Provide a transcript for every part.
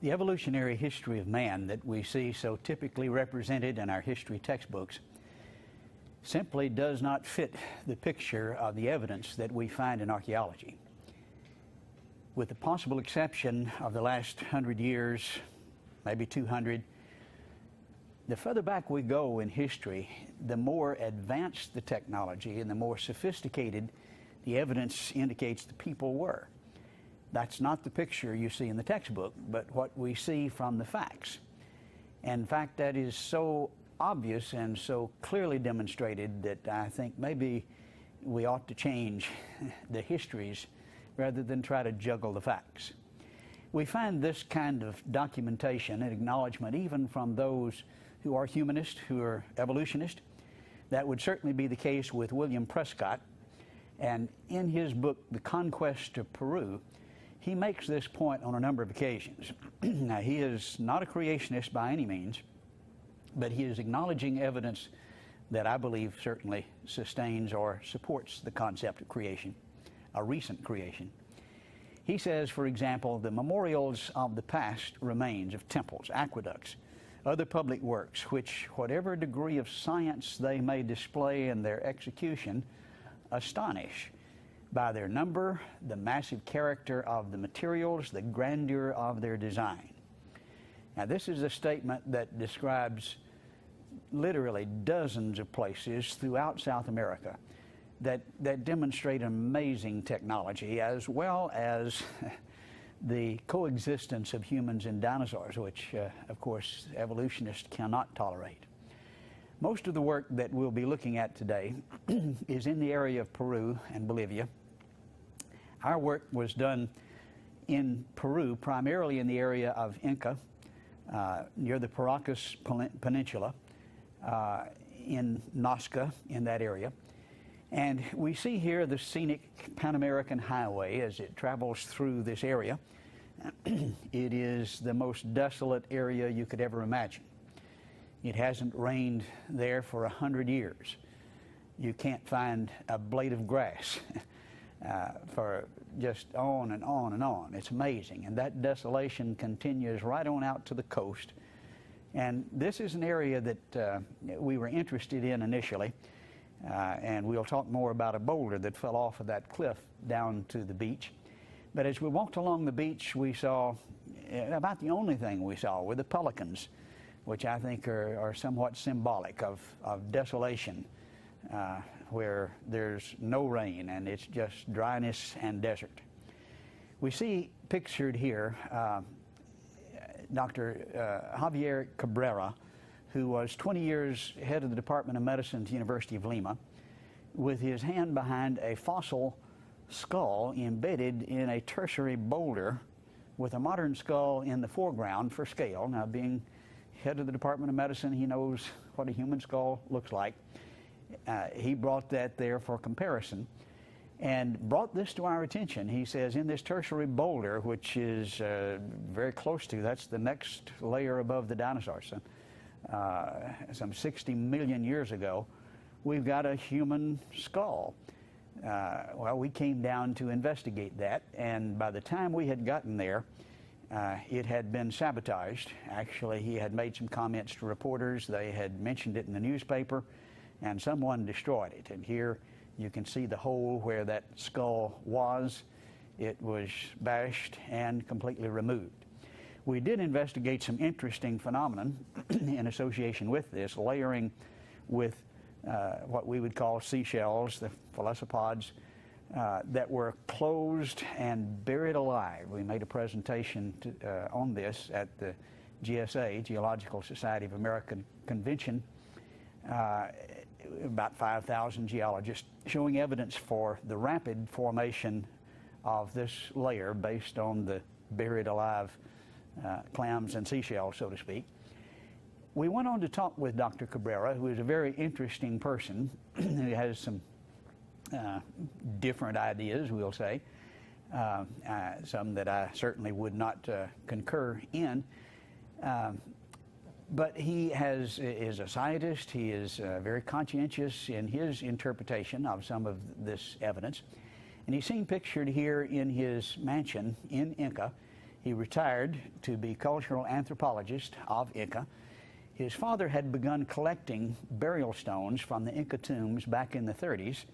The evolutionary history of man that we see so typically represented in our history textbooks simply does not fit the picture of the evidence that we find in archaeology. With the possible exception of the last 100 years, maybe 200, the further back we go in history, the more advanced the technology and the more sophisticated the evidence indicates the people were. That's not the picture you see in the textbook, but what we see from the facts. In fact, that is so obvious and so clearly demonstrated that I think maybe we ought to change the histories rather than try to juggle the facts. We find this kind of documentation and acknowledgement even from those who are humanists, who are evolutionists. That would certainly be the case with William Prescott. And in his book, The Conquest of Peru, he makes this point on a number of occasions. Now, he is not a creationist by any means, but he is acknowledging evidence that I believe certainly sustains or supports the concept of creation, a recent creation. He says, for example, the memorials of the past remains of temples, aqueducts, other public works, which, whatever degree of science they may display in their execution, astonish by their number, the massive character of the materials, the grandeur of their design. Now, this is a statement that describes literally dozens of places throughout South America that demonstrate amazing technology, as well as the coexistence of humans and dinosaurs, which, of course, evolutionists cannot tolerate. Most of the work that we'll be looking at today is in the area of Peru and Bolivia. Our work was done in Peru, primarily in the area of Inca, near the Paracas Peninsula, in Nazca, in that area. And we see here the scenic Pan-American Highway as it travels through this area. It is the most desolate area you could ever imagine. It hasn't rained there for 100 years. You can't find a blade of grass for just on and on and on. It's amazing. And that desolation continues right on out to the coast. And this is an area that we were interested in initially. And we'll talk more about a boulder that fell off of that cliff down to the beach. But as we walked along the beach, we saw, about the only thing we saw were the pelicans, which I think are somewhat symbolic of desolation, where there's no rain and it's just dryness and desert. We see pictured here Dr. Javier Cabrera, who was 20 years head of the Department of Medicine at the University of Lima, with his hand behind a fossil skull embedded in a tertiary boulder with a modern skull in the foreground for scale. Now, being head of the Department of Medicine, he knows what a human skull looks like. He brought that there for comparison and brought this to our attention. He says in this tertiary boulder, which is very close to, that's the next layer above the dinosaurs, some 60 million years ago, we've got a human skull. Well, we came down to investigate that, and by the time we had gotten there, it had been sabotaged. Actually, he had made some comments to reporters. They had mentioned it in the newspaper, and someone destroyed it. And here you can see the hole where that skull was. It was bashed and completely removed. We did investigate some interesting phenomenon in association with this, layering with what we would call seashells, the phyllosauropods, that were closed and buried alive. We made a presentation on this at the GSA, Geological Society of America Convention, about 5,000 geologists, showing evidence for the rapid formation of this layer based on the buried alive clams and seashells, so to speak. We went on to talk with Dr. Cabrera, who is a very interesting person, who has some different ideas, we'll say, some that I certainly would not concur in. But he is a scientist. He is very conscientious in his interpretation of some of this evidence. And he's seen pictured here in his mansion in Inca. He retired to be cultural anthropologist of Inca. His father had begun collecting burial stones from the Inca tombs back in the 30s,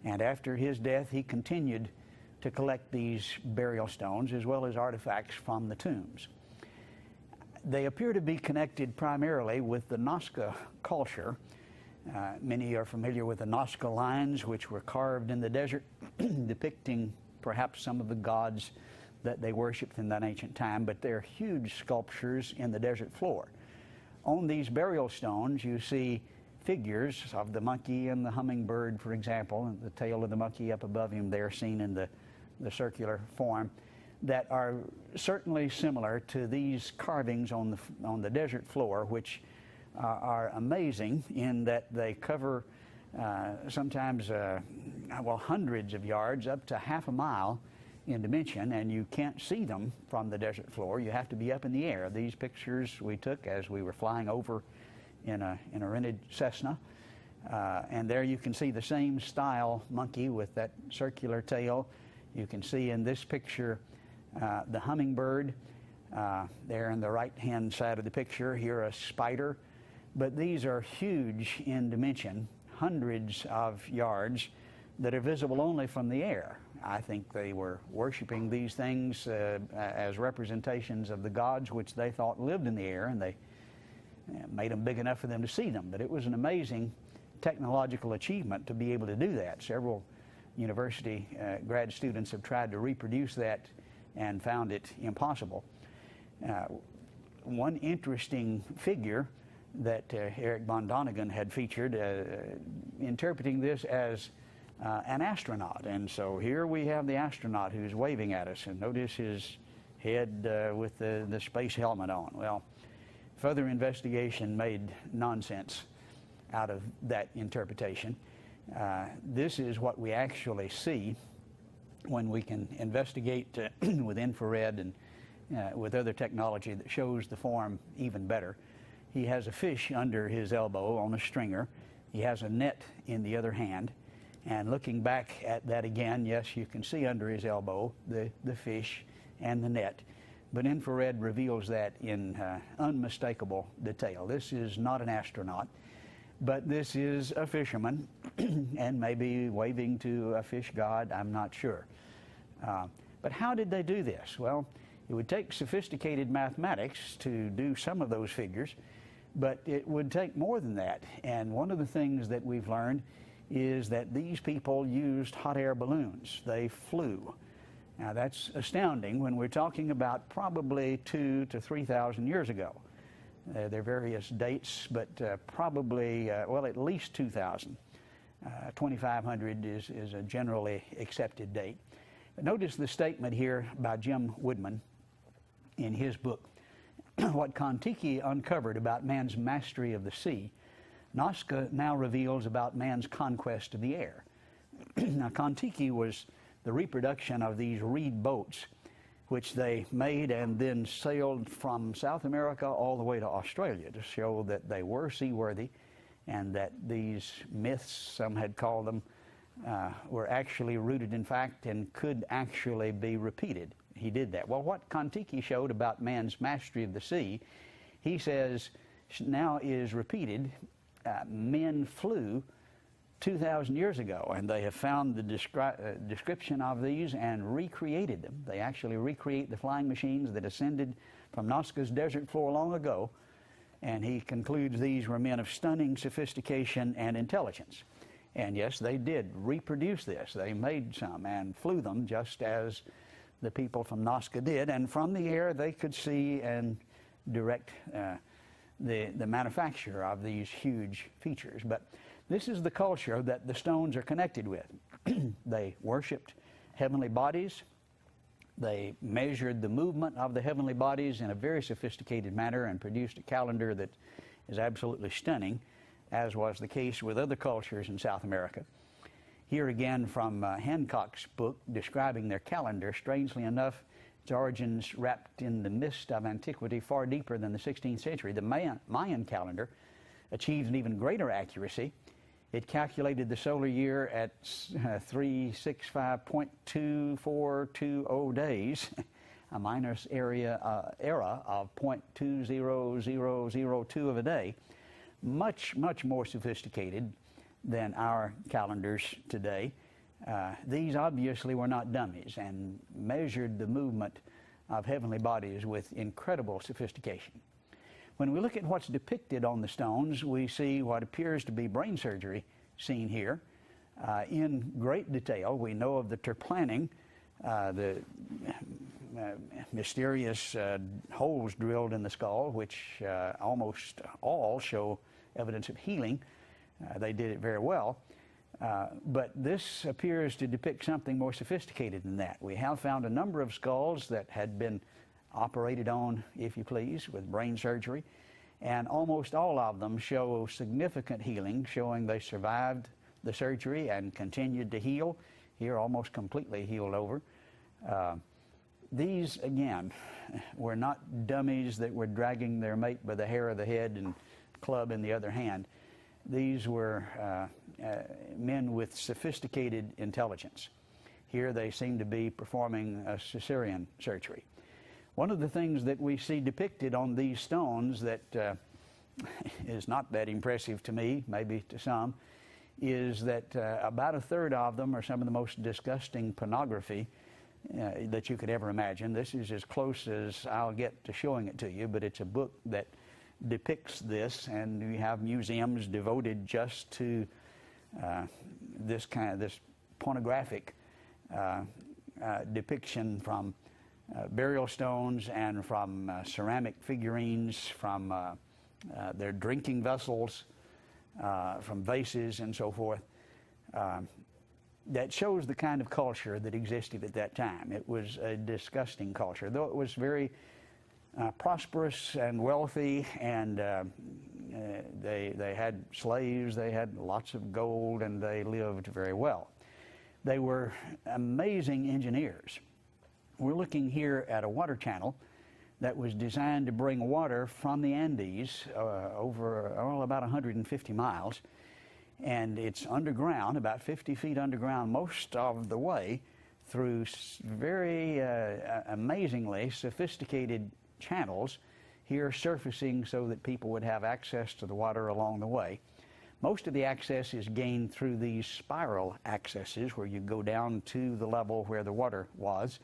and after his death he continued to collect these burial stones as well as artifacts from the tombs. They appear to be connected primarily with the Nazca culture. Many are familiar with the Nazca lines, which were carved in the desert, depicting perhaps some of the gods that they worshipped in that ancient time, but they're huge sculptures in the desert floor. On these burial stones, you see figures of the monkey and the hummingbird, for example, and the tail of the monkey up above him there seen in the circular form, that are certainly similar to these carvings on the desert floor, which are amazing in that they cover sometimes hundreds of yards, up to half a mile in dimension, and you can't see them from the desert floor. You have to be up in the air. These pictures we took as we were flying over in a rented Cessna, and there you can see the same style monkey with that circular tail. You can see in this picture the hummingbird there in the right-hand side of the picture. Here a spider, but these are huge in dimension, hundreds of yards, that are visible only from the air. I think they were worshiping these things as representations of the gods which they thought lived in the air, and they made them big enough for them to see them. But it was an amazing technological achievement to be able to do that. Several university grad students have tried to reproduce that and found it impossible. One interesting figure that Eric von Däniken had featured, interpreting this as an astronaut. And so here we have the astronaut who's waving at us, and notice his head with the space helmet on. Well, further investigation made nonsense out of that interpretation. This is what we actually see when we can investigate with infrared and with other technology that shows the form even better. He has a fish under his elbow on a stringer. He has a net in the other hand. And looking back at that again, yes, you can see under his elbow the fish and the net. But infrared reveals that in unmistakable detail. This is not an astronaut, but this is a fisherman and maybe waving to a fish god, I'm not sure. But how did they do this? Well, it would take sophisticated mathematics to do some of those figures, but it would take more than that. And one of the things that we've learned is that these people used hot air balloons. They flew. Now that's astounding when we're talking about probably 2,000 to 3,000 years ago. There are various dates, but probably, well, at least 2,000. 2,500 is a generally accepted date. But notice the statement here by Jim Woodman in his book, What Kon-Tiki Uncovered About Man's Mastery of the Sea. Nazca now reveals about man's conquest of the air. Now, Kon-Tiki was the reproduction of these reed boats, which they made and then sailed from South America all the way to Australia to show that they were seaworthy and that these myths, some had called them, were actually rooted in fact and could actually be repeated. He did that. Well, what Kon-Tiki showed about man's mastery of the sea, he says, now is repeated. Men flew 2,000 years ago, and they have found the description of these and recreated them. They actually recreate the flying machines that ascended from Nazca's desert floor long ago, and he concludes these were men of stunning sophistication and intelligence. And yes, they did reproduce this. They made some and flew them just as the people from Nazca did, and from the air they could see and direct the manufacture of these huge features. But this is the culture that the stones are connected with. They worshipped heavenly bodies. They measured the movement of the heavenly bodies in a very sophisticated manner and produced a calendar that is absolutely stunning, as was the case with other cultures in South America. Here again from Hancock's book describing their calendar, strangely enough, its origins wrapped in the mist of antiquity far deeper than the 16th century. The Mayan calendar achieved an even greater accuracy. It calculated the solar year at 365.2420 days. a minus era of 0.20002 of a day, much more sophisticated than our calendars today. These obviously were not dummies and measured the movement of heavenly bodies with incredible sophistication. When we look at what's depicted on the stones, we see what appears to be brain surgery seen here in great detail. We know of the terplanning, the mysterious holes drilled in the skull, which almost all show evidence of healing. They did it very well. But this appears to depict something more sophisticated than that. We have found a number of skulls that had been operated on, if you please, with brain surgery, and almost all of them show significant healing, showing they survived the surgery and continued to heal. Here, almost completely healed over. These, again, were not dummies that were dragging their mate by the hair of the head and club in the other hand. These were men with sophisticated intelligence. Here they seem to be performing a cesarean surgery. One of the things that we see depicted on these stones that is not that impressive to me, maybe to some, is that about a third of them are some of the most disgusting pornography that you could ever imagine. This is as close as I'll get to showing it to you, but it's a book that depicts this, and we have museums devoted just to this pornographic depiction from burial stones and from ceramic figurines, from their drinking vessels, from vases and so forth. That shows the kind of culture that existed at that time. It was a disgusting culture, though it was very prosperous and wealthy, and they had slaves, they had lots of gold, and they lived very well. They were amazing engineers. We're looking here at a water channel that was designed to bring water from the Andes over about 150 miles, and it's underground, about 50 feet underground most of the way, through very amazingly sophisticated channels here surfacing so that people would have access to the water along the way. Most of the access is gained through these spiral accesses where you go down to the level where the water was,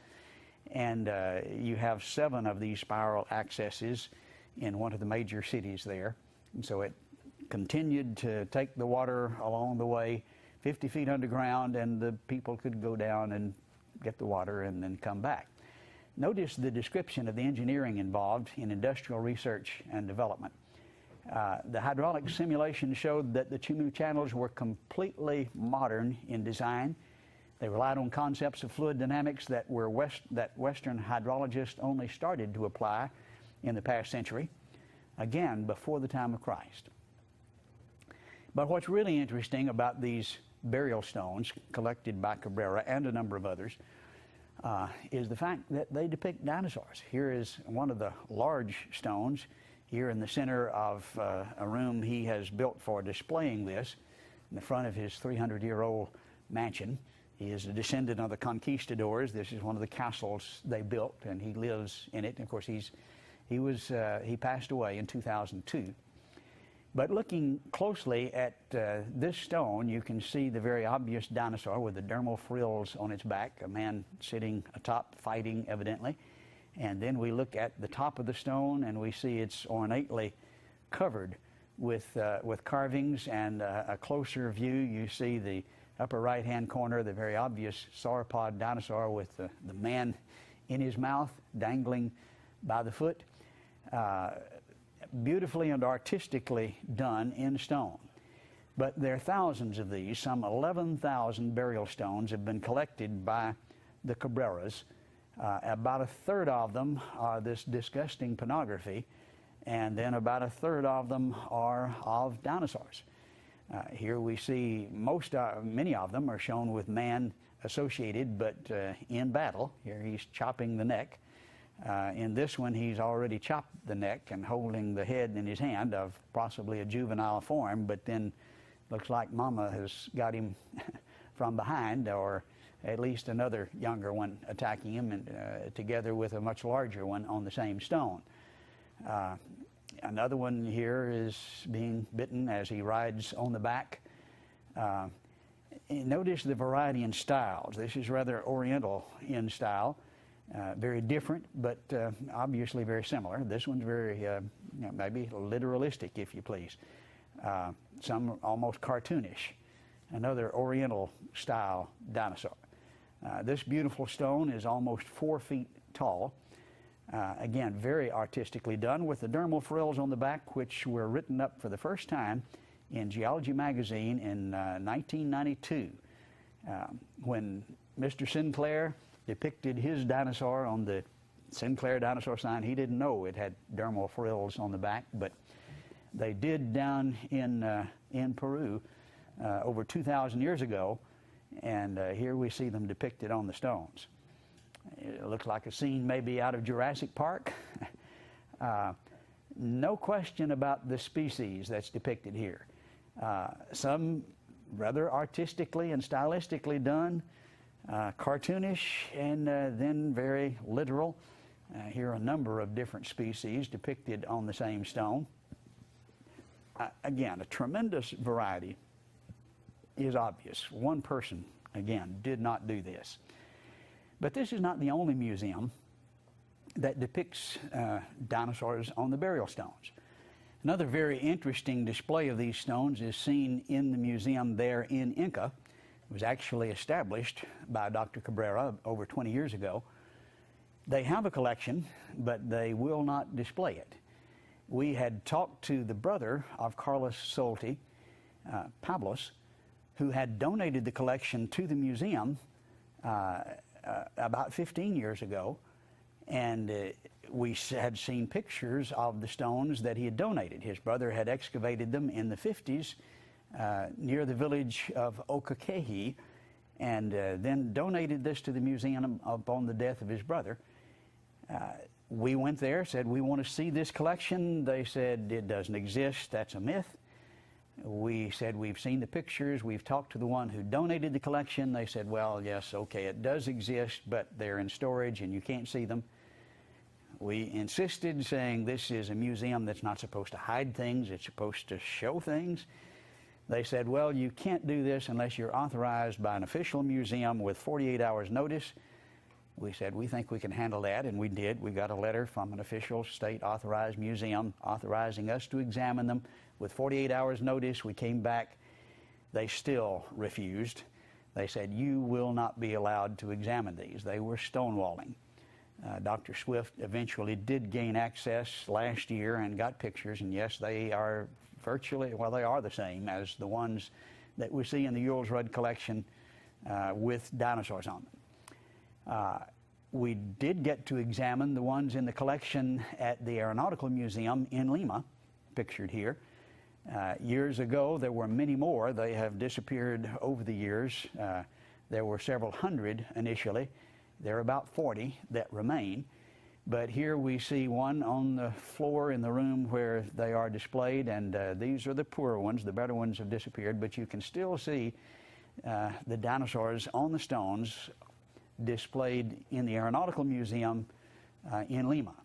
and you have 7 of these spiral accesses in one of the major cities there. And so it continued to take the water along the way 50 feet underground, and the people could go down and get the water and then come back. Notice the description of the engineering involved in industrial research and development. The hydraulic simulation showed that the two channels were completely modern in design. They relied on concepts of fluid dynamics that Western hydrologists only started to apply in the past century, again, before the time of Christ. But what's really interesting about these burial stones collected by Cabrera and a number of others is the fact that they depict dinosaurs. Here is one of the large stones here in the center of a room he has built for displaying this in the front of his 300-year-old mansion. He is a descendant of the conquistadors. This is one of the castles they built, and he lives in it. And of course, he passed away in 2002. But looking closely at this stone, you can see the very obvious dinosaur with the dermal frills on its back, a man sitting atop fighting, evidently. And then we look at the top of the stone, and we see it's ornately covered with carvings. And a closer view, you see the upper right-hand corner, the very obvious sauropod dinosaur with the man in his mouth dangling by the foot. Beautifully and artistically done in stone. But there are thousands of these. Some 11,000 burial stones have been collected by the Cabreras. About a third of them are this disgusting pornography, and then about a third of them are of dinosaurs. Here we see many of them are shown with man associated, but in battle. Here he's chopping the neck. In this one, he's already chopped the neck and holding the head in his hand of possibly a juvenile form, but then looks like Mama has got him from behind, or at least another younger one attacking him, and together with a much larger one on the same stone. Another one here is being bitten as he rides on the back. Notice the variety in styles. This is rather Oriental in style, very different, but obviously very similar. This one's very, maybe literalistic, if you please. Some almost cartoonish. Another Oriental style dinosaur. This beautiful stone is almost 4 feet tall. Again, very artistically done, with the dermal frills on the back, which were written up for the first time in Geology magazine in 1992, when Mr. Sinclair depicted his dinosaur on the Sinclair dinosaur sign. He didn't know it had dermal frills on the back, but they did down in Peru over 2,000 years ago, and here we see them depicted on the stones. It looks like a scene maybe out of Jurassic Park. No question about the species that's depicted here. Some rather artistically and stylistically done, cartoonish, and then very literal. Here are a number of different species depicted on the same stone. Again, a tremendous variety is obvious. One person, again, did not do this. But this is not the only museum that depicts dinosaurs on the burial stones. Another very interesting display of these stones is seen in the museum there in Inca. It was actually established by Dr. Cabrera over 20 years ago. They have a collection, but they will not display it. We had talked to the brother of Carlos Solti, Pablos, who had donated the collection to the museum about 15 years ago, and we had seen pictures of the stones that he had donated. His brother had excavated them in the 50s near the village of Ocaqueji, and then donated this to the museum upon the death of his brother. We went there, said, we want to see this collection. They said, it doesn't exist, that's a myth. We said, we've seen the pictures, we've talked to the one who donated the collection. They said, well, yes, okay, it does exist, but they're in storage and you can't see them. We insisted, saying this is a museum that's not supposed to hide things, it's supposed to show things. They said, well, you can't do this unless you're authorized by an official museum with 48 hours notice. We said, we think we can handle that, and we did. We got a letter from an official state-authorized museum authorizing us to examine them. With 48 hours notice, we came back. They still refused. They said, you will not be allowed to examine these. They were stonewalling. Dr. Swift eventually did gain access last year and got pictures, and yes, they are virtually, well, they are the same as the ones that we see in the Jules Rudd collection with dinosaurs on them. We did get to examine the ones in the collection at the Aeronautical Museum in Lima, pictured here. Years ago, there were many more. They have disappeared over the years. There were several hundred initially. There are about 40 that remain. But here we see one on the floor in the room where they are displayed, and these are the poorer ones. The better ones have disappeared, but you can still see the dinosaurs on the stones displayed in the Aeronautical Museum in Lima.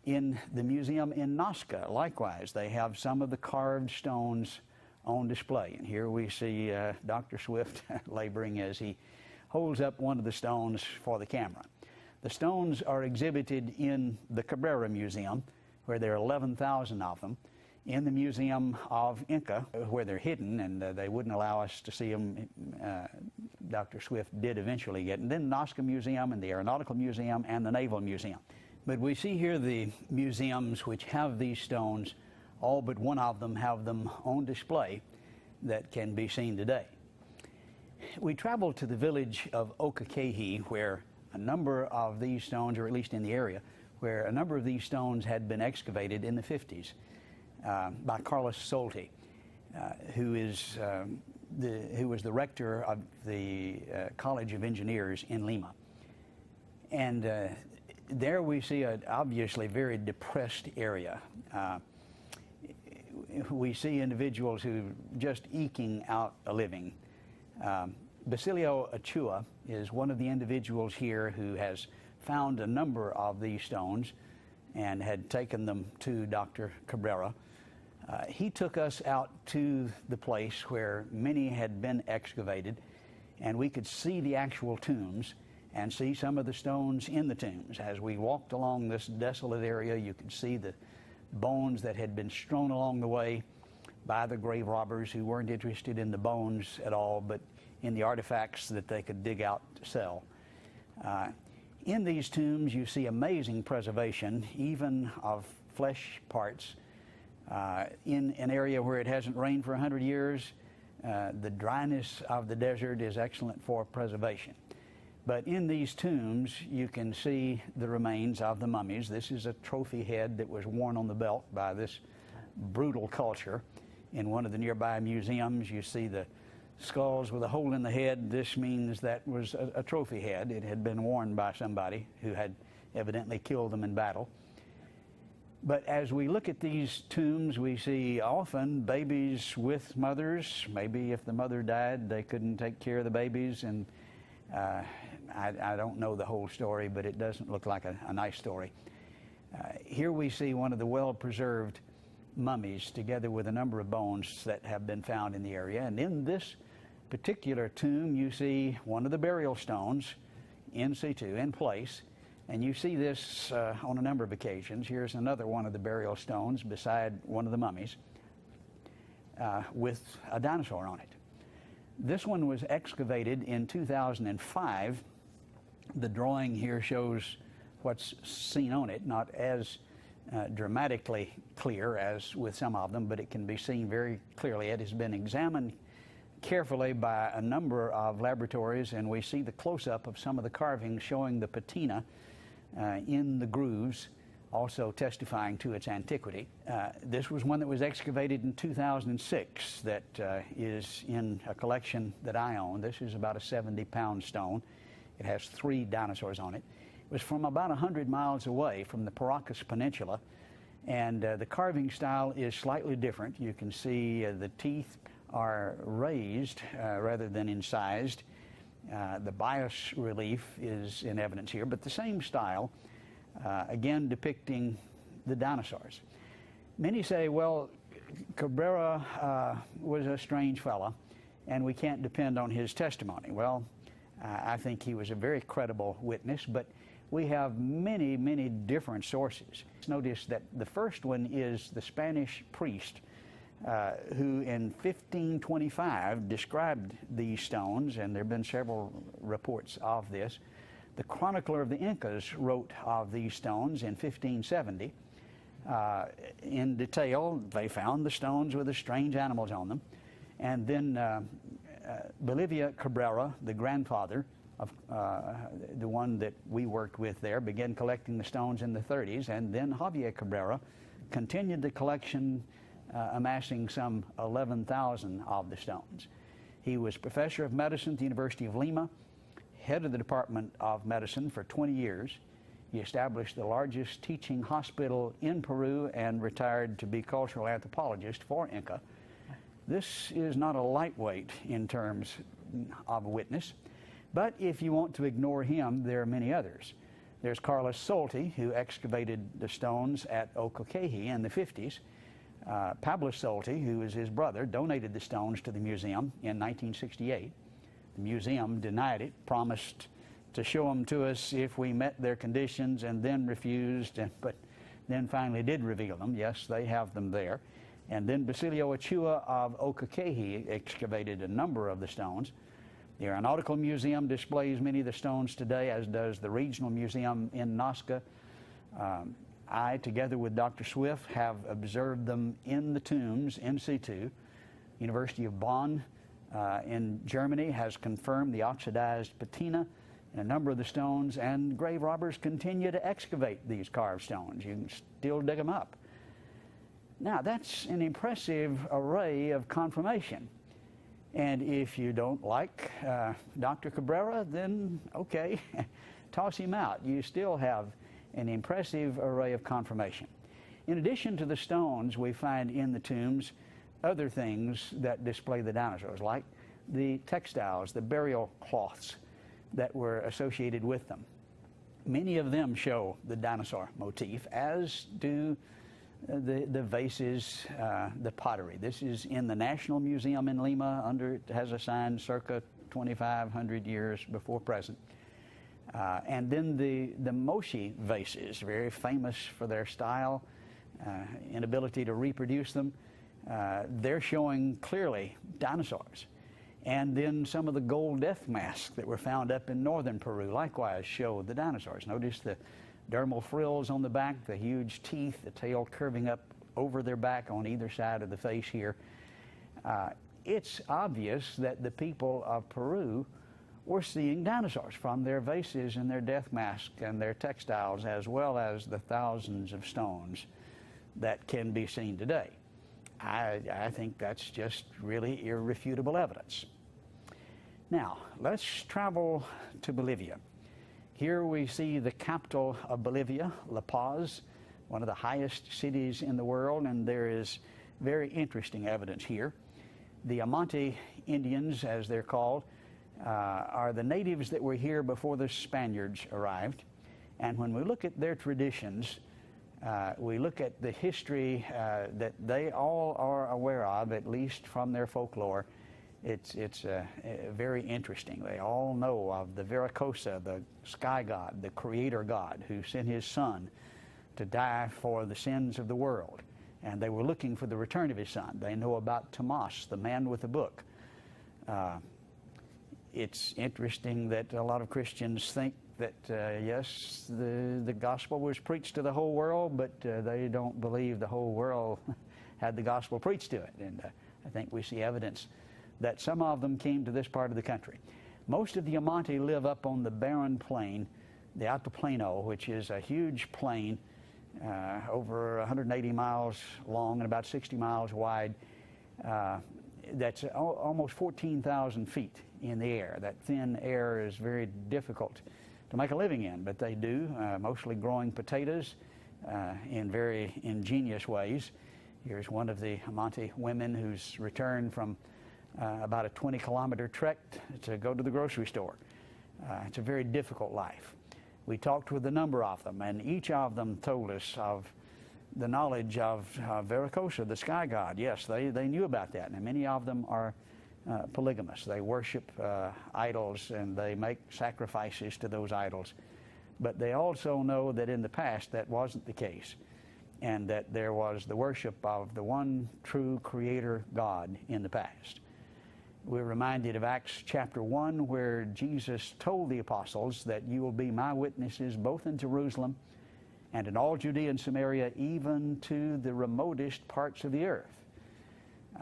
In the museum in Nazca, likewise, they have some of the carved stones on display. And here we see Dr. Swift laboring as he holds up one of the stones for the camera. The stones are exhibited in the Cabrera Museum, where there are 11,000 of them. In the Museum of Inca, where they're hidden, and they wouldn't allow us to see them. Dr. Swift did eventually get, and then the Nazca Museum and the Aeronautical Museum and the Naval Museum. But we see here the museums which have these stones, all but one of them have them on display that can be seen today. We traveled to the village of Ocaqueji, where a number of these stones, or at least in the area, where a number of these stones had been excavated in the 50s by Carlos Solti, who was the rector of the College of Engineers in Lima. And there we see an obviously very depressed area. We see individuals who just eking out a living. Basilio Achua is one of the individuals here who has found a number of these stones and had taken them to Dr. Cabrera. He took us out to the place where many had been excavated, and we could see the actual tombs and see some of the stones in the tombs. As we walked along this desolate area, you could see the bones that had been strewn along the way by the grave robbers, who weren't interested in the bones at all, but in the artifacts that they could dig out to sell. In these tombs, you see amazing preservation, even of flesh parts. In an area where it hasn't rained for 100 years, the dryness of the desert is excellent for preservation. But in these tombs, you can see the remains of the mummies. This is a trophy head that was worn on the belt by this brutal culture. In one of the nearby museums, you see the skulls with a hole in the head. This means that was a trophy head. It had been worn by somebody who had evidently killed them in battle. But as we look at these tombs, we see often babies with mothers. Maybe if the mother died, they couldn't take care of the babies. And I don't know the whole story, but it doesn't look like a nice story. Here we see one of the well-preserved mummies together with a number of bones that have been found in the area. And in this particular tomb, you see one of the burial stones in situ, in place. And you see this on a number of occasions. Here's another one of the burial stones beside one of the mummies with a dinosaur on it. This one was excavated in 2005. The drawing here shows what's seen on it, not as dramatically clear as with some of them, but it can be seen very clearly. It has been examined carefully by a number of laboratories, and we see the close-up of some of the carvings showing the patina in the grooves, also testifying to its antiquity. This was one that was excavated in 2006 that is in a collection that I own. This is about a 70-pound stone. It has 3 dinosaurs on it. It was from about 100 miles away from the Paracas Peninsula, and the carving style is slightly different. You can see the teeth are raised rather than incised. The bias relief is in evidence here, but the same style, again depicting the dinosaurs. Many say, well, Cabrera was a strange fella, and we can't depend on his testimony. Well, I think he was a very credible witness, but we have many, many different sources. Notice that the first one is the Spanish priest who in 1525 described these stones, and there have been several reports of this. The chronicler of the Incas wrote of these stones in 1570. In detail, they found the stones with the strange animals on them. And then Bolivia Cabrera, the grandfather of the one that we worked with there, began collecting the stones in the 30s, and then Javier Cabrera continued the collection, amassing some 11,000 of the stones. He was professor of medicine at the University of Lima, head of the Department of Medicine for 20 years. He established the largest teaching hospital in Peru and retired to be cultural anthropologist for Inca. This is not a lightweight in terms of a witness, but if you want to ignore him, there are many others. There's Carlos Solti, who excavated the stones at Ocoqueji in the 50s. Pablo Solti, who is his brother, donated the stones to the museum in 1968. The museum denied it, promised to show them to us if we met their conditions, and then refused, but then finally did reveal them. Yes, they have them there. And then Basilio Achua of Ocoqueji excavated a number of the stones. The Aeronautical Museum displays many of the stones today, as does the Regional Museum in Nazca. I, together with Dr. Swift, have observed them in the tombs in situ. University of Bonn in Germany has confirmed the oxidized patina in a number of the stones, and grave robbers continue to excavate these carved stones. You can still dig them up. Now, that's an impressive array of confirmation. And if you don't like Dr. Cabrera, then okay, toss him out. You still have an impressive array of confirmation. In addition to the stones, we find in the tombs other things that display the dinosaurs, like the textiles, the burial cloths that were associated with them. Many of them show the dinosaur motif, as do the vases, the pottery. This is in the National Museum in Lima. It has a sign circa 2,500 years before present. And then the Moshi vases, very famous for their style, inability to reproduce them. They're showing clearly dinosaurs. And then some of the gold death masks that were found up in northern Peru likewise show the dinosaurs. Notice the dermal frills on the back, the huge teeth, the tail curving up over their back on either side of the face here. It's obvious that the people of Peru were seeing dinosaurs from their vases and their death masks and their textiles, as well as the thousands of stones that can be seen today. I think that's just really irrefutable evidence. Now, let's travel to Bolivia. Here we see the capital of Bolivia, La Paz, one of the highest cities in the world, and there is very interesting evidence here. The Amante Indians, as they're called, are the natives that were here before the Spaniards arrived. And when we look at their traditions, we look at the history that they all are aware of, at least from their folklore. It's very interesting. They all know of the Viracocha, the sky god, the creator god, who sent his son to die for the sins of the world. And they were looking for the return of his son. They know about Tomas, the man with the book. It's interesting that a lot of Christians think that, yes, the gospel was preached to the whole world, but they don't believe the whole world had the gospel preached to it. And I think we see evidence that some of them came to this part of the country. Most of the Amante live up on the barren plain, the Altiplano, which is a huge plain over 180 miles long and about 60 miles wide. That's almost 14,000 feet in the air. That thin air is very difficult to make a living in, but they do, mostly growing potatoes in very ingenious ways. Here's one of the Amante women who's returned from about a 20-kilometer trek to go to the grocery store. It's a very difficult life. We talked with a number of them, and each of them told us of the knowledge of Viracocha, the sky god. Yes, they knew about that, and many of them are polygamous. They worship idols, and they make sacrifices to those idols. But they also know that in the past that wasn't the case, and that there was the worship of the one true creator God in the past. We're reminded of Acts chapter 1, where Jesus told the apostles that you will be my witnesses both in Jerusalem and in all Judea and Samaria, even to the remotest parts of the earth.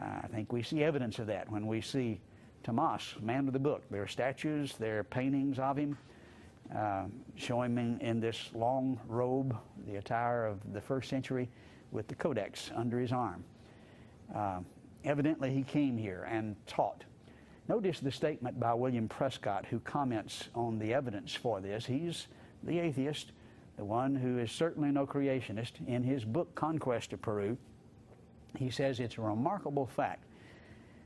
I think we see evidence of that when we see Tomas, man of the book. There are statues, there are paintings of him, showing him in this long robe, the attire of the first century, with the codex under his arm. Evidently he came here and taught. Notice the statement by William Prescott, who comments on the evidence for this. He's the atheist, the one who is certainly no creationist. In his book, Conquest of Peru, he says it's a remarkable fact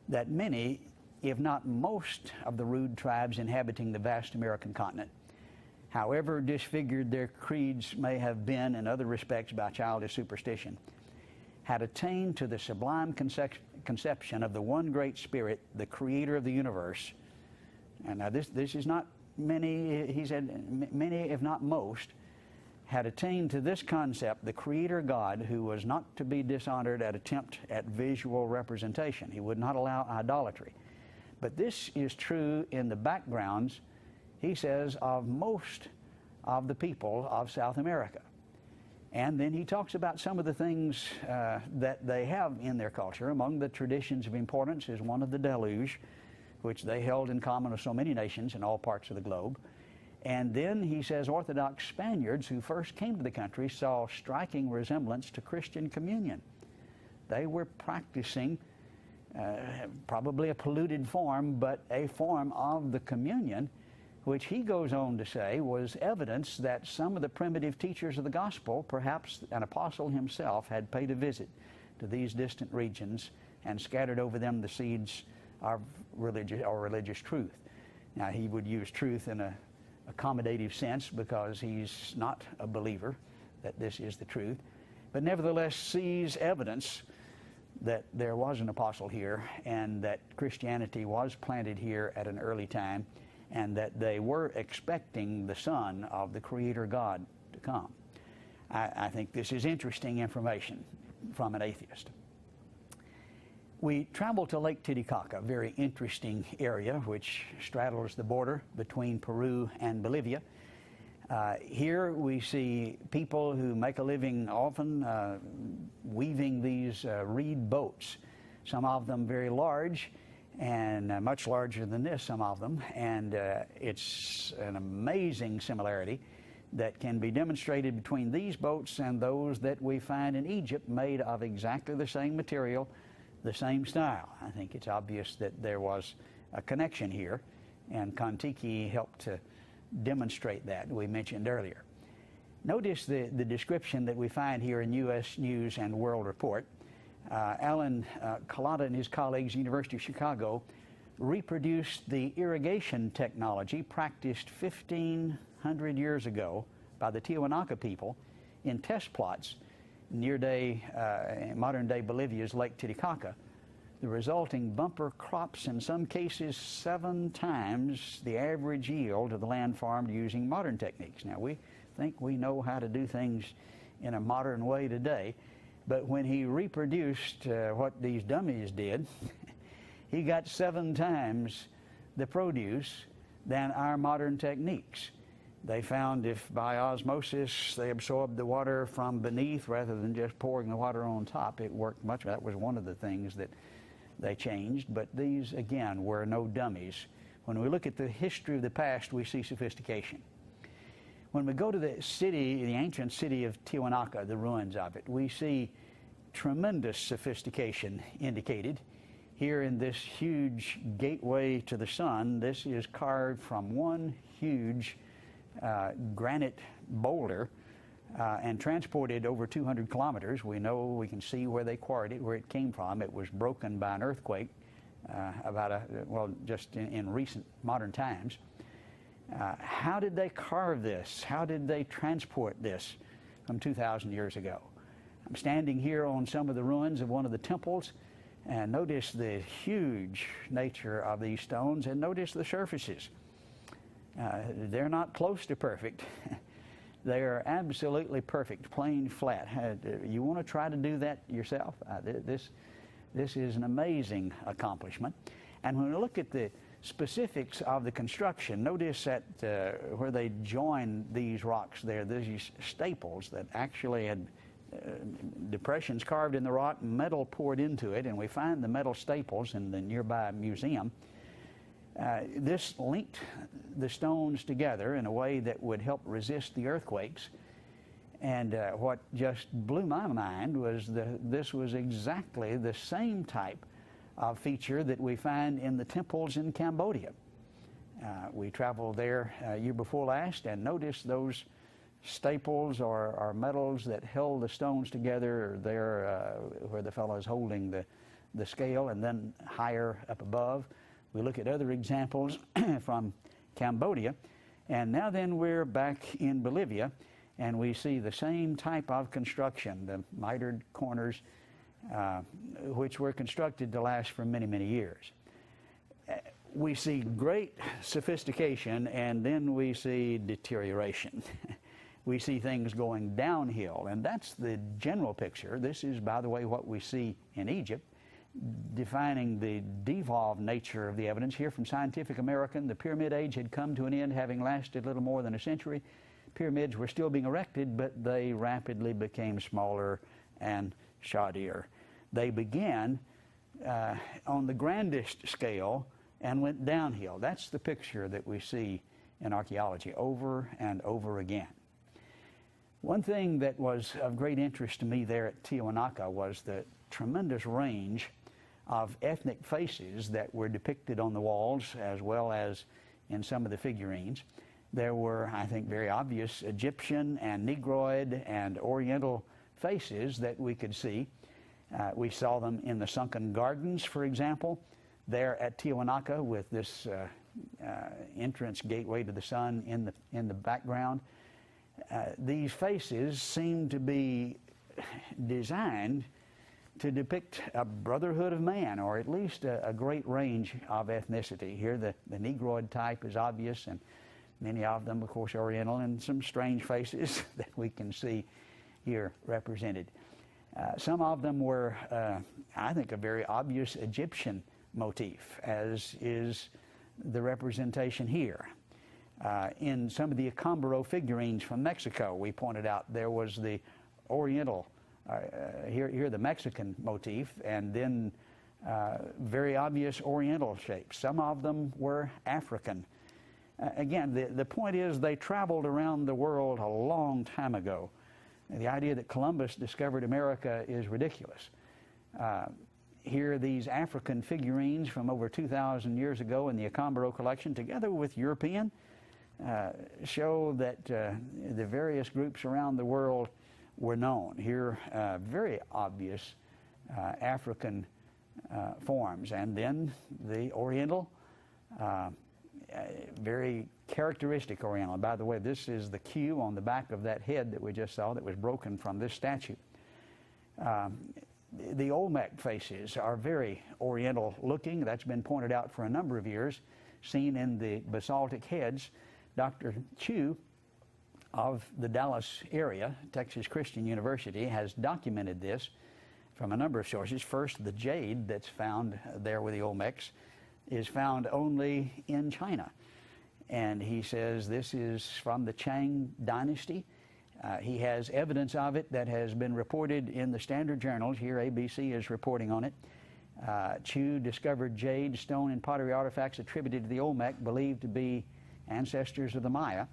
that many, if not most, of the rude tribes inhabiting the vast American continent, however disfigured their creeds may have been in other respects by childish superstition, had attained to the sublime conception of the one great spirit, the creator of the universe. And now this is not many, he said, many, if not most, had attained to this concept, the creator God, who was not to be dishonored at attempt at visual representation. He would not allow idolatry. But this is true in the backgrounds, he says, of most of the people of South America. And then he talks about some of the things that they have in their culture. Among the traditions of importance is one of the deluge, which they held in common with so many nations in all parts of the globe. And then he says Orthodox Spaniards who first came to the country saw striking resemblance to Christian communion. They were practicing probably a polluted form, but a form of the communion, which he goes on to say was evidence that some of the primitive teachers of the gospel, perhaps an apostle himself, had paid a visit to these distant regions and scattered over them the seeds of religious truth. Now, he would use truth in a accommodative sense because he's not a believer that this is the truth, but nevertheless sees evidence that there was an apostle here and that Christianity was planted here at an early time and that they were expecting the Son of the Creator God to come. I think this is interesting information from an atheist. We traveled to Lake Titicaca, a very interesting area which straddles the border between Peru and Bolivia. Here we see people who make a living often weaving these reed boats, some of them very large and much larger than this, some of them, and it's an amazing similarity that can be demonstrated between these boats and those that we find in Egypt, made of exactly the same material, the same style. I think it's obvious that there was a connection here, and Kon-Tiki helped to demonstrate that we mentioned earlier. Notice the description that we find here in U.S. News and World Report. Alan Kalata and his colleagues, University of Chicago, reproduced the irrigation technology practiced 1,500 years ago by the Tiwanaku people in test plots near modern-day Bolivia's Lake Titicaca. The resulting bumper crops, in some cases 7 times the average yield of the land farmed using modern techniques. Now, we think we know how to do things in a modern way today, but when he reproduced what these dummies did, he got 7 times the produce than our modern techniques. They found if by osmosis they absorbed the water from beneath rather than just pouring the water on top, it worked much. That was one of the things that they changed, but these, again, were no dummies. When we look at the history of the past, we see sophistication. When we go to the city, the ancient city of Tiwanaku, the ruins of it, we see tremendous sophistication indicated. Here in this huge gateway to the sun, this is carved from one huge granite boulder and transported over 200 kilometers. We know, we can see where they quarried it, where it came from. It was broken by an earthquake just in recent modern times. How did they carve this? How did they transport this from 2,000 years ago? I'm standing here on some of the ruins of one of the temples, and notice the huge nature of these stones, and notice the surfaces. They're not close to perfect. They are absolutely perfect, plain flat. You want to try to do that yourself? This is an amazing accomplishment. And when we look at the specifics of the construction, notice that where they join these rocks there, there's these staples that actually had depressions carved in the rock, metal poured into it, and we find the metal staples in the nearby museum. This linked the stones together in a way that would help resist the earthquakes. And what just blew my mind was this was exactly the same type of feature that we find in the temples in Cambodia. We traveled there year before last and noticed those staples or metals that held the stones together there where the fellow is holding the scale, and then higher up above. We look at other examples from Cambodia, and now then we're back in Bolivia, and we see the same type of construction, the mitered corners, which were constructed to last for many, many years. We see great sophistication, and then we see deterioration. We see things going downhill, and that's the general picture. This is, by the way, what we see in Egypt, defining the devolved nature of the evidence. Here from Scientific American, the Pyramid Age had come to an end, having lasted a little more than a century. Pyramids were still being erected, but they rapidly became smaller and shoddier. They began on the grandest scale and went downhill. That's the picture that we see in archaeology over and over again. One thing that was of great interest to me there at Tiwanaku was the tremendous range of ethnic faces that were depicted on the walls as well as in some of the figurines. There were, I think, very obvious Egyptian and Negroid and Oriental faces that we could see. We saw them in the sunken gardens, for example. there at Tiwanaku with this entrance gateway to the sun in the background. These faces seem to be designed to depict a brotherhood of man, or at least a great range of ethnicity. Here the Negroid type is obvious, and many of them, of course, Oriental, and some strange faces that we can see here represented. Some of them were, I think, a very obvious Egyptian motif, as is the representation here. In some of the Acambaro figurines from Mexico, we pointed out there was the Oriental, here the Mexican motif, and then very obvious Oriental shapes. Some of them were African. Again, the point is they traveled around the world a long time ago. And the idea that Columbus discovered America is ridiculous. Here, these African figurines from over 2,000 years ago in the Acambaro collection, together with European, show that the various groups around the world were known. Here, very obvious African forms, and then the Oriental, very characteristic Oriental. By the way, this is the Q on the back of that head that we just saw that was broken from this statue. The Olmec faces are very Oriental looking. That's been pointed out for a number of years, seen in the basaltic heads. Dr. Chu of the Dallas area, Texas Christian University, has documented this from a number of sources. First, the jade that's found there with the Olmecs is found only in China. And he says this is from the Chang dynasty. He has evidence of it that has been reported in the standard journals. Here, ABC is reporting on it. Chu discovered jade, stone, and pottery artifacts attributed to the Olmec, believed to be ancestors of the Maya.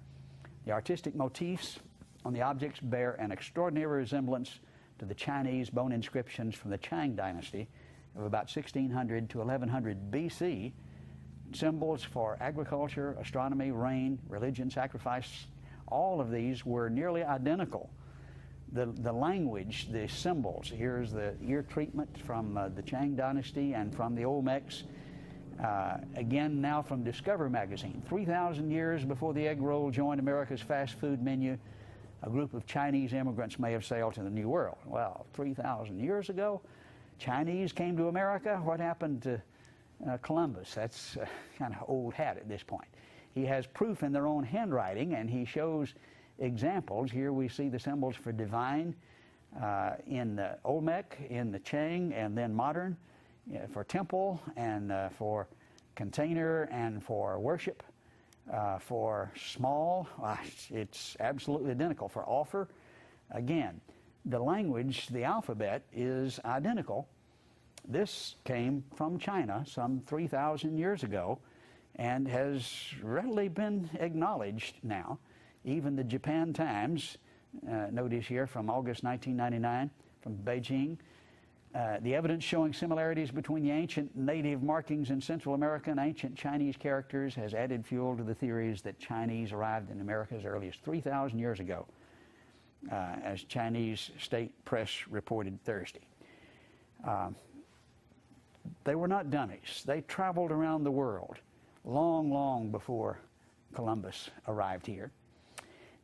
The artistic motifs on the objects bear an extraordinary resemblance to the Chinese bone inscriptions from the Chang dynasty of about 1600 to 1100 BC. Symbols for agriculture, astronomy, rain, religion, sacrifice, all of these were nearly identical. The language, the symbols, here's the ear treatment from the Chang dynasty and from the Olmecs. Again, now from Discover magazine. 3,000 years before the egg roll joined America's fast food menu, a group of Chinese immigrants may have sailed to the New World. Well, 3,000 years ago, Chinese came to America. What happened to Columbus? That's kind of old hat at this point. He has proof in their own handwriting, and he shows examples. Here we see the symbols for divine in the Olmec, in the Chang, and then modern, for temple, and for container, and for worship, for small. It's absolutely identical. For offer, again, the language, the alphabet, is identical. This came from China some 3,000 years ago and has readily been acknowledged now. Even the Japan Times, notice here from August 1999 from Beijing, the evidence showing similarities between the ancient native markings in Central America and ancient Chinese characters has added fuel to the theories that Chinese arrived in America as early as 3,000 years ago, as Chinese state press reported Thursday. They were not dummies. They traveled around the world long, long before Columbus arrived here.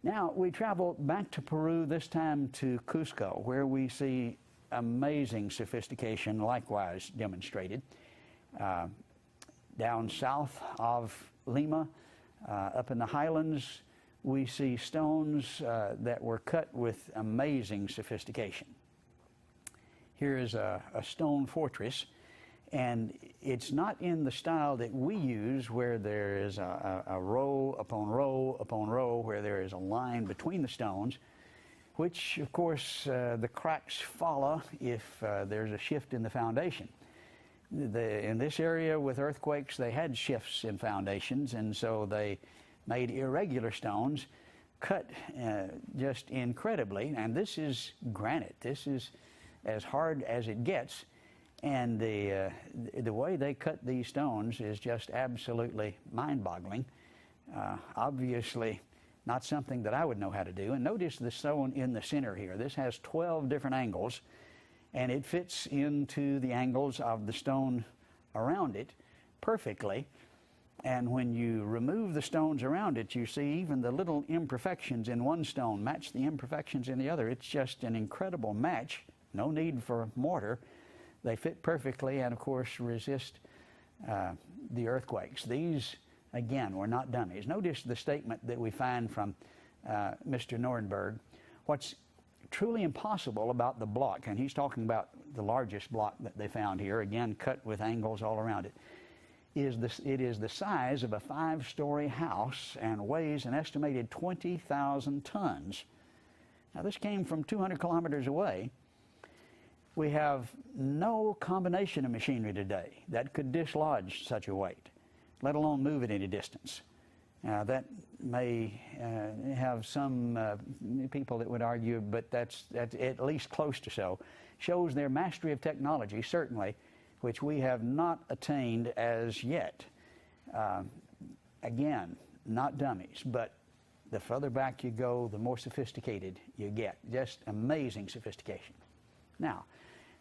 Now, we travel back to Peru, this time to Cusco, where we see amazing sophistication likewise demonstrated. Down south of Lima, up in the highlands, we see stones that were cut with amazing sophistication. Here is a stone fortress, and it's not in the style that we use, where there is a row upon row upon row, where there is a line between the stones, which, of course, the cracks follow if there's a shift in the foundation. In this area with earthquakes, they had shifts in foundations, and so they made irregular stones, cut just incredibly. And this is granite. This is as hard as it gets. And the way they cut these stones is just absolutely mind-boggling. Obviously, not something that I would know how to do. And notice the stone in the center here. This has 12 different angles, and it fits into the angles of the stone around it. perfectly. And when you remove the stones around it, you see even the little imperfections in one stone match the imperfections in the other. It's just an incredible match. No need for mortar. They fit perfectly and, of course, resist the earthquakes. These, again, were not dummies. Notice the statement that we find from Mr. Nuremberg. What's truly impossible about the block, and he's talking about the largest block that they found here, again, cut with angles all around it, it is the size of a 5-story house and weighs an estimated 20,000 tons. Now, this came from 200 kilometers away. We have no combination of machinery today that could dislodge such a weight, let alone move it any distance. Now, that may have some people that would argue, but that's at least close to so. Shows their mastery of technology, certainly, which we have not attained as yet. Again, not dummies, but the further back you go, the more sophisticated you get. Just amazing sophistication. Now,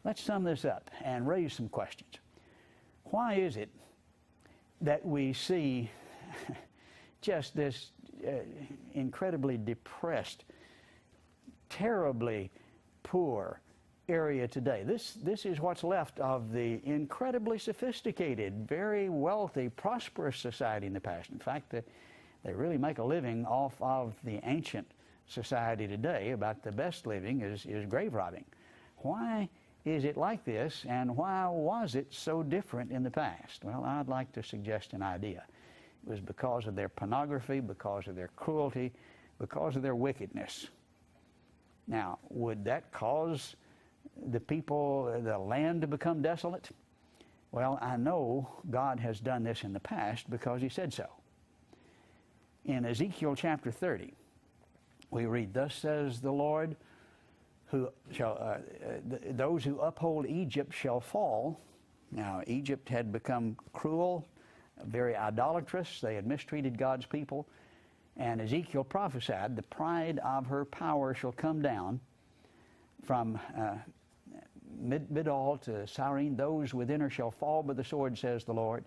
let's sum this up and raise some questions. Why is it that we see just this incredibly depressed, terribly poor area today? This is what's left of the incredibly sophisticated, very wealthy, prosperous society in the past. In fact, they really make a living off of the ancient society today. About the best living is grave robbing. Why is it like this, and why was it so different in the past? Well, I'd like to suggest an idea. It was because of their pornography, because of their cruelty, because of their wickedness. Now, would that cause the people, the land to become desolate? Well, I know God has done this in the past because He said so. In Ezekiel chapter 30, we read, "Thus says the Lord, those who uphold Egypt shall fall." Now, Egypt had become cruel, very idolatrous. They had mistreated God's people. And Ezekiel prophesied, the pride of her power shall come down from Middle to Syene. Those within her shall fall by the sword, says the Lord.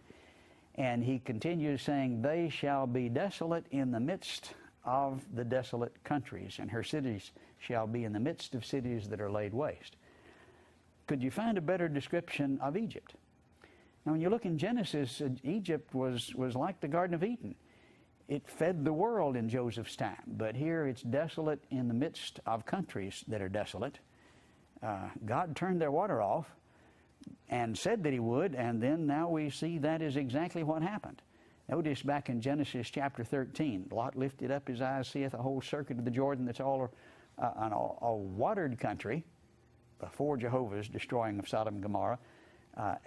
And he continues saying, they shall be desolate in the midst of the desolate countries, and her cities shall be in the midst of cities that are laid waste. Could you find a better description of Egypt? Now, when you look in Genesis, Egypt was like the Garden of Eden. It fed the world in Joseph's time, but here it's desolate in the midst of countries that are desolate. God turned their water off and said that He would, and then now we see that is exactly what happened. Notice back in Genesis chapter 13, Lot lifted up his eyes, seeth a whole circuit of the Jordan that's all a watered country before Jehovah's destroying of Sodom and Gomorrah,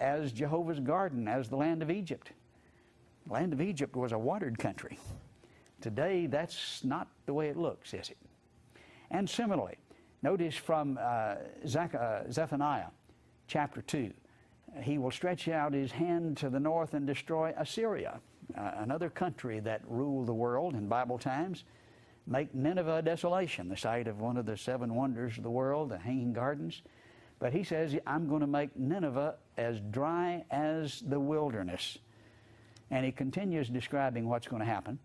as Jehovah's garden, as the land of Egypt. The land of Egypt was a watered country. Today, that's not the way it looks, is it? And similarly, notice from Zephaniah chapter 2, He will stretch out His hand to the north and destroy Assyria, another country that ruled the world in Bible times. Make Nineveh a desolation, the site of one of the 7 wonders of the world, the Hanging Gardens. But He says, I'm going to make Nineveh as dry as the wilderness. And He continues describing what's going to happen.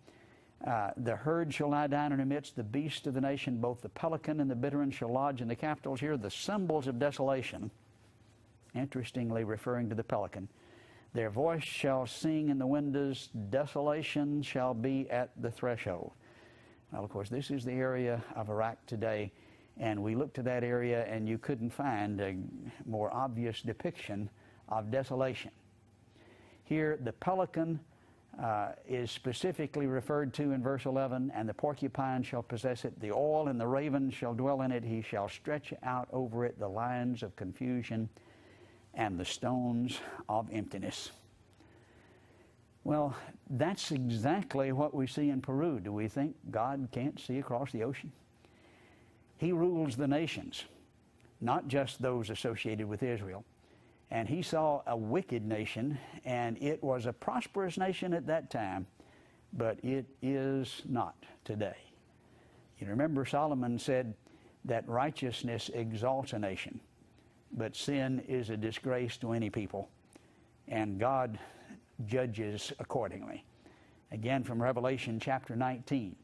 The herd shall lie down in her midst, the beast of the nation, both the pelican and the bittern shall lodge in the capitals. Here, the symbols of desolation, interestingly referring to the pelican. Their voice shall sing in the windows, desolation shall be at the threshold. Well, of course, this is the area of Iraq today, and we looked to that area and you couldn't find a more obvious depiction of desolation. Here, the pelican is specifically referred to in verse 11, and the porcupine shall possess it, the owl and the raven shall dwell in it, he shall stretch out over it the lines of confusion and the stones of emptiness. Well, that's exactly what we see in Peru. Do we think God can't see across the ocean? He rules the nations, not just those associated with Israel. And He saw a wicked nation, and it was a prosperous nation at that time, but it is not today. You remember Solomon said that righteousness exalts a nation, but sin is a disgrace to any people. And God judges accordingly. Again, from Revelation chapter 19,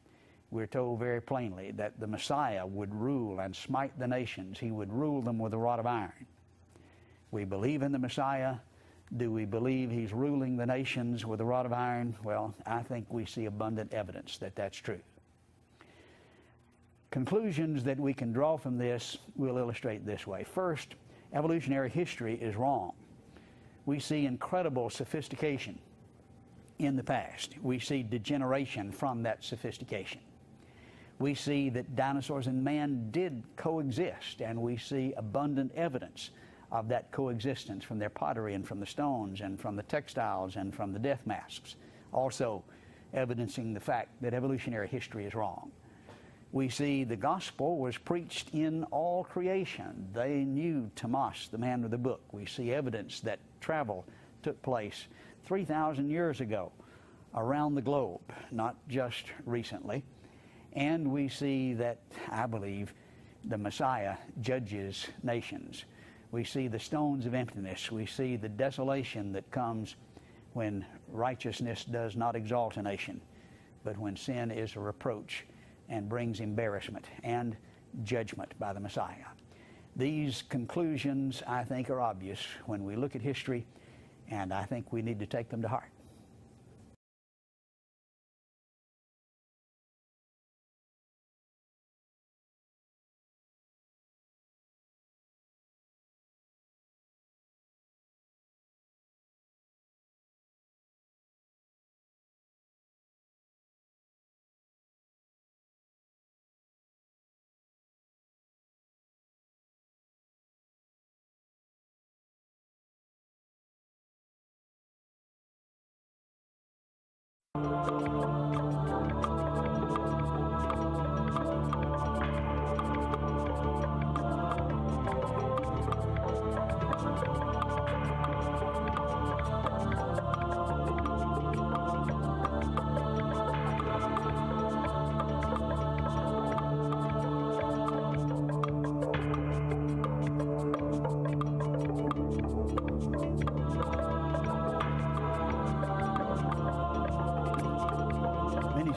we're told very plainly that the Messiah would rule and smite the nations. He would rule them with a rod of iron. We believe in the Messiah. Do we believe he's ruling the nations with a rod of iron? Well, I think we see abundant evidence that that's true. Conclusions that we can draw from this will illustrate this way. First, evolutionary history is wrong. We see incredible sophistication in the past. We see degeneration from that sophistication. We see that dinosaurs and man did coexist, and we see abundant evidence of that coexistence from their pottery and from the stones and from the textiles and from the death masks, also evidencing the fact that evolutionary history is wrong. We see the gospel was preached in all creation. They knew Thomas, the man of the book. We see evidence that travel took place 3,000 years ago around the globe, not just recently. And we see that, I believe, the Messiah judges nations. We see the stones of emptiness. We see the desolation that comes when righteousness does not exalt a nation, but when sin is a reproach and brings embarrassment and judgment by the Messiah. These conclusions, I think, are obvious when we look at history, and I think we need to take them to heart.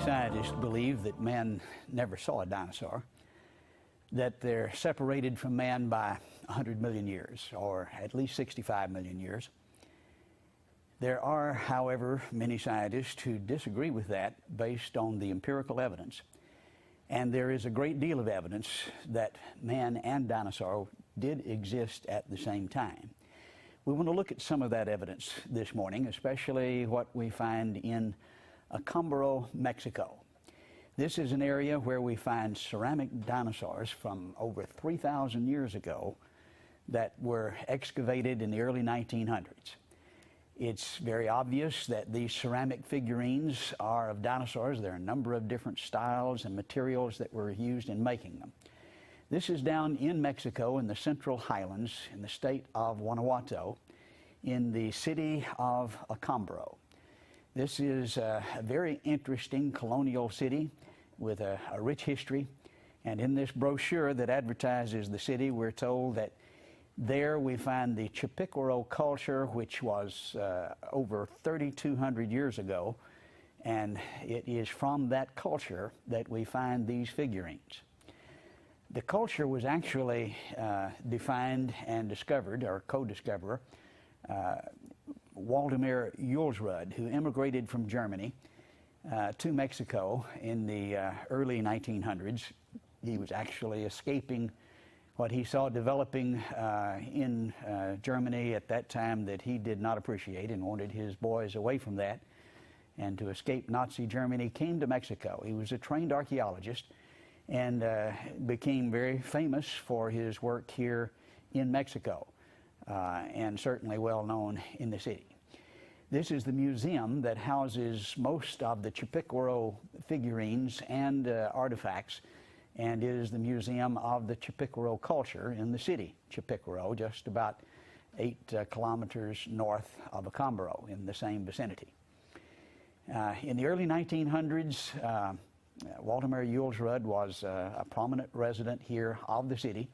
Scientists believe that man never saw a dinosaur, that they're separated from man by 100 million years, or at least 65 million years. There are, however, many scientists who disagree with that based on the empirical evidence. And there is a great deal of evidence that man and dinosaur did exist at the same time. We want to look at some of that evidence this morning, especially what we find in Acambaro, Mexico. This is an area where we find ceramic dinosaurs from over 3,000 years ago that were excavated in the early 1900s. It's very obvious that these ceramic figurines are of dinosaurs. There are a number of different styles and materials that were used in making them. This is down in Mexico in the Central Highlands in the state of Guanajuato in the city of Acambaro. This is a very interesting colonial city with a rich history. And in this brochure that advertises the city, we're told that there we find the Chipicoro culture, which was over 3,200 years ago. And it is from that culture that we find these figurines. The culture was actually defined and discovered, or co-discoverer, Waldemar Julsrud, who immigrated from Germany to Mexico in the early 1900s. He was actually escaping what he saw developing in Germany at that time that he did not appreciate and wanted his boys away from that. And to escape Nazi Germany, came to Mexico. He was a trained archaeologist and became very famous for his work here in Mexico. And certainly well known in the city. This is the museum that houses most of the Chipicoro figurines and artifacts, and is the museum of the Chipicoro culture in the city. Chipicoro, just about 8 kilometers north of Acambaro in the same vicinity. In the early 1900s, Waldemar Julsrud was a prominent resident here of the city,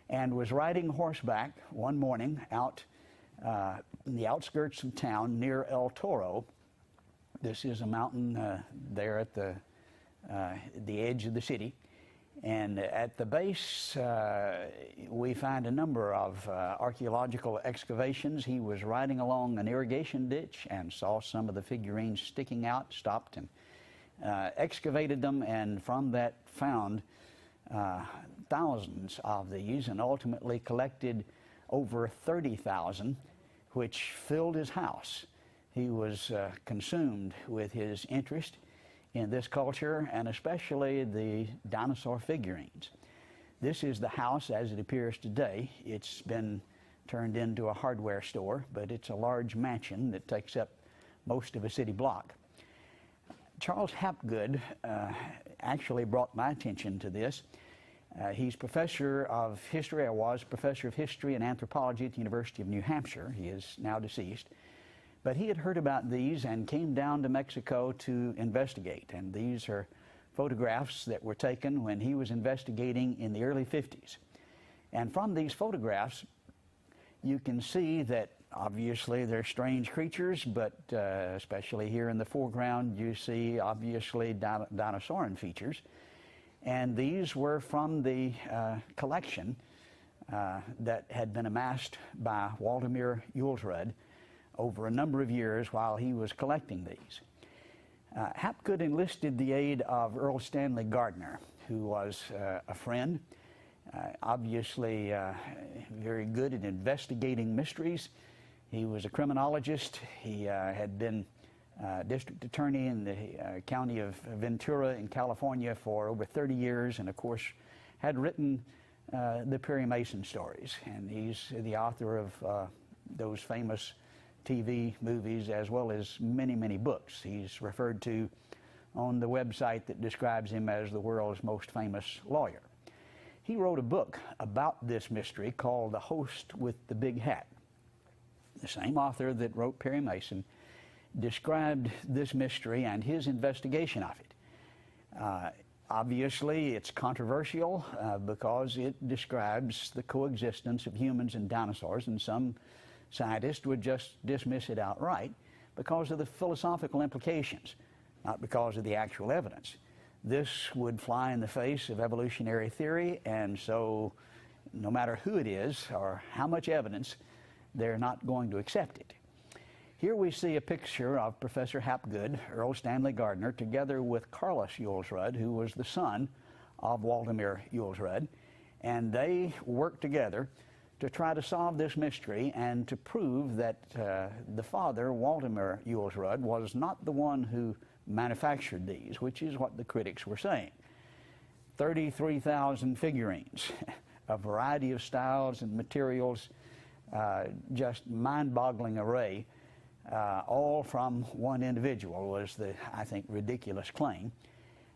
and was riding horseback one morning out in the outskirts of town near El Toro. This is a mountain there at the edge of the city. And at the base, we find a number of archaeological excavations. He was riding along an irrigation ditch and saw some of the figurines sticking out, stopped and excavated them, and from that found thousands of these, and ultimately collected over 30,000, which filled his house. He was consumed with his interest in this culture, and especially the dinosaur figurines. This is the house as it appears today. It's been turned into a hardware store, but it's a large mansion that takes up most of a city block. Charles Hapgood actually brought my attention to this. He's professor of history, or was professor of history and anthropology at the University of New Hampshire. He is now deceased. But he had heard about these and came down to Mexico to investigate. And these are photographs that were taken when he was investigating in the early 50s. And from these photographs, you can see that obviously they're strange creatures, but especially here in the foreground, you see obviously dinosaurian features. And these were from the collection that had been amassed by Waldemar Julsrud over a number of years while he was collecting these. Hapgood enlisted the aid of Earl Stanley Gardner, who was a friend, obviously very good at investigating mysteries. He was a criminologist. He had been district attorney in the county of Ventura in California for over 30 years, and of course had written the Perry Mason stories. And he's the author of those famous TV movies, as well as many, many books. He's referred to on the website that describes him as the world's most famous lawyer. He wrote a book about this mystery called The Host with the Big Hat. The same author that wrote Perry Mason described this mystery and his investigation of it. Obviously, it's controversial because it describes the coexistence of humans and dinosaurs, and some scientists would just dismiss it outright because of the philosophical implications, not because of the actual evidence. This would fly in the face of evolutionary theory, and so no matter who it is or how much evidence, they're not going to accept it. Here we see a picture of Professor Hapgood, Earl Stanley Gardner, together with Carlos Julsrud, who was the son of Waldemar Julsrud, and they worked together to try to solve this mystery and to prove that the father, Waldemar Julsrud, was not the one who manufactured these, which is what the critics were saying. 33,000 figurines, a variety of styles and materials, just mind-boggling array, all from one individual was the, I think, ridiculous claim.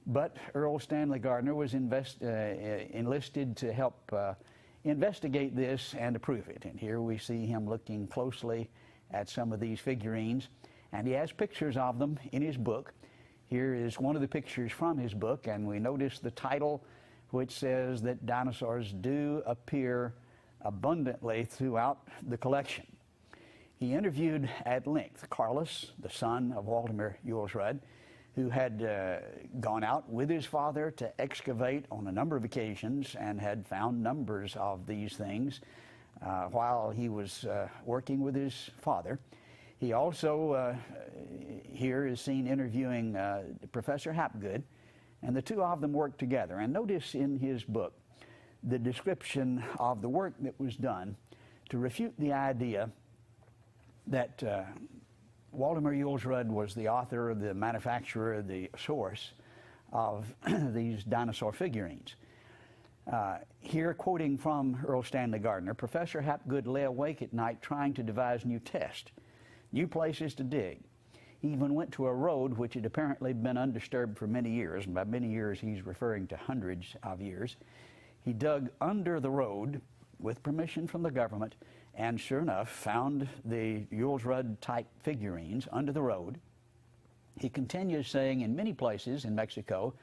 But Earl Stanley Gardner was enlisted to help investigate this and to prove it. And here we see him looking closely at some of these figurines, and he has pictures of them in his book. Here is one of the pictures from his book, and we notice the title, which says that dinosaurs do appear abundantly throughout the collection. He interviewed at length Carlos, the son of Waldemar Julsrud, who had gone out with his father to excavate on a number of occasions and had found numbers of these things while he was working with his father. He also here is seen interviewing Professor Hapgood, and the two of them worked together. And notice in his book the description of the work that was done to refute the idea that Waldemar Julsrud was the author, the manufacturer, the source of these dinosaur figurines. Here, quoting from Earl Stanley Gardner, Professor Hapgood lay awake at night trying to devise new tests, new places to dig. He even went to a road which had apparently been undisturbed for many years, and by many years he's referring to hundreds of years. He dug under the road with permission from the government, and sure enough found the Julsrud-type figurines under the road. He continues saying, in many places in Mexico,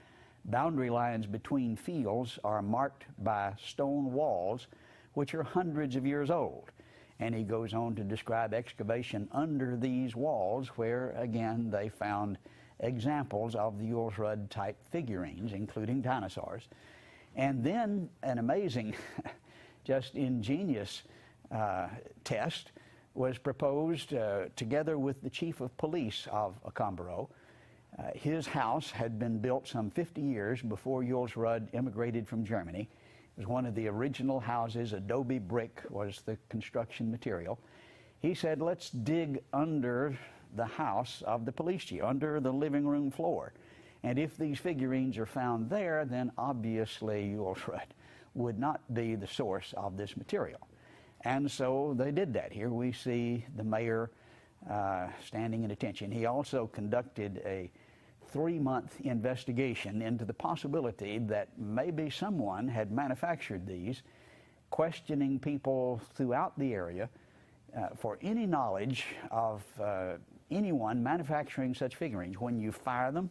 boundary lines between fields are marked by stone walls which are hundreds of years old. And he goes on to describe excavation under these walls where, again, they found examples of the Jules Rudd type figurines, including dinosaurs. And then an amazing, just ingenious test was proposed together with the chief of police of Accombaro. His house had been built some 50 years before Jules Rudd immigrated from Germany. It was one of the original houses. Adobe brick was the construction material. He said, let's dig under the house of the police chief, under the living room floor. And if these figurines are found there, then obviously Jules Rudd would not be the source of this material. And so they did that. Here we see the mayor standing at attention. He also conducted a 3-month investigation into the possibility that maybe someone had manufactured these, questioning people throughout the area for any knowledge of anyone manufacturing such figurines. When you fire them,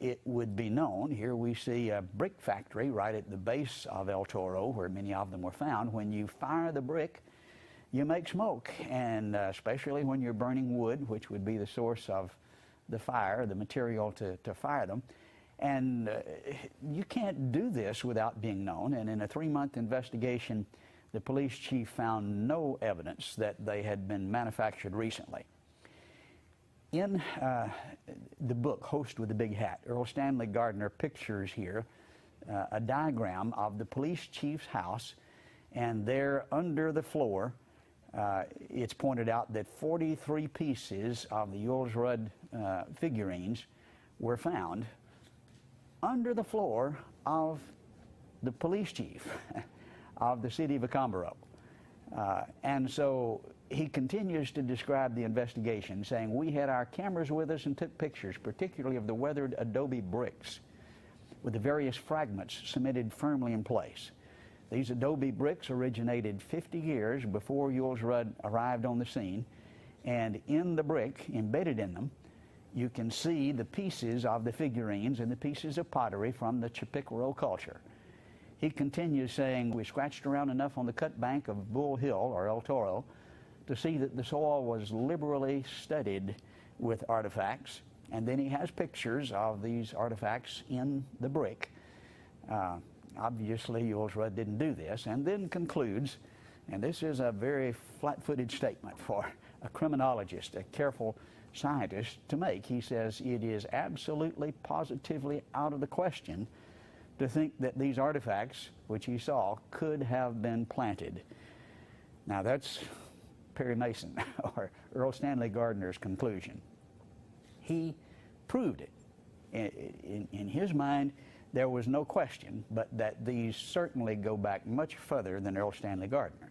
it would be known. Here we see a brick factory right at the base of El Toro, where many of them were found. When you fire the brick, you make smoke, and especially when you're burning wood, which would be the source of the fire, the material to fire them. And you can't do this without being known. And in a 3-month investigation, the police chief found no evidence that they had been manufactured recently. In the book, Host with the Big Hat, Earl Stanley Gardner pictures here a diagram of the police chief's house, and there under the floor, it's pointed out that 43 pieces of the Jules Rudd figurines were found under the floor of the police chief of the city of Accombaro. And so he continues to describe the investigation, saying, we had our cameras with us and took pictures, particularly of the weathered adobe bricks with the various fragments cemented firmly in place. These adobe bricks originated 50 years before Jules Rudd arrived on the scene, and in the brick, embedded in them, you can see the pieces of the figurines and the pieces of pottery from the Chipicaro culture. He continues saying, we scratched around enough on the cut bank of Bull Hill, or El Toro, to see that the soil was liberally studded with artifacts. And then he has pictures of these artifacts in the brick. Obviously, Jules Rudd didn't do this, and then concludes, and this is a very flat-footed statement for a criminologist, a careful scientist to make. He says, it is absolutely, positively out of the question to think that these artifacts, which he saw, could have been planted. Now that's Perry Mason, or Earl Stanley Gardner's conclusion. He proved it. In his mind, there was no question but that these certainly go back much further than Earl Stanley Gardner.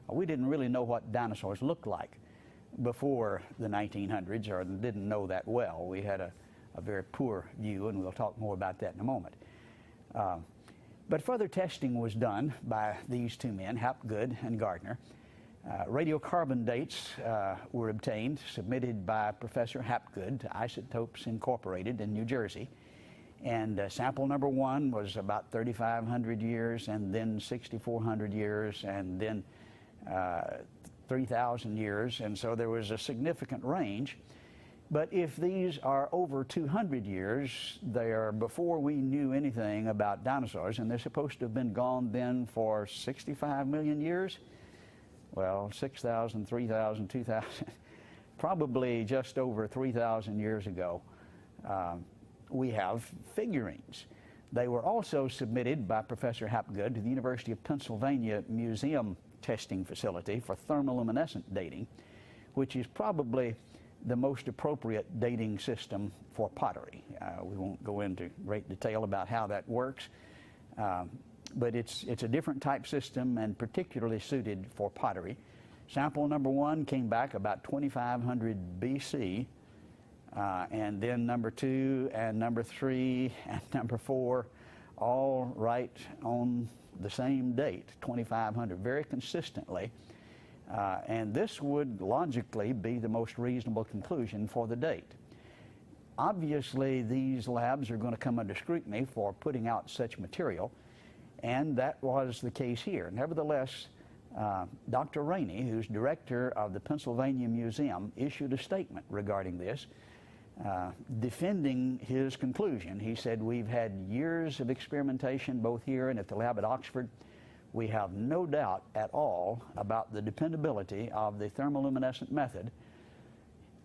We didn't really know what dinosaurs looked like before the 1900s, or didn't know that well. We had a very poor view, and we'll talk more about that in a moment. But further testing was done by these two men, Hapgood and Gardner. Radiocarbon dates were obtained, submitted by Professor Hapgood to Isotopes Incorporated in New Jersey. And sample number 1 was about 3,500 years, and then 6,400 years, and then 3,000 years. And so there was a significant range. But if these are over 200 years, they are before we knew anything about dinosaurs, and they're supposed to have been gone then for 65 million years. Well, 6,000, 3,000, 2,000, probably just over 3,000 years ago, we have figurines. They were also submitted by Professor Hapgood to the University of Pennsylvania Museum Testing Facility for thermoluminescent dating, which is probably the most appropriate dating system for pottery. We won't go into great detail about how that works, but it's a different type system and particularly suited for pottery. Sample number 1 came back about 2500 BC, and then number 2 and number 3 and number 4 all right on the same date, 2500, very consistently. And this would logically be the most reasonable conclusion for the date. Obviously, these labs are going to come under scrutiny for putting out such material, and that was the case here. Nevertheless, Dr. Rainey, who's director of the Pennsylvania Museum, issued a statement regarding this, defending his conclusion. He said, "We've had years of experimentation both here and at the lab at Oxford. We have no doubt at all about the dependability of the thermoluminescent method.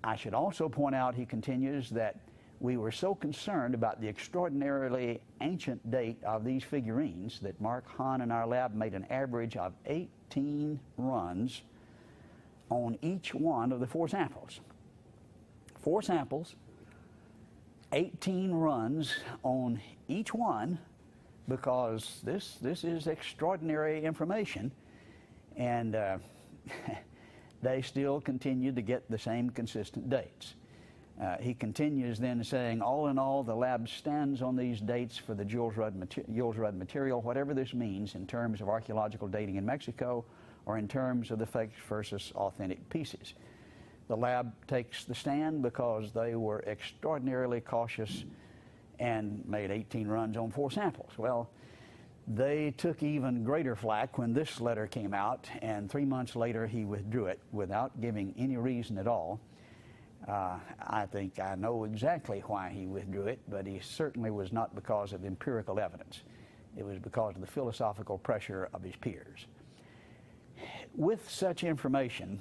I should also point out," he continues, "that we were so concerned about the extraordinarily ancient date of these figurines that Mark Hahn in our lab made an average of 18 runs on each one of the 4 samples. 4 samples, 18 runs on each one, because this is extraordinary information." And they still continue to get the same consistent dates. He continues then saying, "All in all, the lab stands on these dates for the Jules Rudd material, whatever this means in terms of archaeological dating in Mexico or in terms of the fakes versus authentic pieces. The lab takes the stand because they were extraordinarily cautious and made 18 runs on 4 samples." Well, they took even greater flack when this letter came out, and 3 months later he withdrew it without giving any reason at all. I think I know exactly why he withdrew it, but he certainly was not because of empirical evidence. It was because of the philosophical pressure of his peers. With such information,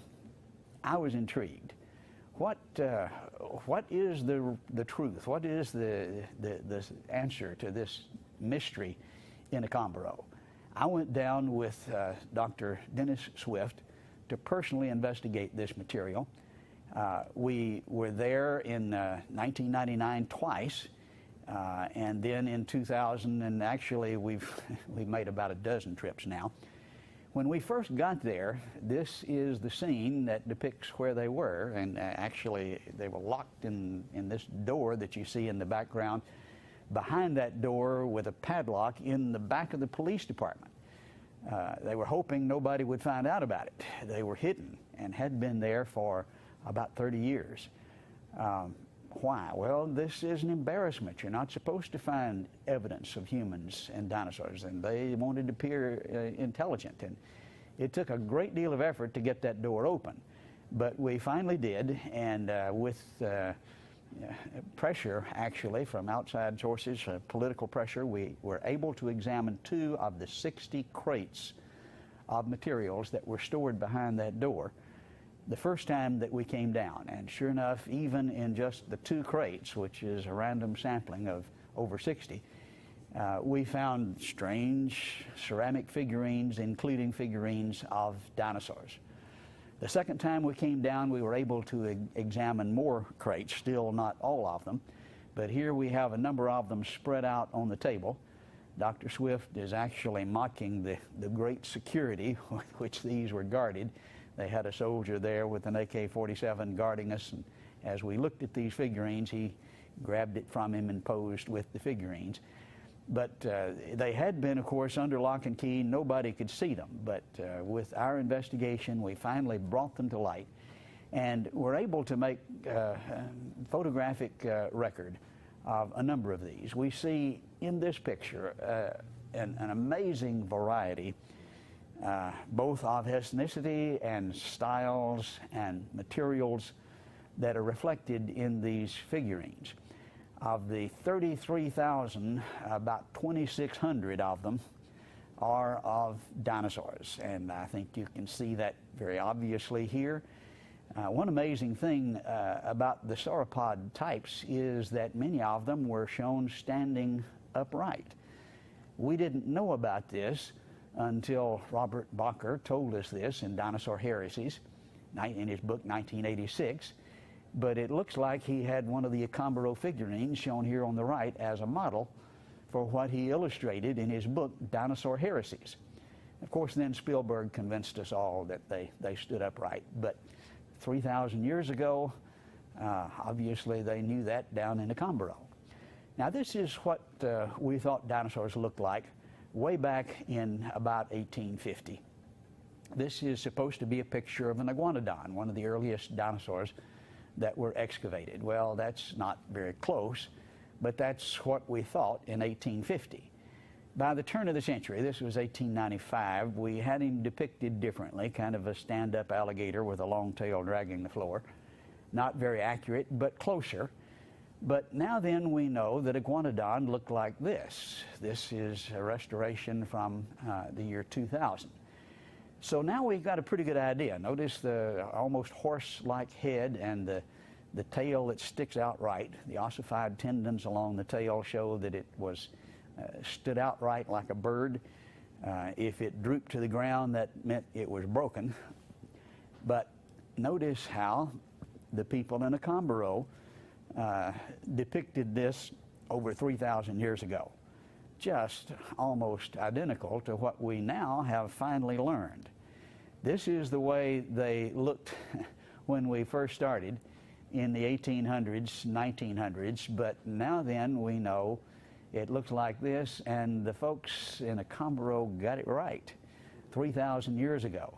I was intrigued. What is the truth? What is the answer to this mystery in Accombaro? I went down with Dr. Dennis Swift to personally investigate this material. We were there in 1999 twice, and then in 2000, and actually we've made about a dozen trips now. When we first got there, this is the scene that depicts where they were, and actually they were locked in this door that you see in the background, behind that door with a padlock in the back of the police department. They were hoping nobody would find out about it. They were hidden and had been there for about 30 years. Why? Well, this is an embarrassment. You're not supposed to find evidence of humans and dinosaurs, and they wanted to appear intelligent, and it took a great deal of effort to get that door open. But we finally did, and with pressure, actually, from outside sources, political pressure, we were able to examine 2 of the 60 crates of materials that were stored behind that door the first time that we came down. And sure enough, even in just the 2 crates, which is a random sampling of over 60, we found strange ceramic figurines, including figurines of dinosaurs. The second time we came down, we were able to examine more crates, still not all of them, but here we have a number of them spread out on the table. Dr. Swift is actually mocking the great security with which these were guarded. They had a soldier there with an AK-47 guarding us, and as we looked at these figurines, he grabbed it from him and posed with the figurines. But they had been, of course, under lock and key. Nobody could see them. But with our investigation, we finally brought them to light, and were able to make photographic record of a number of these. We see in this picture an amazing variety, both of ethnicity and styles and materials that are reflected in these figurines. Of the 33,000, about 2,600 of them are of dinosaurs, and I think you can see that very obviously here. One amazing thing about the sauropod types is that many of them were shown standing upright. We didn't know about this until Robert Bacher told us this in Dinosaur Heresies in his book 1986. But it looks like he had one of the Accombaro figurines shown here on the right as a model for what he illustrated in his book Dinosaur Heresies. Of course, then Spielberg convinced us all that they stood upright. But 3,000 years ago, obviously they knew that down in Accombaro. Now this is what we thought dinosaurs looked like way back in about 1850. This is supposed to be a picture of an iguanodon, one of the earliest dinosaurs that were excavated. Well, that's not very close, but that's what we thought in 1850. By the turn of the century, this was 1895, we had him depicted differently, kind of a stand-up alligator with a long tail dragging the floor. Not very accurate, but closer. But now then we know that Iguanodon looked like this. This is a restoration from the year 2000. So now we've got a pretty good idea. Notice the almost horse-like head and the tail that sticks out right. The ossified tendons along the tail show that it was stood outright like a bird. If it drooped to the ground, that meant it was broken. But notice how the people in Acambaro depicted this over 3,000 years ago. Just almost identical to what we now have finally learned. This is the way they looked when we first started in the 1800s, 1900s, but now then we know it looks like this, and the folks in Acambaro got it right 3,000 years ago,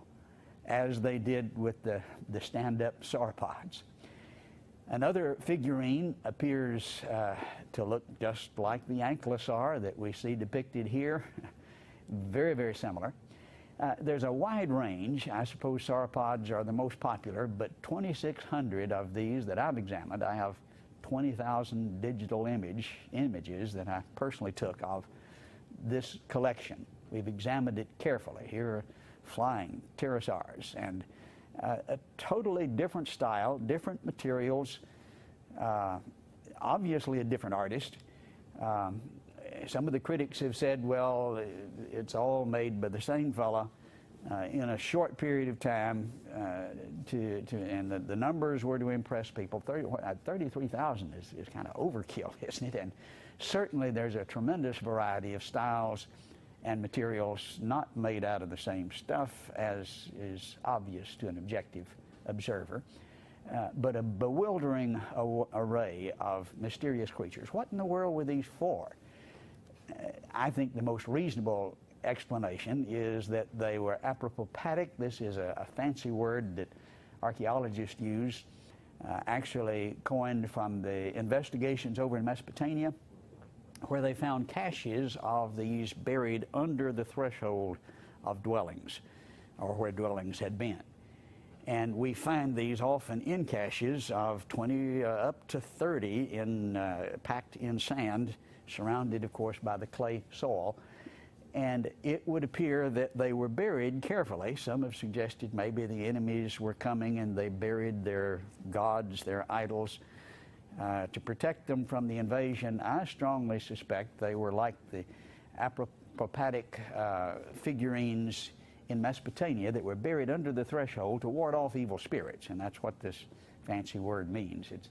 as they did with the stand-up sauropods. Another figurine appears to look just like the ankylosaur that we see depicted here. Very, very similar. There's a wide range. I suppose sauropods are the most popular, but 2,600 of these that I've examined. I have 20,000 digital images that I personally took of this collection. We've examined it carefully. Here are flying pterosaurs, and a totally different style, different materials, obviously a different artist. Some of the critics have said, well, it's all made by the same fella in a short period of time, and the numbers were to impress people. 33,000 is kind of overkill, isn't it? And certainly there's a tremendous variety of styles and materials not made out of the same stuff, as is obvious to an objective observer, but a bewildering array of mysterious creatures. What in the world were these for? I think the most reasonable explanation is that they were apropopadic. This is a fancy word that archaeologists use, actually coined from the investigations over in Mesopotamia, where they found caches of these buried under the threshold of dwellings, or where dwellings had been. And we find these often in caches of 20 up to 30 packed in sand, surrounded, of course, by the clay soil. And it would appear that they were buried carefully. Some have suggested maybe the enemies were coming and they buried their gods, their idols, to protect them from the invasion. I strongly suspect they were like the apropopadic figurines in Mesopotamia that were buried under the threshold to ward off evil spirits, and that's what this fancy word means. It's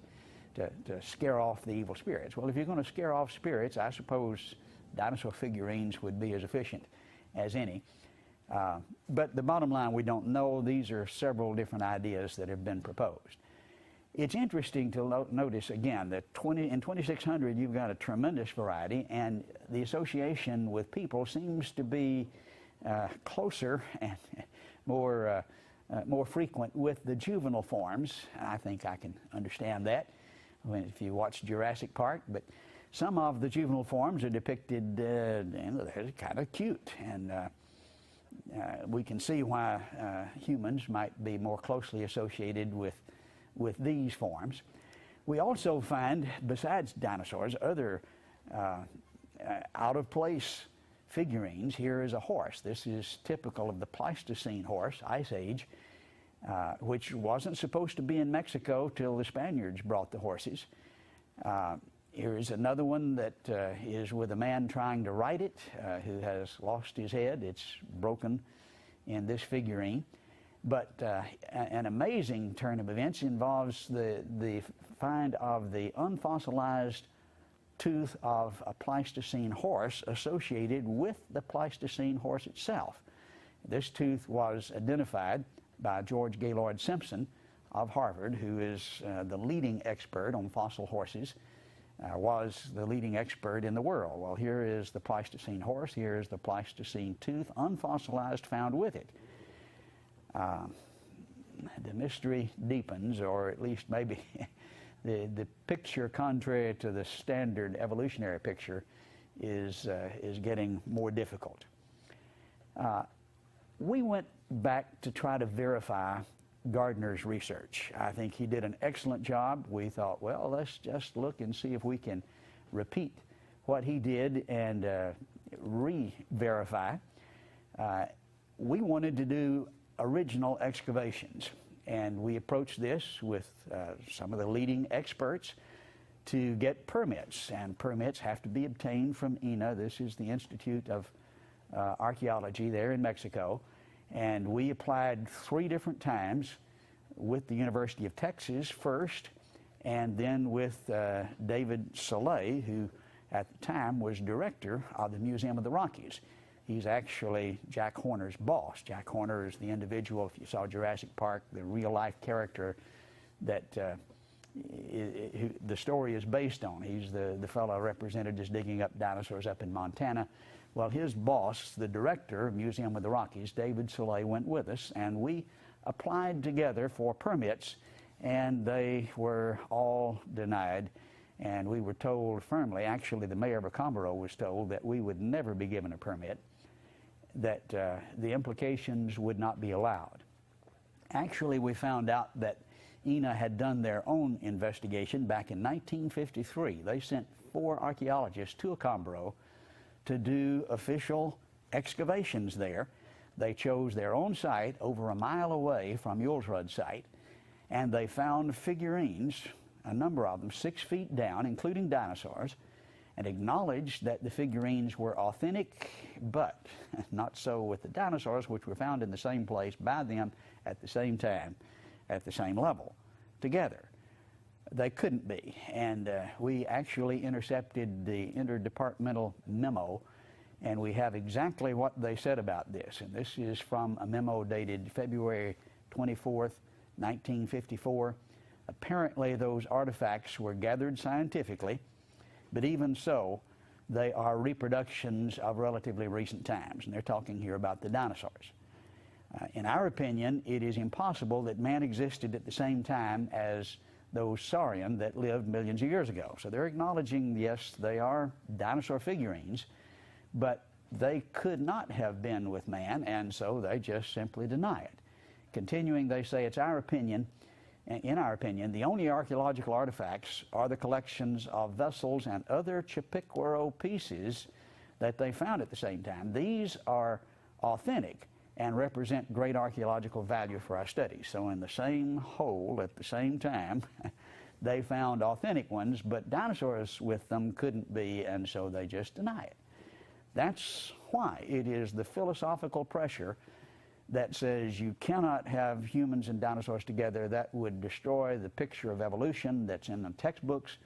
to scare off the evil spirits. Well, if you're going to scare off spirits, I suppose dinosaur figurines would be as efficient as any. But the bottom line, we don't know. These are several different ideas that have been proposed. It's interesting to notice again that in 2,600 you've got a tremendous variety, and the association with people seems to be closer and more frequent with the juvenile forms. I think I can understand that if you watch Jurassic Park, but some of the juvenile forms are depicted, they're kind of cute, and we can see why humans might be more closely associated with these forms. We also find, besides dinosaurs, other out-of-place figurines. Here is a horse. This is typical of the Pleistocene horse, Ice Age, which wasn't supposed to be in Mexico till the Spaniards brought the horses. Here's another one that is with a man trying to ride it, who has lost his head. It's broken in this figurine. But an amazing turn of events involves the find of the unfossilized tooth of a Pleistocene horse associated with the Pleistocene horse itself. This tooth was identified by George Gaylord Simpson of Harvard, who is the leading expert on fossil horses, was the leading expert in the world. Well, here is the Pleistocene horse, here is the Pleistocene tooth, unfossilized, found with it. The mystery deepens, or at least maybe the picture, contrary to the standard evolutionary picture, is getting more difficult. We went back to try to verify Gardner's research. I think he did an excellent job. We thought, well, let's just look and see if we can repeat what he did and re-verify. We wanted to do original excavations, and we approached this with some of the leading experts to get permits, and permits have to be obtained from INA. This is the Institute of Archaeology there in Mexico, and we applied 3 different times with the University of Texas first, and then with David Soleil, who at the time was director of the Museum of the Rockies. He's actually Jack Horner's boss. Jack Horner is the individual, if you saw Jurassic Park, the real-life character that the story is based on. He's the fellow represented as digging up dinosaurs up in Montana. Well, his boss, the director of Museum of the Rockies, David Soleil, went with us, and we applied together for permits, and they were all denied. And we were told firmly, actually the mayor of Acambaro was told, that we would never be given a permit, that the implications would not be allowed. Actually, we found out that INA had done their own investigation back in 1953. They sent 4 archaeologists to Acambaro to do official excavations there. They chose their own site over a mile away from Julesrud's site, and they found figurines, a number of them 6 feet down, including dinosaurs, and acknowledged that the figurines were authentic, but not so with the dinosaurs, which were found in the same place by them at the same time, at the same level, together. They couldn't be, and we actually intercepted the interdepartmental memo, and we have exactly what they said about this. And this is from a memo dated February 24th, 1954. Apparently those artifacts were gathered scientifically, but even so, they are reproductions of relatively recent times, and they're talking here about the dinosaurs. In our opinion, it is impossible that man existed at the same time as those saurian that lived millions of years ago. So they're acknowledging, yes, they are dinosaur figurines, but they could not have been with man, and so they just simply deny it. Continuing, they say, it's our opinion, in our opinion, the only archaeological artifacts are the collections of vessels and other Chipiquaro pieces that they found at the same time. These are authentic and represent great archaeological value for our studies. So in the same hole at the same time, they found authentic ones, but dinosaurs with them couldn't be, and so they just deny it. That's why it is the philosophical pressure that says you cannot have humans and dinosaurs together. That would destroy the picture of evolution that's in the textbooks.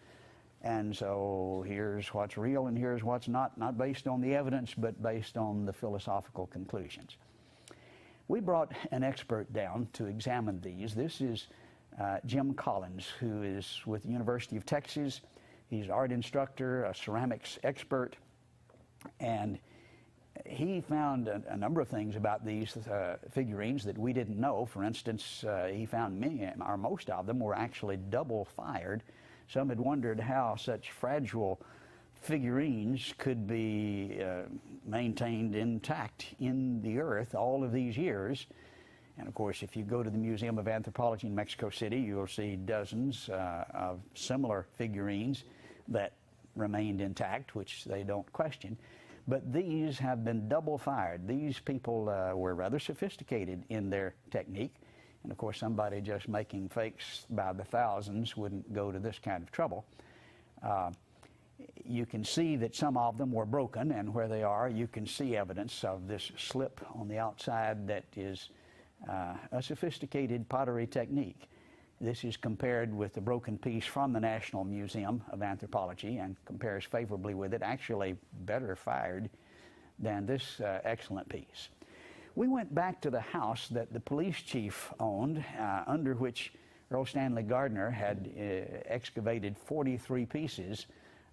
And so here's what's real and here's what's not based on the evidence, but based on the philosophical conclusions. We brought an expert down to examine these. This is Jim Collins, who is with the University of Texas. He's an art instructor, a ceramics expert, and he found a number of things about these figurines that we didn't know. For instance, he found many, or most of them, were actually double-fired. Some had wondered how such fragile figurines could be maintained intact in the earth all of these years. And of course, if you go to the Museum of Anthropology in Mexico City, you'll see dozens of similar figurines that remained intact, which they don't question. But these have been double fired. These people were rather sophisticated in their technique. And of course, somebody just making fakes by the thousands wouldn't go to this kind of trouble. You can see that some of them were broken, and where they are, you can see evidence of this slip on the outside that is a sophisticated pottery technique. This is compared with the broken piece from the National Museum of Anthropology and compares favorably with it, actually better fired than this excellent piece. We went back to the house that the police chief owned, under which Earl Stanley Gardner had excavated 43 pieces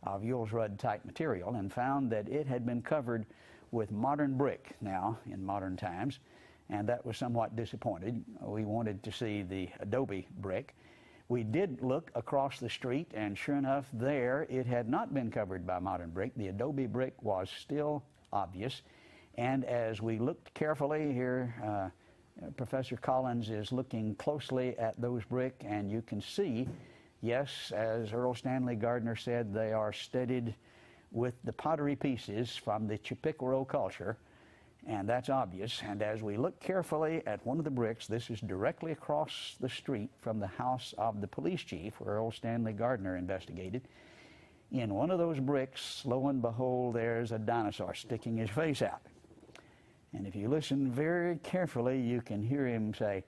of Julesrud type material, and found that it had been covered with modern brick now in modern times, and that was somewhat disappointed. We wanted to see the adobe brick, We did look across the street, and sure enough, there it had not been covered by modern brick. The adobe brick was still obvious. And as we looked carefully here, Professor Collins is looking closely at those brick, and you can see, yes, as Earl Stanley Gardner said, they are studded with the pottery pieces from the Chippewa culture, and that's obvious. And as we look carefully at one of the bricks, this is directly across the street from the house of the police chief where Earl Stanley Gardner investigated. In one of those bricks, lo and behold, there's a dinosaur sticking his face out. And if you listen very carefully, you can hear him say,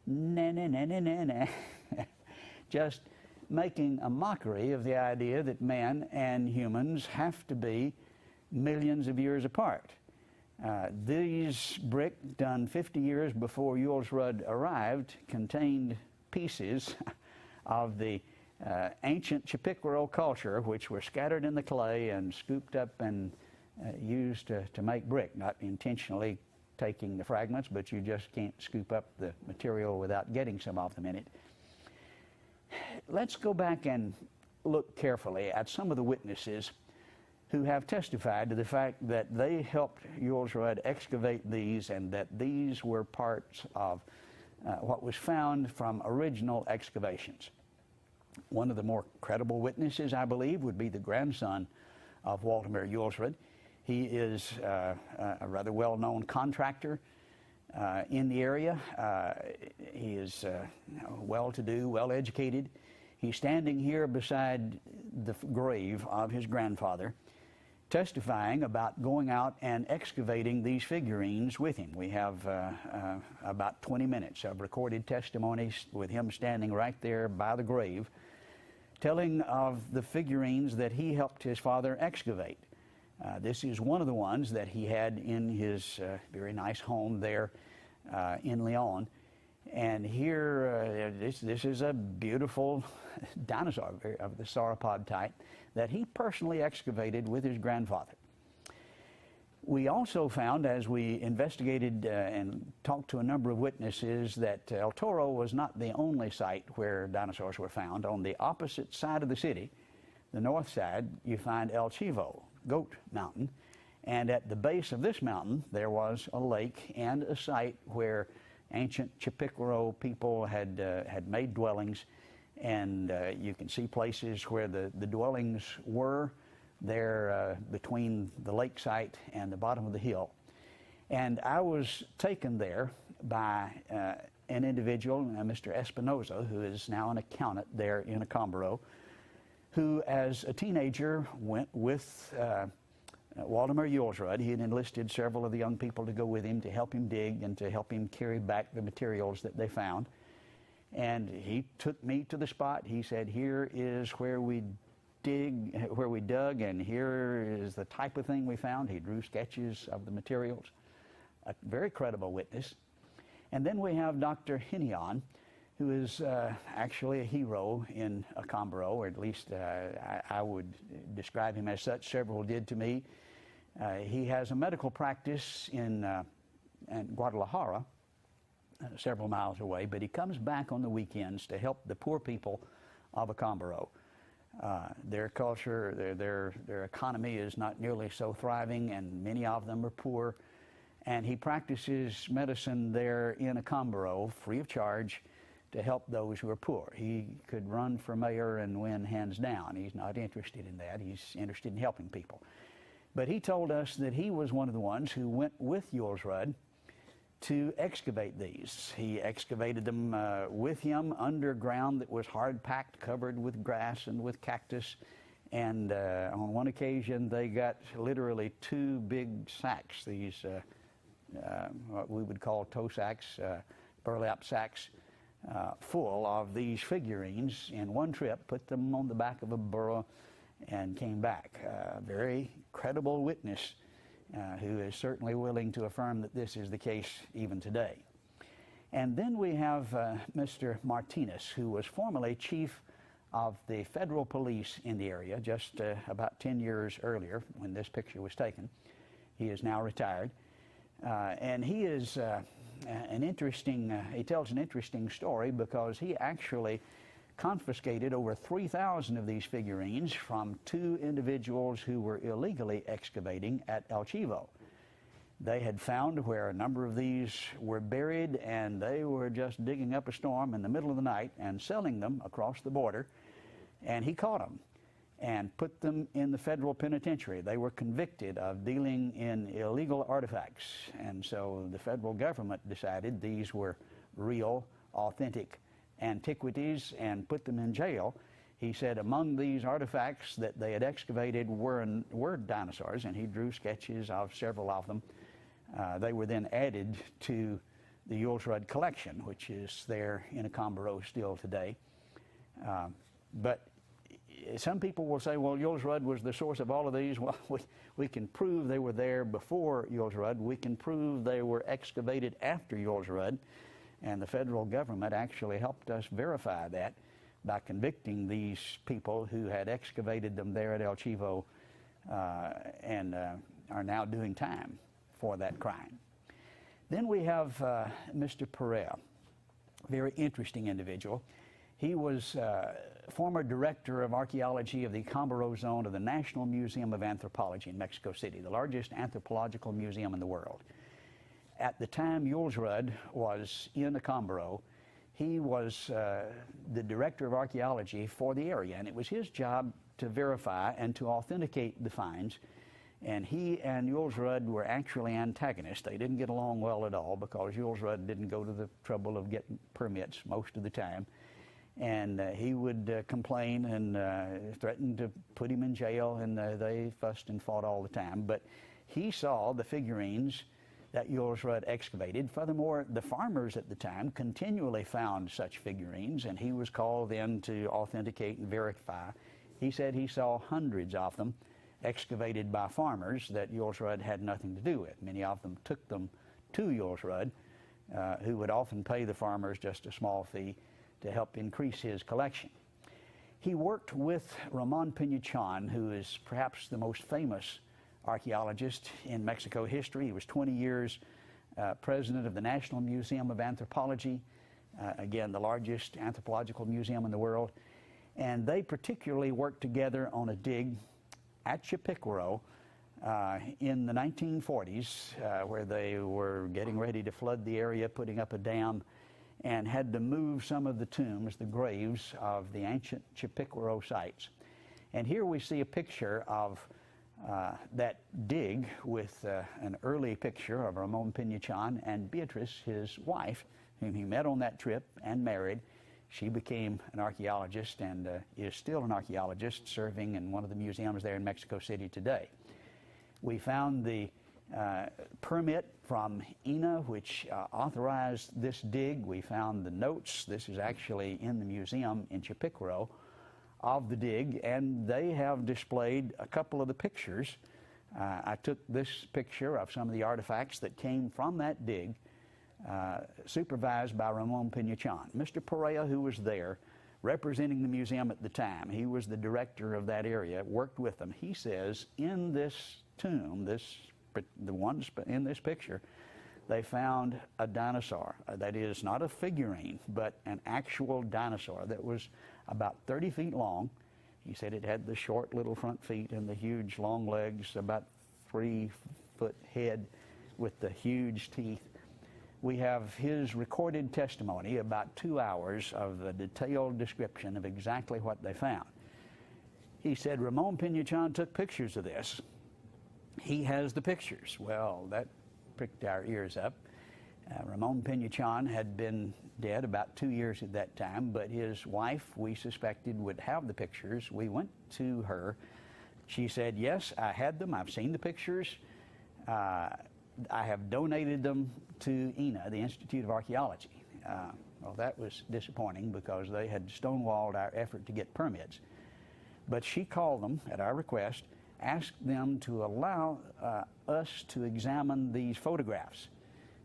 "Na na na na na na," just making a mockery of the idea that man and humans have to be millions of years apart. These brick, done 50 years before Yules Rud arrived, contained pieces of the ancient Chippewa culture, which were scattered in the clay and scooped up and used to make brick, not intentionally taking the fragments, but you just can't scoop up the material without getting some of them in it. Let's go back and look carefully at some of the witnesses who have testified to the fact that they helped Yules Rud excavate these, and that these were parts of what was found from original excavations. One of the more credible witnesses, I believe, would be the grandson of Walter Yules Rud. He is a rather well-known contractor in the area. He is well-to-do, well-educated. He's standing here beside the grave of his grandfather, testifying about going out and excavating these figurines with him. We have about 20 minutes of recorded testimonies with him standing right there by the grave, telling of the figurines that he helped his father excavate. This is one of the ones that he had in his very nice home there in Lyon. And here, this is a beautiful dinosaur of the sauropod type that he personally excavated with his grandfather. We also found, as we investigated and talked to a number of witnesses, that El Toro was not the only site where dinosaurs were found. On the opposite side of the city, the north side, you find El Chivo, Goat Mountain. And at the base of this mountain, there was a lake and a site where ancient Chippewa people had made dwellings. And you can see places where the dwellings were there between the lake site and the bottom of the hill. And I was taken there by an individual, Mr. Espinoza, who is now an accountant there in Accombaro, who as a teenager went with Walter Yules Rud. He had enlisted several of the young people to go with him to help him dig and to help him carry back the materials that they found. And he took me to the spot. He said, "Here is where we dug, and here is the type of thing we found." He drew sketches of the materials. A very credible witness. And then we have Dr. Hinion, who is actually a hero in Accombaro, or at least I would describe him as such. Several did to me. He has a medical practice in Guadalajara, several miles away, but he comes back on the weekends to help the poor people of Accombaro. Their culture, their economy is not nearly so thriving, and many of them are poor. And he practices medicine there in Accombaro free of charge to help those who are poor. He could run for mayor and win hands down. He's not interested in that. He's interested in helping people. But he told us that he was one of the ones who went with Yules Rud to excavate these. He excavated them with him underground that was hard-packed, covered with grass and with cactus. And on one occasion, they got literally 2 big sacks, these what we would call toe sacks, burlap sacks, full of these figurines in one trip, put them on the back of a burro, and came back. A very credible witness who is certainly willing to affirm that this is the case even today. And then we have Mr. Martinez, who was formerly chief of the federal police in the area just about 10 years earlier when this picture was taken. He is now retired. And he is he tells an interesting story because he actually confiscated over 3,000 of these figurines from 2 individuals who were illegally excavating at El Chivo. They had found where a number of these were buried, and they were just digging up a storm in the middle of the night and selling them across the border. And he caught them and put them in the federal penitentiary. They were convicted of dealing in illegal artifacts. And so the federal government decided these were real, authentic antiquities and put them in jail. He said among these artifacts that they had excavated were dinosaurs, and he drew sketches of several of them. They were then added to the Jules Rudd collection, which is there in Accombaro still today. But some people will say, well, Jules Rudd was the source of all of these. Well, we can prove they were there before Jules Rudd. We can prove they were excavated after Jules Rudd. And the federal government actually helped us verify that by convicting these people who had excavated them there at El Chivo and are now doing time for that crime. Then we have Mr. Perea, very interesting individual. He was former director of archaeology of the Accombaro zone of the National Museum of Anthropology in Mexico City, the largest anthropological museum in the world. At the time Jules Rudd was in Accombaro, he was the director of archaeology for the area, and it was his job to verify and to authenticate the finds. And he and Jules Rudd were actually antagonists. They didn't get along well at all because Jules Rudd didn't go to the trouble of getting permits most of the time. And he would complain and threaten to put him in jail, and they fussed and fought all the time. But he saw the figurines that Jules Rudd excavated. Furthermore, the farmers at the time continually found such figurines, and he was called in to authenticate and verify. He said he saw hundreds of them excavated by farmers that Jules Rudd had nothing to do with. Many of them took them to Jules Rudd, who would often pay the farmers just a small fee to help increase his collection. He worked with Ramon Pinachon, who is perhaps the most famous archaeologist in Mexico history. He was 20 years president of the National Museum of Anthropology, again, the largest anthropological museum in the world. And they particularly worked together on a dig at Chipiquaro in the 1940s, where they were getting ready to flood the area, putting up a dam, and had to move some of the tombs, the graves of the ancient Chipiquaro sites. And here we see a picture of that dig with an early picture of Ramon Pinachon and Beatrice, his wife, whom he met on that trip and married. She became an archaeologist and is still an archaeologist serving in one of the museums there in Mexico City today. We found the permit from INA, which authorized this dig. We found the notes. This is actually in the museum in Chipiquaro of the dig, and they have displayed a couple of the pictures. I took this picture of some of the artifacts that came from that dig, supervised by Ramon Pinachon. Mr. Perea, who was there representing the museum at the time, he was the director of that area, worked with them. He says in this tomb, the ones in this picture, they found a dinosaur. That is not a figurine, but an actual dinosaur that was about 30 feet long. He said it had the short little front feet and the huge long legs, about 3-foot head with the huge teeth. We have his recorded testimony, about 2 hours of a detailed description of exactly what they found. He said Ramon Pinachon took pictures of this. He has the pictures. Well, that pricked our ears up. Ramon Pinachon had been dead about 2 years at that time, but his wife, we suspected, would have the pictures. We went to her. She said, yes, I had them. I've seen the pictures. I have donated them to INA, the Institute of Archaeology. Well, that was disappointing because they had stonewalled our effort to get permits. But she called them at our request, asked them to allow us to examine these photographs.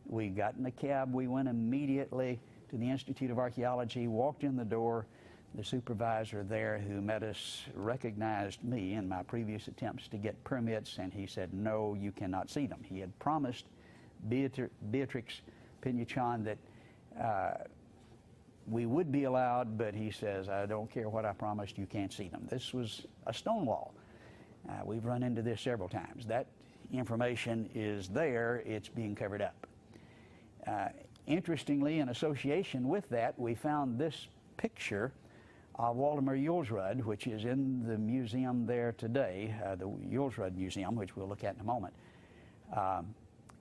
We got in a cab. We went immediately to the Institute of Archaeology, walked in the door. The supervisor there who met us recognized me in my previous attempts to get permits, and he said, no, you cannot see them. He had promised Beatrix Pinachon that we would be allowed, but he says, I don't care what I promised, you can't see them. This was a stone wall. We've run into this several times. That information is there, it's being covered up. Interestingly, in association with that, we found this picture of Waldemar Julsrud, which is in the museum there today, the Julsrud Museum, which we'll look at in a moment.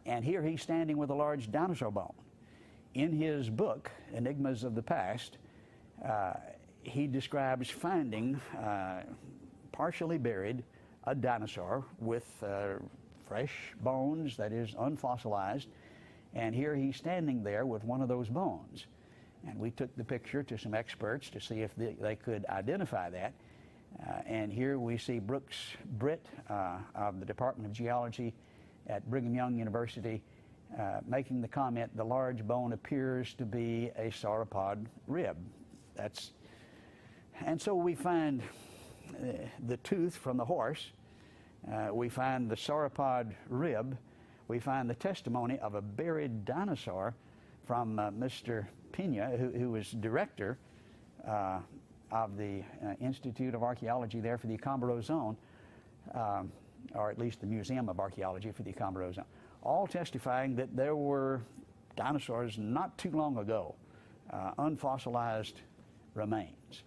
And here he's standing with a large dinosaur bone. In his book, Enigmas of the Past, he describes finding, partially buried, a dinosaur with fresh bones, that is, unfossilized. And here he's standing there with one of those bones. And we took the picture to some experts to see if they could identify that. And here we see Brooks Britt of the Department of Geology at Brigham Young University making the comment, the large bone appears to be a sauropod rib. And so we find the tooth from the horse, we find the sauropod rib, we find the testimony of a buried dinosaur from Mr. Pena, who was director of the Institute of Archaeology there for the Acambaro Zone, or at least the Museum of Archaeology for the Acambaro Zone, all testifying that there were dinosaurs not too long ago, unfossilized remains.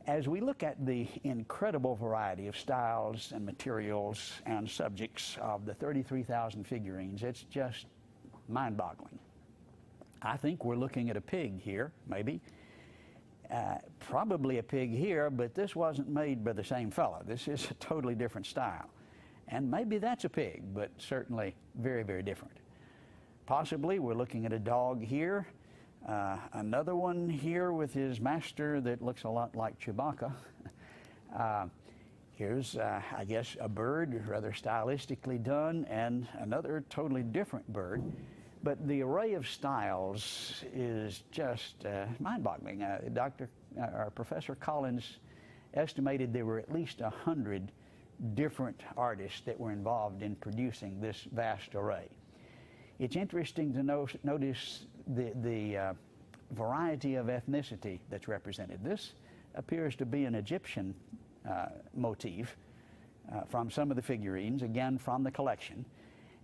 As we look at the incredible variety of styles and materials and subjects of the 33,000 figurines, it's just mind-boggling. I think we're looking at a pig here, maybe. Probably a pig here, but this wasn't made by the same fellow. This is a totally different style. And maybe that's a pig, but certainly very, very different. Possibly we're looking at a dog here. Another one here with his master that looks a lot like Chewbacca. Here's, I guess, a bird, rather stylistically done, and another totally different bird. But the array of styles is just mind-boggling. Professor Collins estimated there were at least 100 different artists that were involved in producing this vast array. It's interesting to notice the variety of ethnicity that's represented. This appears to be an Egyptian motif from some of the figurines, again from the collection.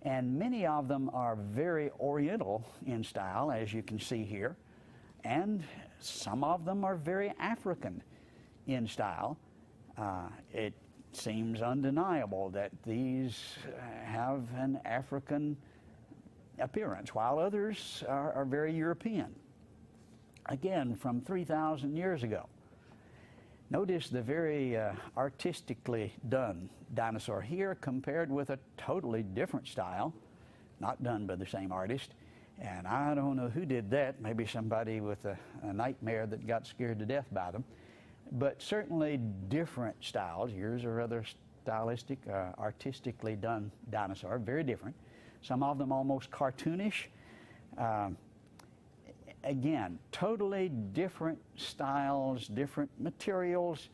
And many of them are very Oriental in style, as you can see here. And some of them are very African in style. It seems undeniable that these have an African appearance, while others are very European. Again, from 3,000 years ago. Notice the very artistically done dinosaur here compared with a totally different style, not done by the same artist. And I don't know who did that, maybe somebody with a nightmare that got scared to death by them. But certainly different styles. Here's a rather stylistic, artistically done dinosaur, very different. Some of them almost cartoonish. Again, totally different styles, different materials,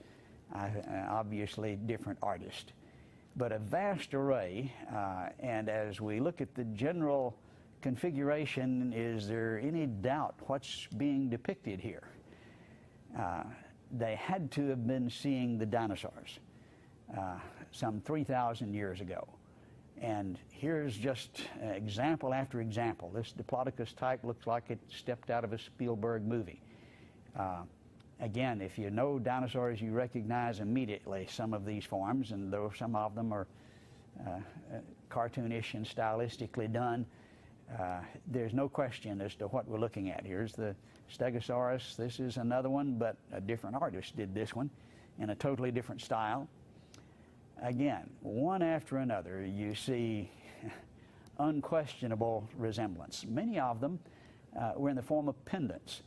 obviously different artists. But a vast array, and as we look at the general configuration, is there any doubt what's being depicted here? They had to have been seeing the dinosaurs some 3,000 years ago. And here's just example after example. This Diplodocus type looks like it stepped out of a Spielberg movie. Again, if you know dinosaurs, you recognize immediately some of these forms, and though some of them are cartoonish and stylistically done, there's no question as to what we're looking at. Here's the Stegosaurus. This is another one, but a different artist did this one in a totally different style. Again, one after another, you see unquestionable resemblance. Many of them were in the form of pendants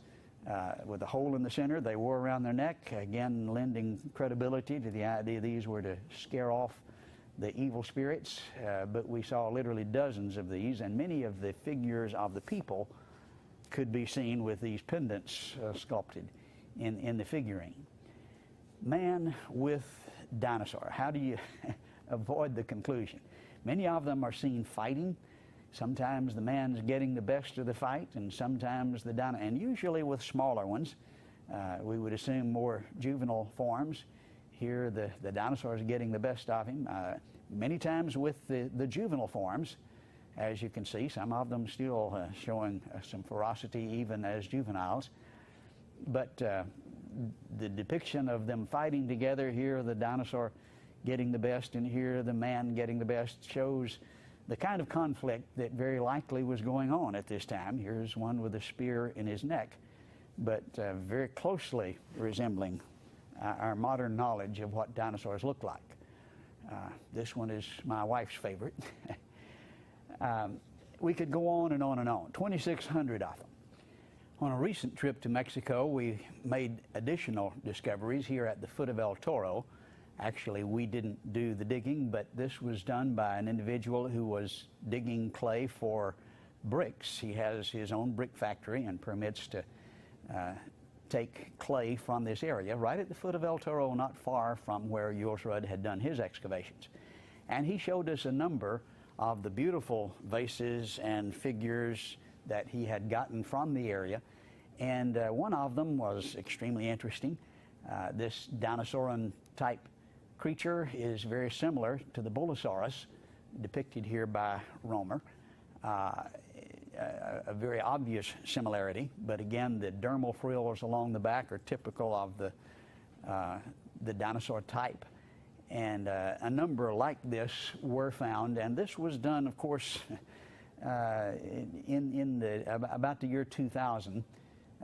with a hole in the center they wore around their neck, again lending credibility to the idea these were to scare off the evil spirits. But we saw literally dozens of these, and many of the figures of the people could be seen with these pendants sculpted in the figurine. Man with dinosaur. How do you avoid the conclusion? Many of them are seen fighting. Sometimes the man's getting the best of the fight, and sometimes and usually with smaller ones. We would assume more juvenile forms. Here the dinosaurs are getting the best of him. Many times with the juvenile forms, as you can see, some of them still showing some ferocity even as juveniles. But the depiction of them fighting together, here the dinosaur getting the best and here the man getting the best, shows the kind of conflict that very likely was going on at this time. Here's one with a spear in his neck, but very closely resembling our modern knowledge of what dinosaurs look like. This one is my wife's favorite. We could go on and on and on. 2,600 of them. On a recent trip to Mexico, we made additional discoveries here at the foot of El Toro. Actually, we didn't do the digging, but this was done by an individual who was digging clay for bricks. He has his own brick factory and permits to take clay from this area right at the foot of El Toro, not far from where Jules Rudd had done his excavations. And he showed us a number of the beautiful vases and figures that he had gotten from the area. And one of them was extremely interesting. This dinosauran type creature is very similar to the Bullosaurus depicted here by Romer. A very obvious similarity, but again, the dermal frills along the back are typical of the dinosaur type. And a number like this were found, and this was done, of course, in about the year 2000,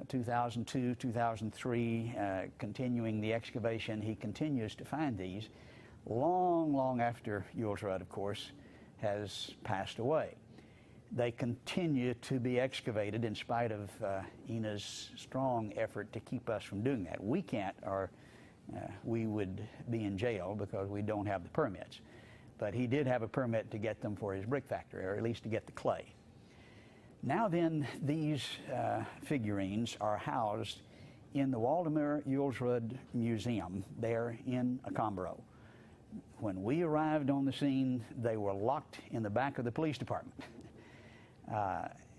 2002, 2003, continuing the excavation. He continues to find these long after Jules Rudd, of course, has passed away. They continue to be excavated in spite of Ina's strong effort to keep us from doing that. We can't, or we would be in jail because we don't have the permits. But he did have a permit to get them for his brick factory, or at least to get the clay. Now then, these figurines are housed in the Waldemar Jules Rudd Museum there in Acambaro. When we arrived on the scene, they were locked in the back of the police department.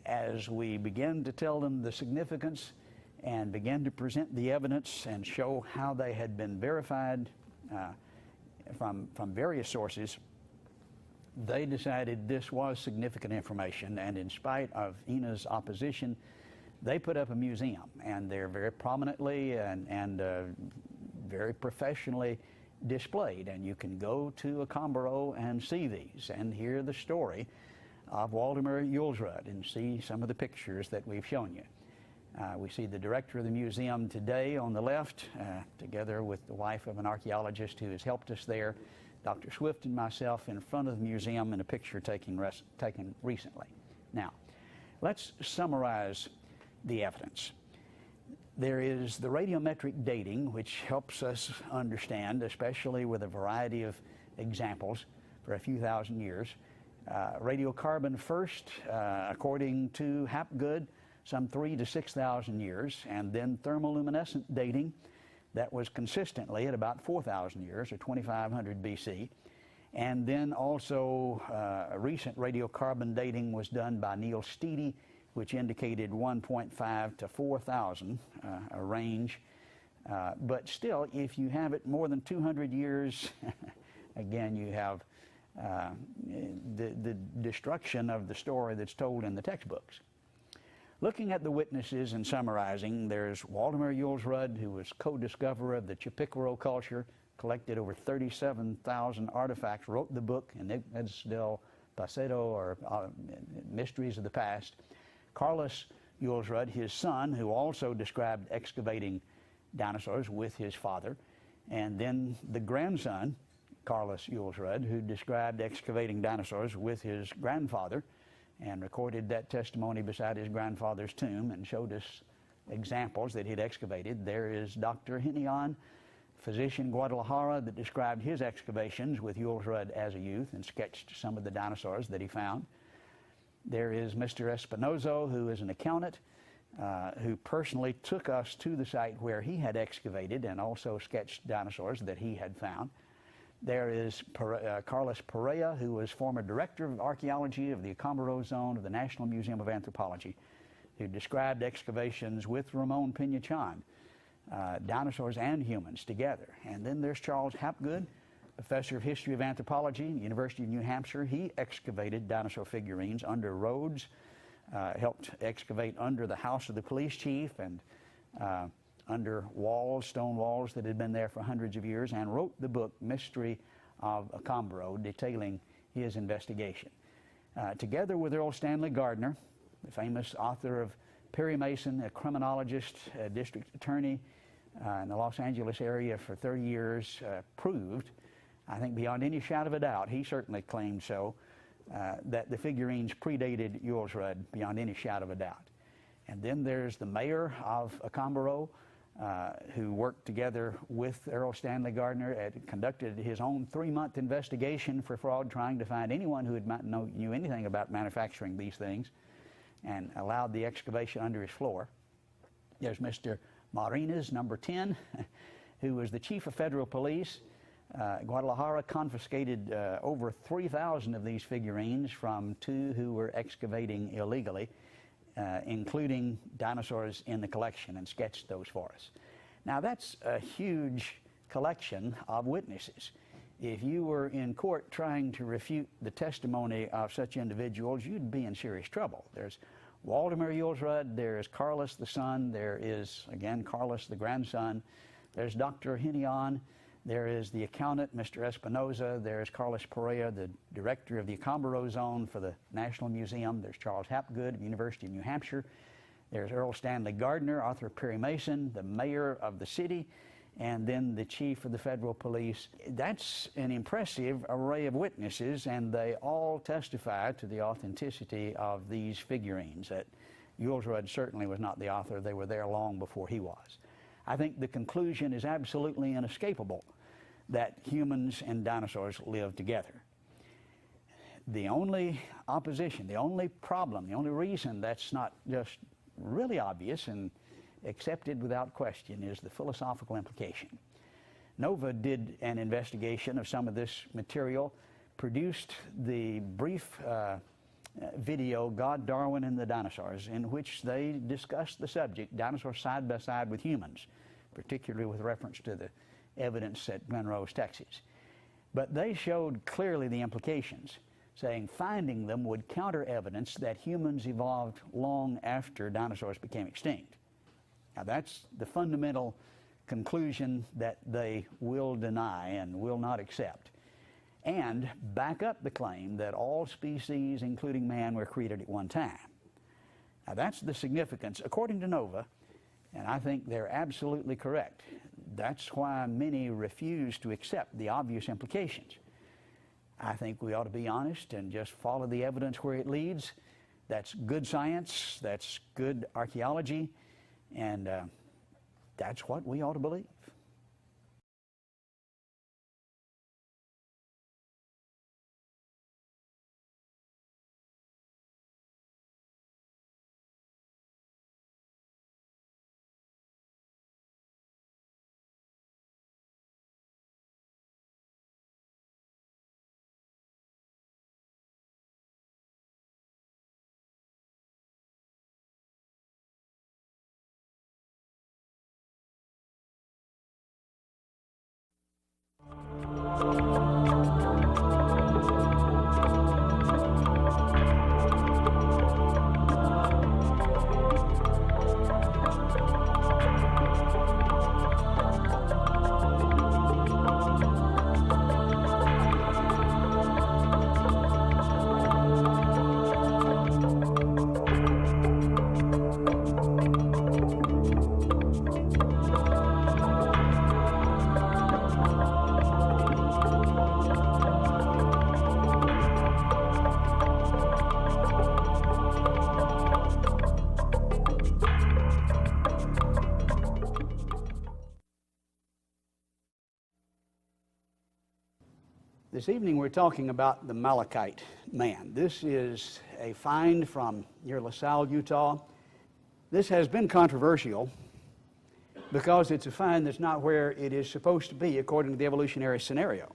As we began to tell them the significance and began to present the evidence and show how they had been verified from various sources, they decided this was significant information, and in spite of Ina's opposition, they put up a museum, and they're very prominently and very professionally displayed, and you can go to Acambaro and see these and hear the story of Waldemar Jules Rudd and see some of the pictures that we've shown you. We see the director of the museum today on the left, together with the wife of an archaeologist who has helped us there, Dr. Swift and myself in front of the museum in a picture taken recently. Now, let's summarize the evidence. There is the radiometric dating, which helps us understand, especially with a variety of examples for a few thousand years. Radiocarbon first, according to Hapgood, some 3,000 to 6,000 years, and then thermoluminescent dating that was consistently at about 4,000 years, or 2,500 BC. And then also a recent radiocarbon dating was done by Neil Steedy, which indicated 1.5 to 4,000, a range. But still, if you have it more than 200 years, again, you have the destruction of the story that's told in the textbooks. Looking at the witnesses and summarizing, there's Waldemar Jules Rudd, who was co-discoverer of the Chipicoro culture, collected over 37,000 artifacts, wrote the book, Enigmas del Pasado, or Mysteries of the Past. Carlos Jules Rudd, his son, who also described excavating dinosaurs with his father, and then the grandson, Carlos Jules Rudd, who described excavating dinosaurs with his grandfather and recorded that testimony beside his grandfather's tomb and showed us examples that he'd excavated. There is Dr. Hinion, physician Guadalajara, that described his excavations with Jules Rudd as a youth and sketched some of the dinosaurs that he found. There is Mr. Espinozo, who is an accountant, who personally took us to the site where he had excavated and also sketched dinosaurs that he had found. There is Carlos Perea, who was former director of archaeology of the Acambaro Zone of the National Museum of Anthropology, who described excavations with Ramon Pinachon, dinosaurs and humans together. And then there's Charles Hapgood, professor of history of anthropology at the University of New Hampshire. He excavated dinosaur figurines under roads, helped excavate under the house of the police chief and under walls, stone walls that had been there for hundreds of years, and wrote the book Mystery of Acambaro, detailing his investigation. Together with Earl Stanley Gardner, the famous author of Perry Mason, a criminologist, a district attorney in the Los Angeles area for 30 years, proved, I think beyond any shadow of a doubt, he certainly claimed so, that the figurines predated Jules Rudd beyond any shadow of a doubt. And then there's the mayor of Acambaro, who worked together with Earl Stanley Gardner, conducted his own 3-month investigation for fraud, trying to find anyone who knew anything about manufacturing these things, and allowed the excavation under his floor. There's Mr. Marinas, number 10, who was the chief of federal police. Guadalajara confiscated over 3,000 of these figurines from 2 who were excavating illegally, including dinosaurs in the collection, and sketched those for us. Now that's a huge collection of witnesses. If you were in court trying to refute the testimony of such individuals, you'd be in serious trouble. There's Waldemar Jules Rudd, there's Carlos the son, there is, again, Carlos the grandson, there's Dr. Hinion, there is the accountant, Mr. Espinoza, there's Carlos Perea, the director of the Acambaro Zone for the National Museum, there's Charles Hapgood of the University of New Hampshire, there's Earl Stanley Gardner, author of Perry Mason, the mayor of the city, and then the chief of the federal police. That's an impressive array of witnesses, and they all testify to the authenticity of these figurines, that Jules Rudd certainly was not the author. They were there long before he was. I think the conclusion is absolutely inescapable, that humans and dinosaurs live together. The only opposition, the only problem, the only reason that's not just really obvious and accepted without question is the philosophical implication. Nova did an investigation of some of this material, produced the brief video, God, Darwin, and the Dinosaurs, in which they discussed the subject, dinosaurs side by side with humans, particularly with reference to the evidence at Glen Rose, Texas. But they showed clearly the implications, saying finding them would counter evidence that humans evolved long after dinosaurs became extinct. Now that's the fundamental conclusion that they will deny and will not accept, and back up the claim that all species, including man, were created at one time. Now that's the significance, according to Nova, and I think they're absolutely correct. That's why many refuse to accept the obvious implications. I think we ought to be honest and just follow the evidence where it leads. That's good science, that's good archaeology, and that's what we ought to believe. This evening we're talking about the Malachite man. This is a find from near LaSalle, Utah. This has been controversial because it's a find that's not where it is supposed to be according to the evolutionary scenario.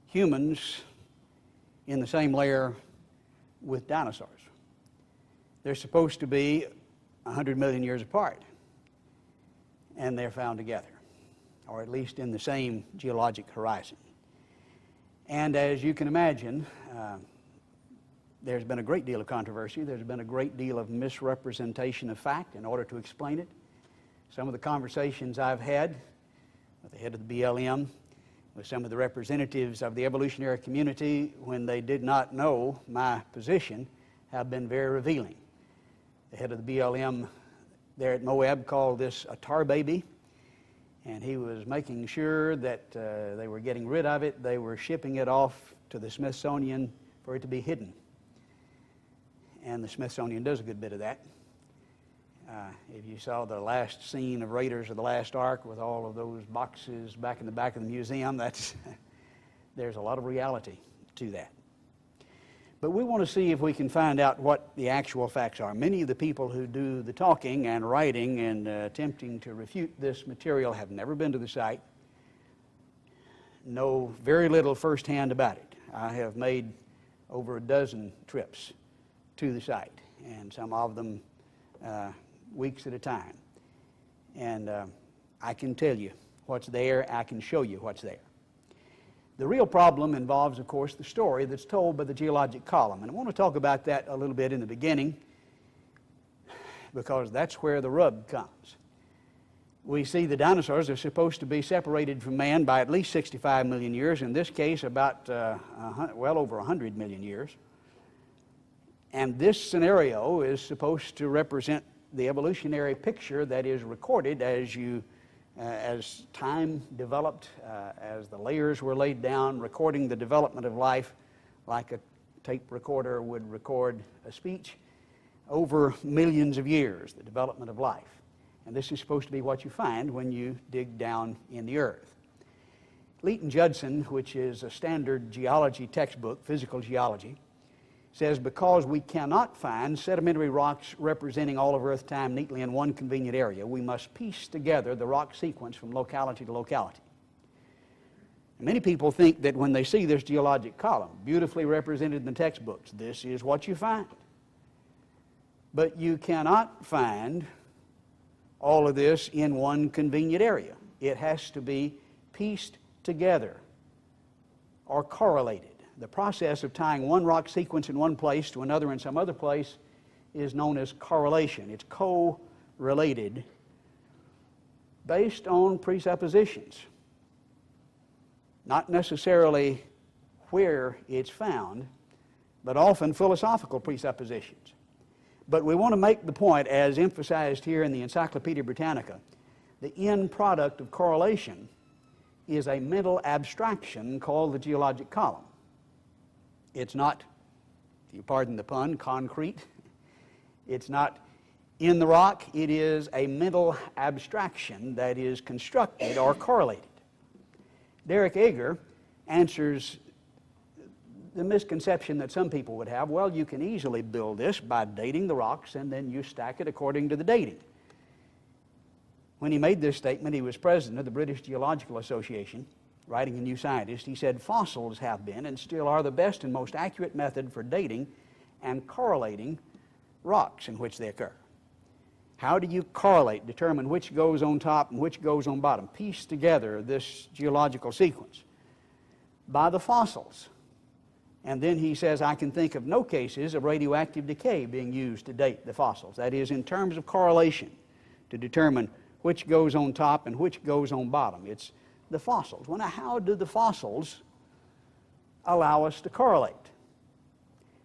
humans in the same layer with dinosaurs. They're supposed to be 100 million years apart, and they're found together, or at least in the same geologic horizon. And as you can imagine, there's been a great deal of controversy. There's been a great deal of misrepresentation of fact in order to explain it. Some of the conversations I've had with the head of the BLM, with some of the representatives of the evolutionary community when they did not know my position, have been very revealing. The head of the BLM there at Moab called this a tar baby, and he was making sure that they were getting rid of it. They were shipping it off to the Smithsonian for it to be hidden. And the Smithsonian does a good bit of that. If you saw the last scene of Raiders of the Lost Ark with all of those boxes back in the back of the museum, there's a lot of reality to that. But we want to see if we can find out what the actual facts are. Many of the people who do the talking and writing and attempting to refute this material have never been to the site, know very little firsthand about it. I have made over a dozen trips to the site, and some of them weeks at a time. And I can tell you what's there. I can show you what's there. The real problem involves, of course, the story that's told by the geologic column. And I want to talk about that a little bit in the beginning, because that's where the rub comes. We see the dinosaurs are supposed to be separated from man by at least 65 million years. In this case, about well over 100 million years. And this scenario is supposed to represent the evolutionary picture that is recorded as time developed, as the layers were laid down, recording the development of life like a tape recorder would record a speech over millions of years, the development of life. And this is supposed to be what you find when you dig down in the earth. Leighton Judson, which is a standard geology textbook, physical geology, says because we cannot find sedimentary rocks representing all of Earth time neatly in one convenient area, we must piece together the rock sequence from locality to locality. And many people think that when they see this geologic column, beautifully represented in the textbooks, this is what you find. But you cannot find all of this in one convenient area. It has to be pieced together or correlated. The process of tying one rock sequence in one place to another in some other place is known as correlation. It's co-related based on presuppositions, not necessarily where it's found, but often philosophical presuppositions. But we want to make the point, as emphasized here in the Encyclopedia Britannica, the end product of correlation is a mental abstraction called the geologic column. It's not, if you pardon the pun, concrete. It's not in the rock. It is a mental abstraction that is constructed or correlated. Derek Eger answers the misconception that some people would have, well, you can easily build this by dating the rocks and then you stack it according to the dating. When he made this statement, he was president of the British Geological Association, writing in New Scientist. He said, fossils have been and still are the best and most accurate method for dating and correlating rocks in which they occur. How do you correlate, determine which goes on top and which goes on bottom, piece together this geological sequence? By the fossils. And then he says, I can think of no cases of radioactive decay being used to date the fossils. That is, in terms of correlation, to determine which goes on top and which goes on bottom. It's the fossils. Well, now, how do the fossils allow us to correlate?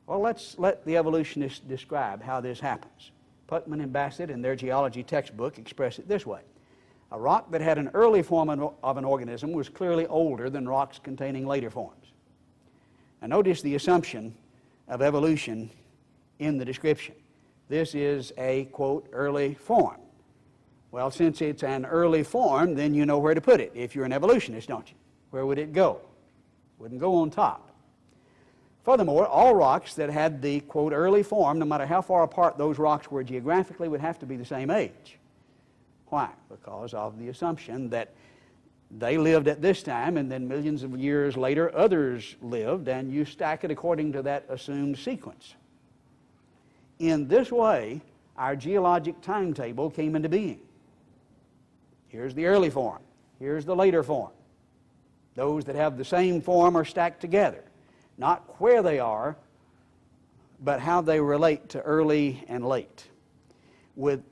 Well, let's let the evolutionists describe how this happens. Putman and Bassett, in their geology textbook, express it this way. A rock that had an early form of an organism was clearly older than rocks containing later forms. Now, notice the assumption of evolution in the description. This is a, quote, early form. Well, since it's an early form, then you know where to put it. If you're an evolutionist, don't you? Where would it go? It wouldn't go on top. Furthermore, all rocks that had the, quote, early form, no matter how far apart those rocks were geographically, would have to be the same age. Why? Because of the assumption that they lived at this time, and then millions of years later others lived, and you stack it according to that assumed sequence. In this way, our geologic timetable came into being. Here's the early form. Here's the later form. Those that have the same form are stacked together. Not where they are, but how they relate to early and late.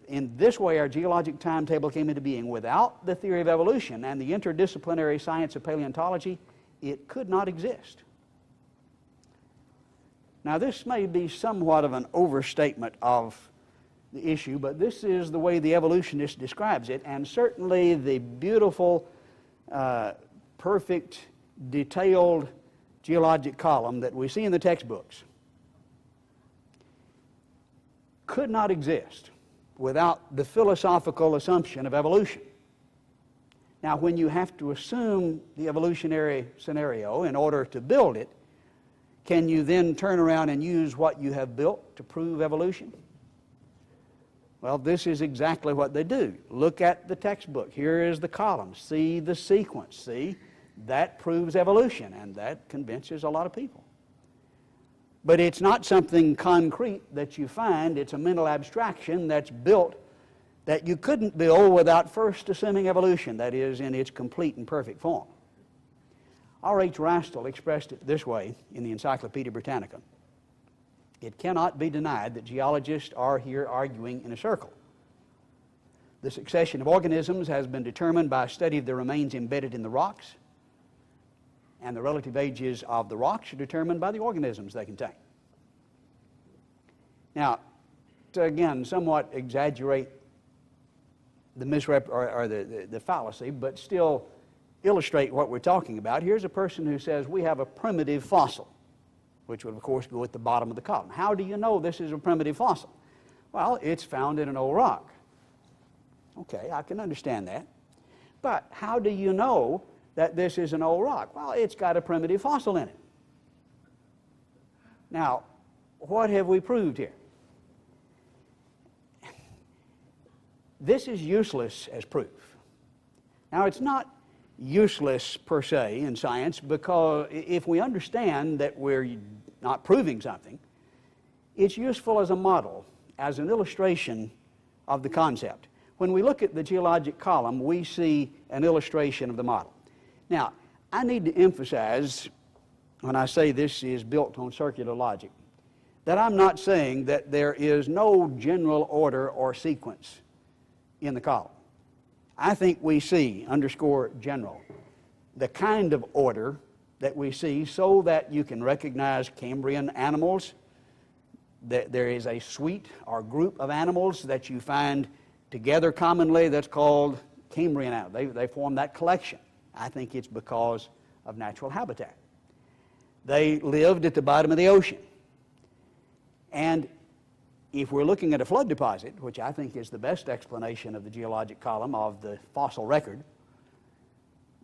In this way, our geologic timetable came into being. Without the theory of evolution and the interdisciplinary science of paleontology, it could not exist. Now, this may be somewhat of an overstatement of the issue, but this is the way the evolutionist describes it, and certainly the beautiful, perfect, detailed geologic column that we see in the textbooks could not exist without the philosophical assumption of evolution. Now, when you have to assume the evolutionary scenario in order to build it, can you then turn around and use what you have built to prove evolution? Well, this is exactly what they do. Look at the textbook. Here is the column. See the sequence. See, that proves evolution, and that convinces a lot of people. But it's not something concrete that you find. It's a mental abstraction that's built that you couldn't build without first assuming evolution, that is, in its complete and perfect form. R.H. Rastell expressed it this way in the Encyclopedia Britannica. It cannot be denied that geologists are here arguing in a circle. The succession of organisms has been determined by a study of the remains embedded in the rocks, and the relative ages of the rocks are determined by the organisms they contain. Now, to again somewhat exaggerate the fallacy, but still illustrate what we're talking about, here's a person who says we have a primitive fossil, which would of course go at the bottom of the column. How do you know this is a primitive fossil? Well, it's found in an old rock. Okay, I can understand that. But how do you know that this is an old rock? Well, it's got a primitive fossil in it. Now, what have we proved here? This is useless as proof. Now, it's not useless per se in science, because if we understand that we're not proving something, it's useful as a model, as an illustration of the concept. When we look at the geologic column, we see an illustration of the model. Now, I need to emphasize, when I say this is built on circular logic, that I'm not saying that there is no general order or sequence in the column. I think we see, underscore general, the kind of order that we see so that you can recognize Cambrian animals. There is a suite or group of animals that you find together commonly that's called Cambrian animals. They form that collection. I think it's because of natural habitat. They lived at the bottom of the ocean. And if we're looking at a flood deposit, which I think is the best explanation of the geologic column of the fossil record,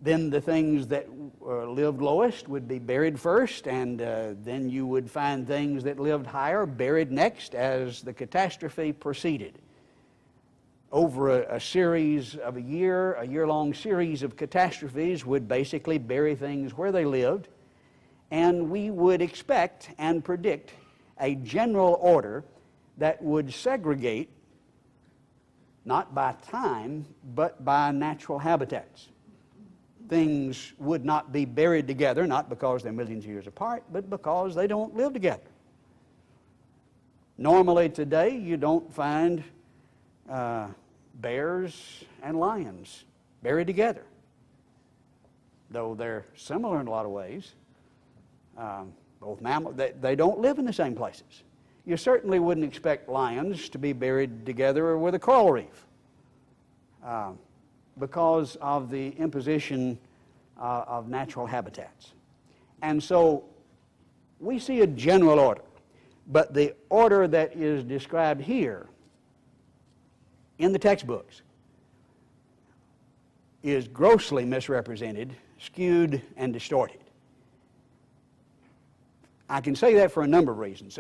then the things that lived lowest would be buried first, and then you would find things that lived higher buried next as the catastrophe proceeded. Over a series of a year-long series of catastrophes would basically bury things where they lived, and we would expect and predict a general order that would segregate not by time, but by natural habitats. Things would not be buried together, not because they're millions of years apart, but because they don't live together. Normally today, you don't find bears and lions buried together, though they're similar in a lot of ways. Both mammals, they don't live in the same places. You certainly wouldn't expect lions to be buried together with a coral reef because of the imposition of natural habitats. And so we see a general order, but the order that is described here in the textbooks is grossly misrepresented, skewed, and distorted. I can say that for a number of reasons.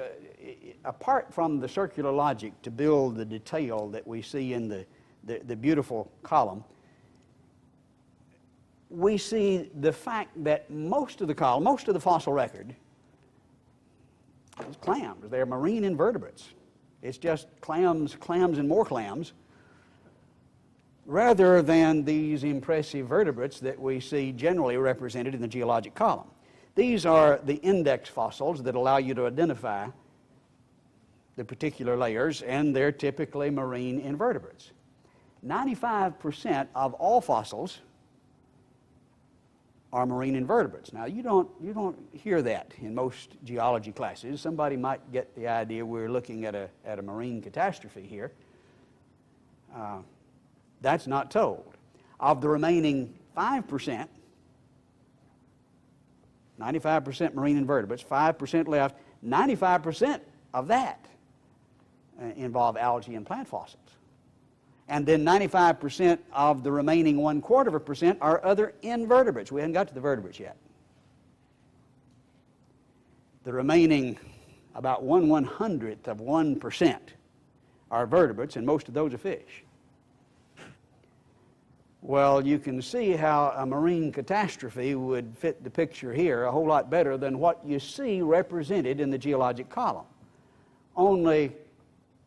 Apart from the circular logic to build the detail that we see in the beautiful column, we see the fact that most of the fossil record is clams. They're marine invertebrates. It's just clams, and more clams, rather than these impressive vertebrates that we see generally represented in the geologic column. These are the index fossils that allow you to identify the particular layers, and they're typically marine invertebrates. 95% of all fossils are marine invertebrates. Now, you don't hear that in most geology classes. Somebody might get the idea we're looking at a marine catastrophe here. That's not told. Of the remaining 5%, 95% marine invertebrates, 5% left, 95% of that involve algae and plant fossils. And then 95% of the remaining 1/4% are other invertebrates. We haven't got to the vertebrates yet. The remaining about 1/100th of 1% are vertebrates, and most of those are fish. Well, you can see how a marine catastrophe would fit the picture here a whole lot better than what you see represented in the geologic column. Only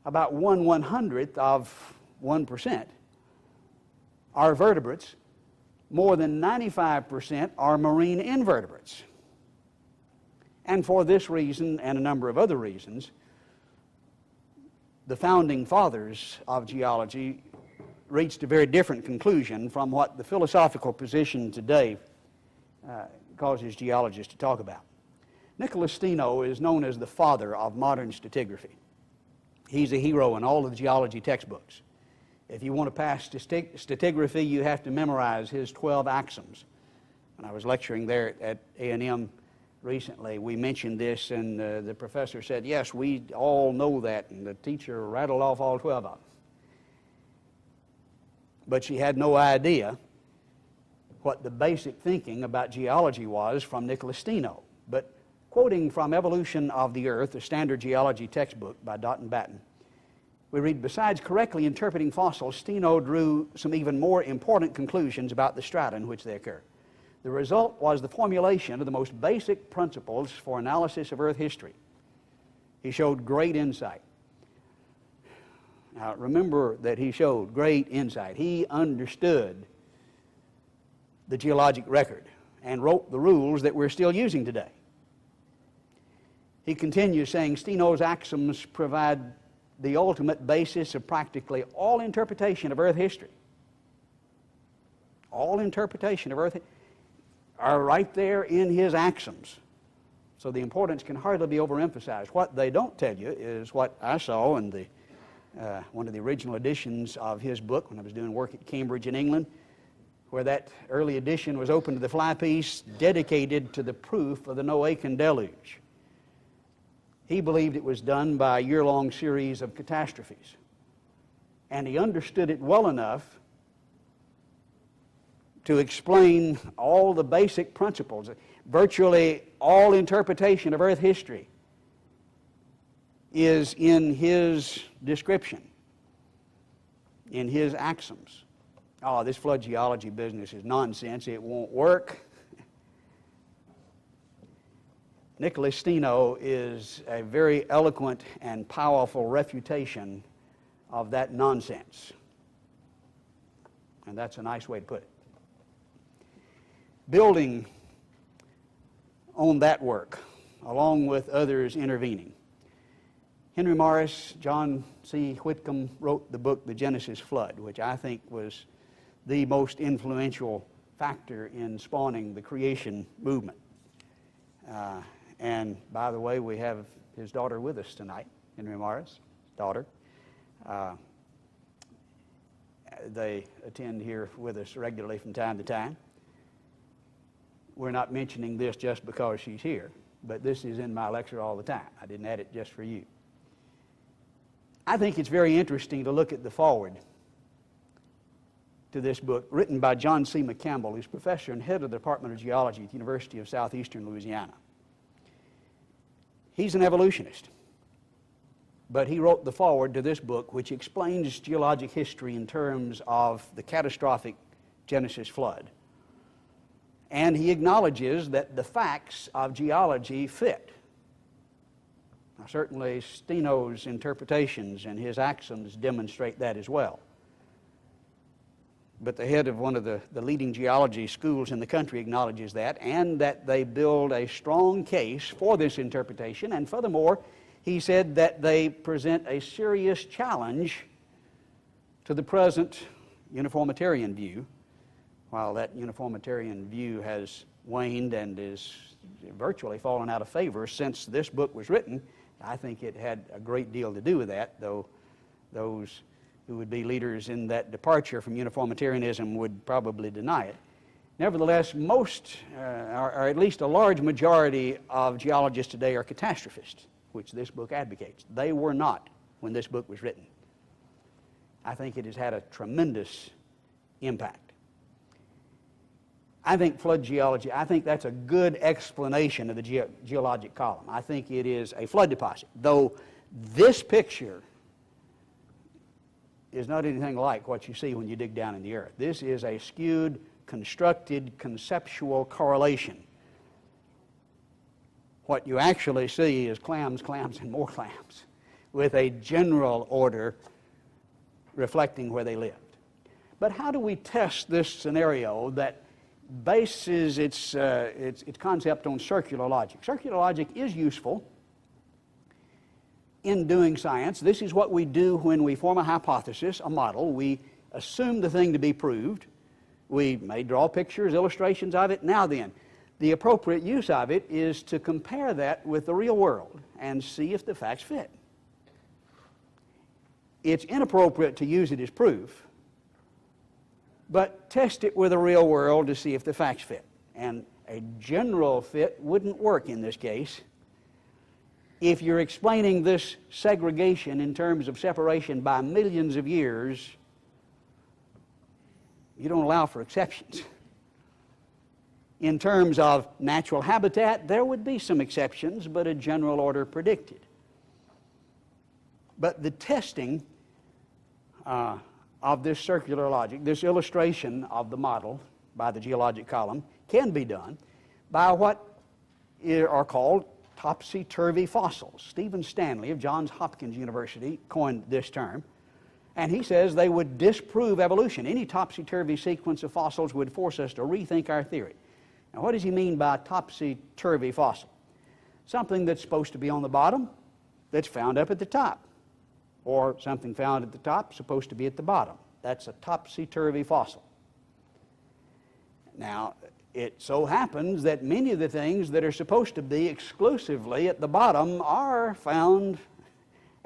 about 1/100th of 1% are vertebrates. More than 95% are marine invertebrates. And for this reason and a number of other reasons, the founding fathers of geology reached a very different conclusion from what the philosophical position today causes geologists to talk about. Nicholas Steno is known as the father of modern stratigraphy. He's a hero in all of the geology textbooks. If you want to pass stratigraphy, you have to memorize his 12 axioms. When I was lecturing there at A&M recently, we mentioned this, and the professor said, yes, we all know that, and the teacher rattled off all 12 of them. But she had no idea what the basic thinking about geology was from Nicholas Steno. But quoting from Evolution of the Earth, a standard geology textbook by Dott and Patton, we read, besides correctly interpreting fossils, Steno drew some even more important conclusions about the strata in which they occur. The result was the formulation of the most basic principles for analysis of Earth history. He showed great insight. Now, remember that he showed great insight. He understood the geologic record and wrote the rules that we're still using today. He continues saying, Steno's axioms provide the ultimate basis of practically all interpretation of Earth history. All interpretation of Earth are right there in his axioms. So the importance can hardly be overemphasized. What they don't tell you is what I saw in one of the original editions of his book when I was doing work at Cambridge in England, where that early edition was open to the fly piece dedicated to the proof of the Noachian deluge. He believed it was done by a year-long series of catastrophes. And he understood it well enough to explain all the basic principles. Virtually all interpretation of Earth history is in his description, in his axioms. Oh, this flood geology business is nonsense. It won't work. Nicholas Steno is a very eloquent and powerful refutation of that nonsense. And that's a nice way to put it. Building on that work, along with others intervening, Henry Morris, John C. Whitcomb wrote the book, The Genesis Flood, which I think was the most influential factor in spawning the creation movement. And by the way, we have his daughter with us tonight, Henry Morris' daughter. They attend here with us regularly from time to time. We're not mentioning this just because she's here, but this is in my lecture all the time. I didn't add it just for you. I think it's very interesting to look at the foreword to this book, written by John C. McCampbell, who's professor and head of the Department of Geology at the University of Southeastern Louisiana. He's an evolutionist, but he wrote the foreword to this book, which explains geologic history in terms of the catastrophic Genesis flood. and he acknowledges that the facts of geology fit. Now, certainly Steno's interpretations and his axioms demonstrate that as well. But the head of one of the leading geology schools in the country acknowledges that, and that they build a strong case for this interpretation. And furthermore, he said that they present a serious challenge to the present uniformitarian view. While that uniformitarian view has waned and is virtually fallen out of favor since this book was written, I think it had a great deal to do with that, though those who would be leaders in that departure from uniformitarianism would probably deny it. Nevertheless, most, or at least a large majority of geologists today are catastrophists, which this book advocates. They were not when this book was written. I think it has had a tremendous impact. I think flood geology, I think that's a good explanation of the geologic column. I think it is a flood deposit, though this picture is not anything like what you see when you dig down in the earth. This is a skewed, constructed, conceptual correlation. What you actually see is clams, clams, and more clams, with a general order reflecting where they lived. But how do we test this scenario that bases its concept on circular logic? Circular logic is useful in doing science. This is what we do when we form a hypothesis, a model. We assume the thing to be proved. We may draw pictures, illustrations of it. Now then, the appropriate use of it is to compare that with the real world and see if the facts fit. It's inappropriate to use it as proof, but test it with the real world to see if the facts fit. And a general fit wouldn't work in this case. If you're explaining this segregation in terms of separation by millions of years, you don't allow for exceptions. In terms of natural habitat, there would be some exceptions, but a general order predicted. But the testing of this circular logic, this illustration of the model by the geologic column, can be done by what are called topsy-turvy fossils. Stephen Stanley of Johns Hopkins University coined this term, and he says they would disprove evolution. Any topsy-turvy sequence of fossils would force us to rethink our theory. Now, what does he mean by topsy-turvy fossil? Something that's supposed to be on the bottom that's found up at the top, or something found at the top supposed to be at the bottom. That's a topsy-turvy fossil. Now, it so happens that many of the things that are supposed to be exclusively at the bottom are found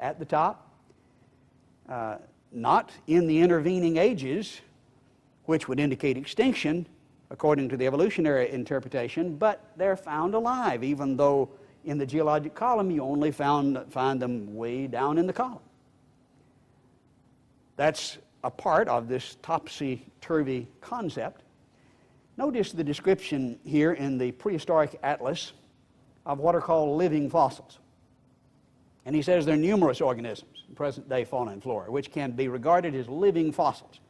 at the top, not in the intervening ages, which would indicate extinction according to the evolutionary interpretation, but they're found alive, even though in the geologic column you only find them way down in the column. That's a part of this topsy-turvy concept. Notice the description here in the prehistoric atlas of what are called living fossils. And he says there are numerous organisms in present-day fauna and flora which can be regarded as living fossils.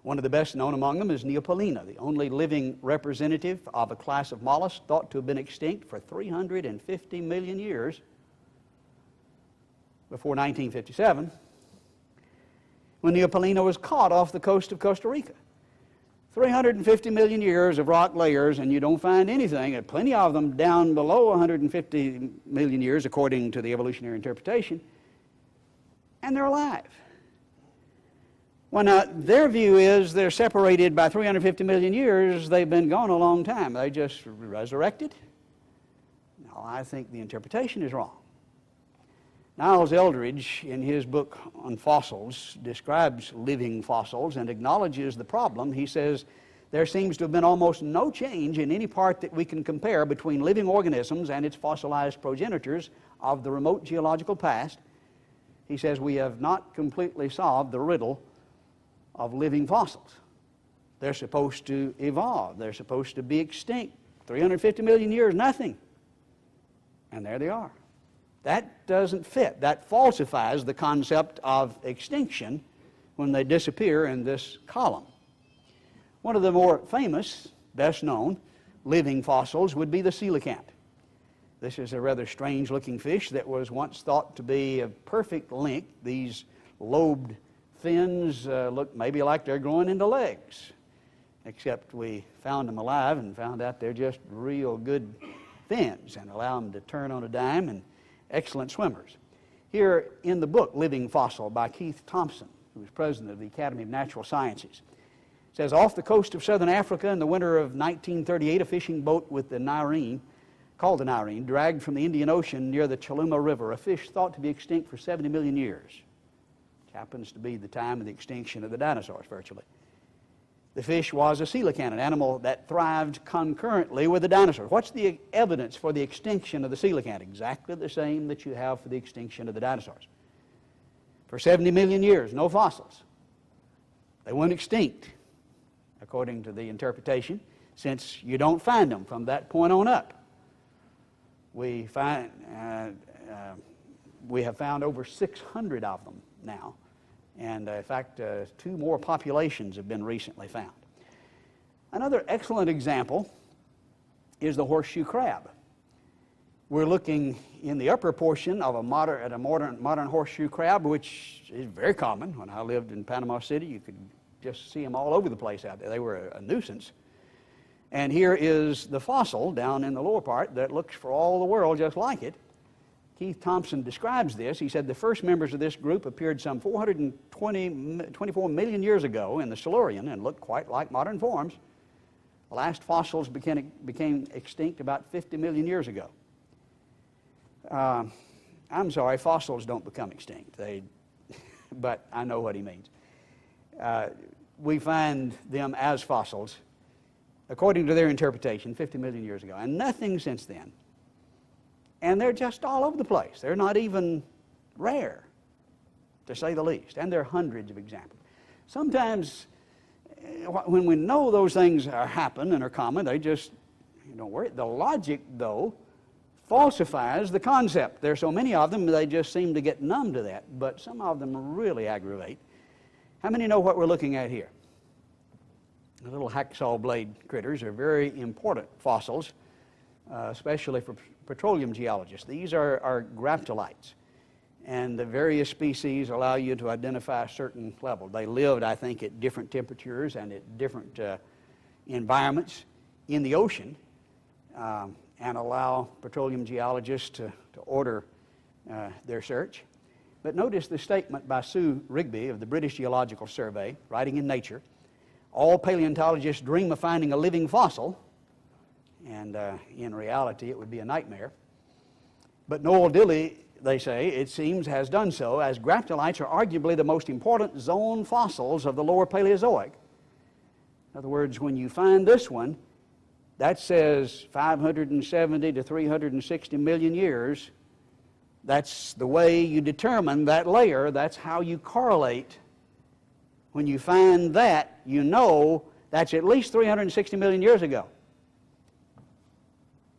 One of the best known among them is Neopolina, the only living representative of a class of mollusks thought to have been extinct for 350 million years before 1957, when Neopolina was caught off the coast of Costa Rica. 350 million years of rock layers, and you don't find anything, and plenty of them down below 150 million years, according to the evolutionary interpretation, and they're alive. Well, now, their view is they're separated by 350 million years. They've been gone a long time. They just resurrected? No, I think the interpretation is wrong. Niles Eldredge, in his book on fossils, describes living fossils and acknowledges the problem. He says, there seems to have been almost no change in any part that we can compare between living organisms and its fossilized progenitors of the remote geological past. He says, we have not completely solved the riddle of living fossils. They're supposed to evolve. They're supposed to be extinct. 350 million years, nothing. And there they are. That doesn't fit. That falsifies the concept of extinction when they disappear in this column. One of the more famous, best known, living fossils would be the coelacanth. This is a rather strange-looking fish that was once thought to be of perfect length. These lobed fins look maybe like they're growing into legs, except we found them alive and found out they're just real good fins and allow them to turn on a dime, and excellent swimmers. Here in the book, Living Fossil, by Keith Thompson, who was president of the Academy of Natural Sciences, it says, off the coast of southern Africa in the winter of 1938, a fishing boat with the Nyrene, called the Nyrene, dragged from the Indian Ocean near the Chaluma River, a fish thought to be extinct for 70 million years. Which happens to be the time of the extinction of the dinosaurs, virtually. The fish was a coelacanth, an animal that thrived concurrently with the dinosaurs. What's the evidence for the extinction of the coelacanth? Exactly the same that you have for the extinction of the dinosaurs. For 70 million years, no fossils. They went extinct, according to the interpretation, since you don't find them from that point on up. We have found over 600 of them now. And in fact, 2 more populations have been recently found. Another excellent example is the horseshoe crab. We're looking in the upper portion of a modern horseshoe crab, which is very common. When I lived in Panama City, you could just see them all over the place out there. They were a nuisance. And here is the fossil down in the lower part that looks for all the world just like it. Keith Thompson describes this. He said the first members of this group appeared some 424 million years ago in the Silurian and looked quite like modern forms. The last fossils became extinct about 50 million years ago. I'm sorry, fossils don't become extinct, but I know what he means. We find them as fossils, according to their interpretation, 50 million years ago, and nothing since then. And they're just all over the place. They're not even rare, to say the least. And there are hundreds of examples. Sometimes, when we know those things happen and are common, they just, you don't worry. The logic, though, falsifies the concept. There are so many of them, they just seem to get numb to that. But some of them really aggravate. How many know what we're looking at here? The little hacksaw blade critters are very important fossils, especially for petroleum geologists. These are graptolites, and the various species allow you to identify a certain level. They lived, I think, at different temperatures and at different environments in the ocean, and allow petroleum geologists to order their search. But notice the statement by Sue Rigby of the British Geological Survey, writing in Nature, all paleontologists dream of finding a living fossil, and in reality it would be a nightmare. But Noel Dilley, they say, it seems, has done so, as graptolites are arguably the most important zone fossils of the lower Paleozoic. In other words, when you find this one, that says 570 to 360 million years. That's the way you determine that layer. That's how you correlate. When you find that, you know that's at least 360 million years ago.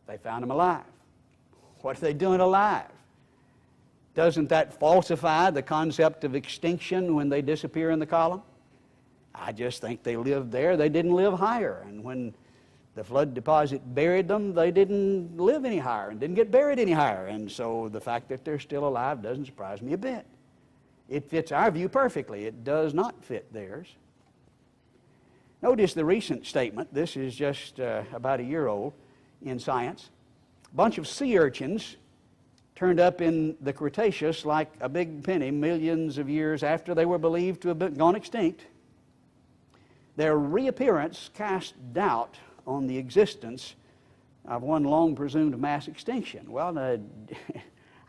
They found them alive. What are they doing alive? Doesn't that falsify the concept of extinction when they disappear in the column? I just think they lived there. They didn't live higher. And when the flood deposit buried them, they didn't live any higher and didn't get buried any higher. And so the fact that they're still alive doesn't surprise me a bit. It fits our view perfectly. It does not fit theirs. Notice the recent statement. This is just about a year old in Science. A bunch of sea urchins turned up in the Cretaceous like a big penny millions of years after they were believed to have gone extinct. Their reappearance cast doubt on the existence of one long presumed mass extinction. Well, I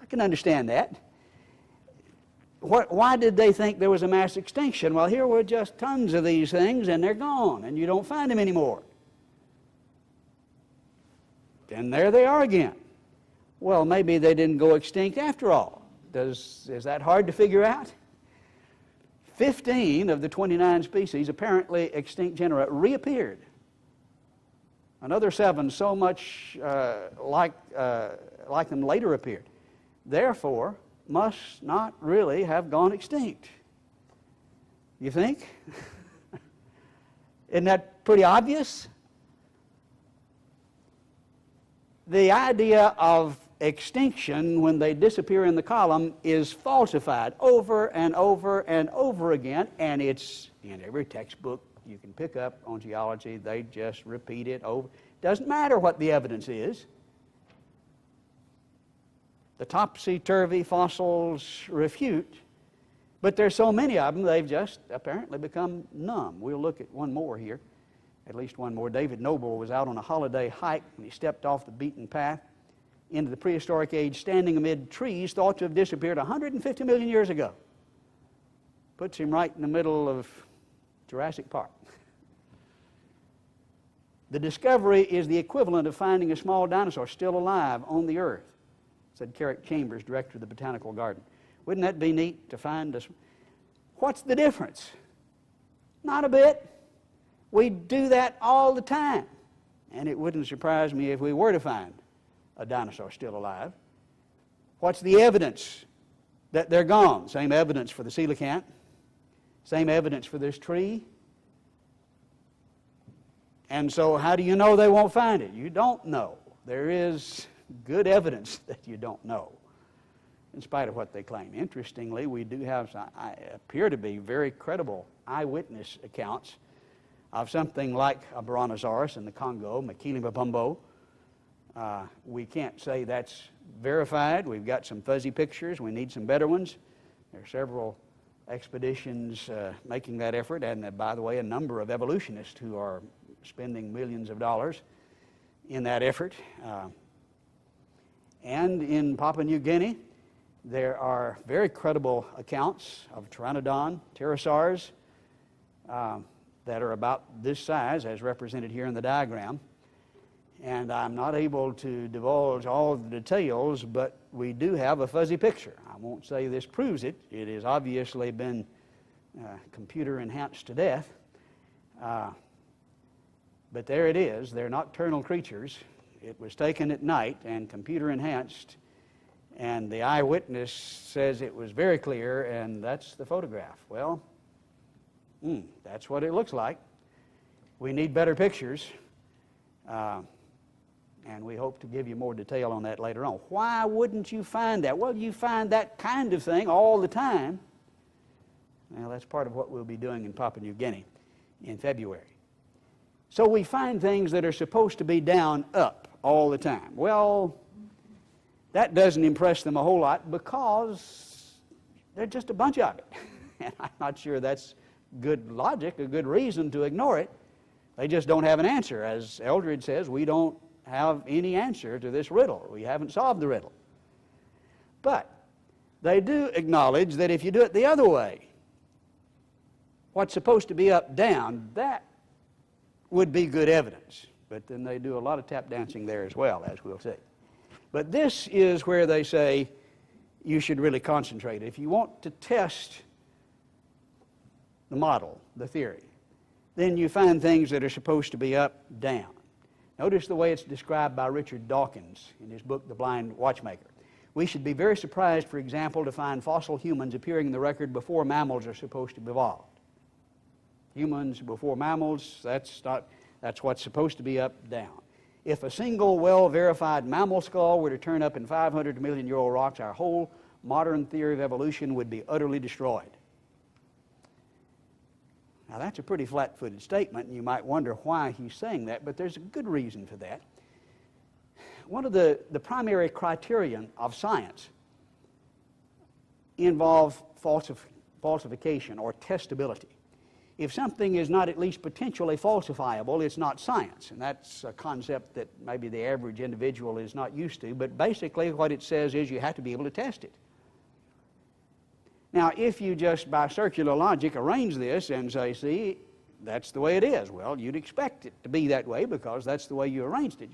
can understand that. Why did they think there was a mass extinction? Well, here were just tons of these things, and they're gone, and you don't find them anymore. And there they are again. Well, maybe they didn't go extinct after all. Is that hard to figure out? 15 of the 29 species, apparently extinct genera, reappeared. Another 7, so much like them, later appeared. Therefore, must not really have gone extinct. You think? Isn't that pretty obvious? the idea of extinction when they disappear in the column is falsified over and over and over again, and it's in every textbook you can pick up on geology. They just repeat it over. Doesn't matter what the evidence is. The topsy-turvy fossils refute, but there's so many of them they've just apparently become numb. We'll look at one more here, at least one more. David Noble was out on a holiday hike when he stepped off the beaten path into the prehistoric age, standing amid trees thought to have disappeared 150 million years ago. Puts him right in the middle of Jurassic Park. The discovery is the equivalent of finding a small dinosaur still alive on the earth, said Carrick Chambers, director of the Botanical Garden. Wouldn't that be neat to find us? What's the difference? Not a bit. We do that all the time. And it wouldn't surprise me if we were to find a dinosaur still alive. What's the evidence that they're gone? Same evidence for the coelacanth. Same evidence for this tree. And so how do you know they won't find it? You don't know. There is good evidence that you don't know, in spite of what they claim. Interestingly, we do have some, appear to be very credible eyewitness accounts of something like a brontosaurus in the Congo, Makili-Mbombo. We can't say that's verified. We've got some fuzzy pictures. We need some better ones. There are several expeditions making that effort, and by the way, a number of evolutionists who are spending millions of dollars in that effort. And in Papua New Guinea, there are very credible accounts of pteranodon, pterosaurs, that are about this size, as represented here in the diagram. And I'm not able to divulge all the details, but we do have a fuzzy picture. I won't say this proves it. It has obviously been computer enhanced to death. But there it is. They're nocturnal creatures. It was taken at night and computer enhanced, and the eyewitness says it was very clear, and that's the photograph. Well, that's what it looks like. We need better pictures, and we hope to give you more detail on that later on. Why wouldn't you find that? Well, you find that kind of thing all the time. Well, that's part of what we'll be doing in Papua New Guinea in February. So we find things that are supposed to be down up all the time. Well, that doesn't impress them a whole lot because they're just a bunch of it. And I'm not sure that's good logic, a good reason to ignore it. They just don't have an answer. As Eldred says, we don't have any answer to this riddle. We haven't solved the riddle. But they do acknowledge that if you do it the other way, what's supposed to be up, down, that would be good evidence. But then they do a lot of tap dancing there as well, as we'll see. But this is where they say you should really concentrate. If you want to test the model, the theory, then you find things that are supposed to be up, down. Notice the way it's described by Richard Dawkins in his book, The Blind Watchmaker. We should be very surprised, for example, to find fossil humans appearing in the record before mammals are supposed to have evolved. Humans before mammals, that's what's supposed to be up, down. If a single well-verified mammal skull were to turn up in 500 million-year-old rocks, our whole modern theory of evolution would be utterly destroyed. Now, that's a pretty flat-footed statement, and you might wonder why he's saying that, but there's a good reason for that. One of the primary criterion of science involve falsification or testability. If something is not at least potentially falsifiable, it's not science. And that's a concept that maybe the average individual is not used to, but basically what it says is you have to be able to test it. Now, if you just by circular logic arrange this and say, see, that's the way it is, well, you'd expect it to be that way because that's the way you arranged it.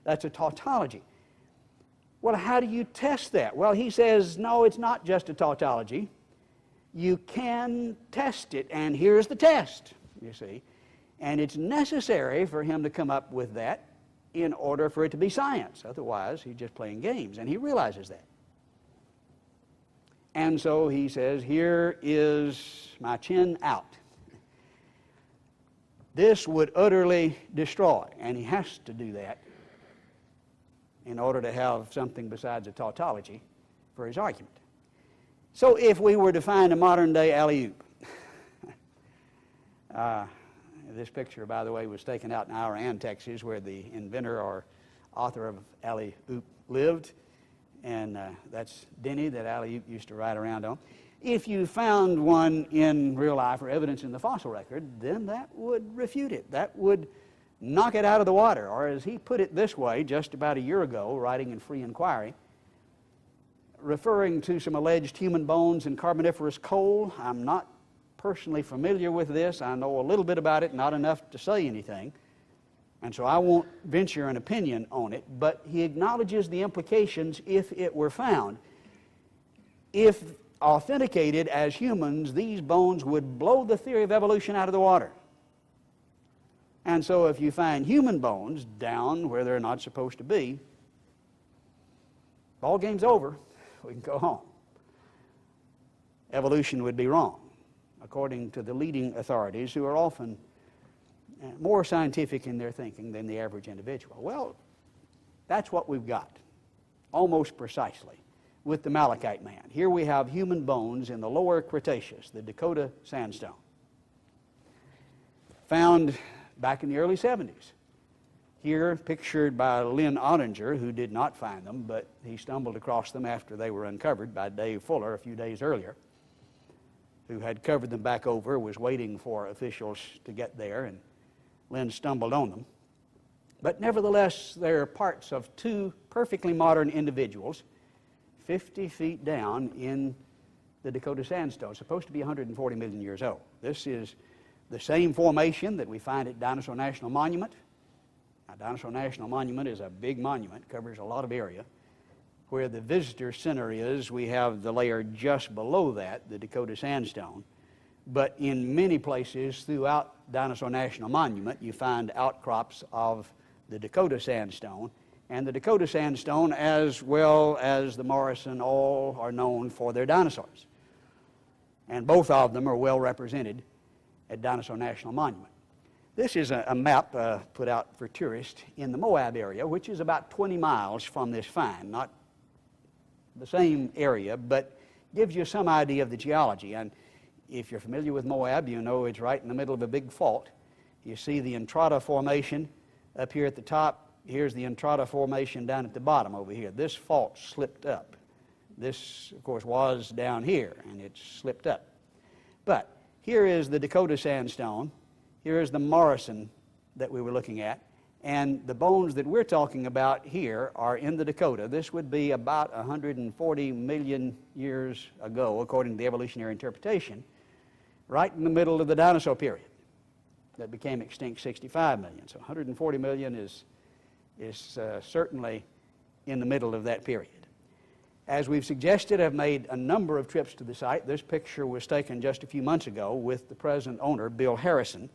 That's a tautology. Well, how do you test that? Well, he says, no, it's not just a tautology. You can test it, and here's the test, you see. And it's necessary for him to come up with that in order for it to be science. Otherwise, he's just playing games, and he realizes that. And so he says, here is my chin out. This would utterly destroy, and he has to do that, in order to have something besides a tautology for his argument. So if we were to find a modern-day alley-oop, this picture, by the way, was taken out in Iran, Texas, where the inventor or author of alley-oop lived, and that's Denny that alley-oop used to ride around on. If you found one in real life or evidence in the fossil record, then that would refute it. That would knock it out of the water. Or as he put it this way just about a year ago, writing in Free Inquiry, referring to some alleged human bones in Carboniferous coal. I'm not personally familiar with this. I know a little bit about it, not enough to say anything. And so I won't venture an opinion on it, but he acknowledges the implications if it were found. If authenticated as humans, these bones would blow the theory of evolution out of the water. And so if you find human bones down where they're not supposed to be, ball game's over. We can go home. Evolution would be wrong, according to the leading authorities, who are often more scientific in their thinking than the average individual. Well, that's what we've got, almost precisely, with the Malachite man. Here we have human bones in the lower Cretaceous, the Dakota sandstone, found back in the early 70s. Here, pictured by Lynn Ottinger, who did not find them, but he stumbled across them after they were uncovered by Dave Fuller a few days earlier, who had covered them back over, was waiting for officials to get there, and Lynn stumbled on them. But nevertheless, they're parts of two perfectly modern individuals, 50 feet down in the Dakota sandstone, supposed to be 140 million years old. This is the same formation that we find at Dinosaur National Monument. Now, Dinosaur National Monument is a big monument, covers a lot of area. Where the visitor center is, we have the layer just below that, the Dakota sandstone. But in many places throughout Dinosaur National Monument, you find outcrops of the Dakota sandstone. And the Dakota sandstone, as well as the Morrison, all are known for their dinosaurs. And both of them are well represented at Dinosaur National Monument. This is a map put out for tourists in the Moab area, which is about 20 miles from this find. Not the same area, but gives you some idea of the geology. And if you're familiar with Moab, you know it's right in the middle of a big fault. You see the Entrada Formation up here at the top. Here's the Entrada Formation down at the bottom over here. This fault slipped up. This, of course, was down here, and it slipped up. But here is the Dakota sandstone. Here is the Morrison that we were looking at. And the bones that we're talking about here are in the Dakota. This would be about 140 million years ago, according to the evolutionary interpretation, right in the middle of the dinosaur period that became extinct 65 million. So 140 million is certainly in the middle of that period. As we've suggested, I've made a number of trips to the site. This picture was taken just a few months ago with the present owner, Bill Harrison.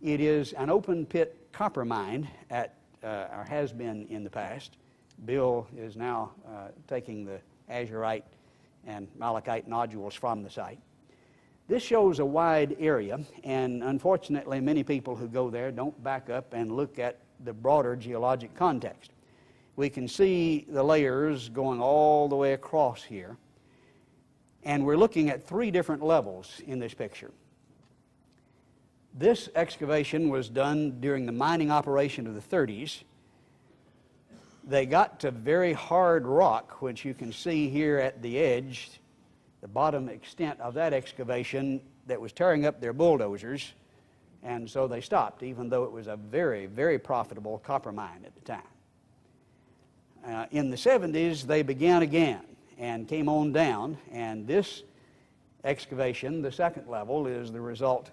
It is an open pit copper mine at, or has been in the past. Bill is now taking the azurite and malachite nodules from the site. This shows a wide area, and unfortunately many people who go there don't back up and look at the broader geologic context. We can see the layers going all the way across here, and we're looking at three different levels in this picture. This excavation was done during the mining operation of the 30s. They got to very hard rock, which you can see here at the edge, the bottom extent of that excavation that was tearing up their bulldozers, and so they stopped, even though it was a very, very profitable copper mine at the time. In the 70s, they began again and came on down, and this excavation, the second level, is the result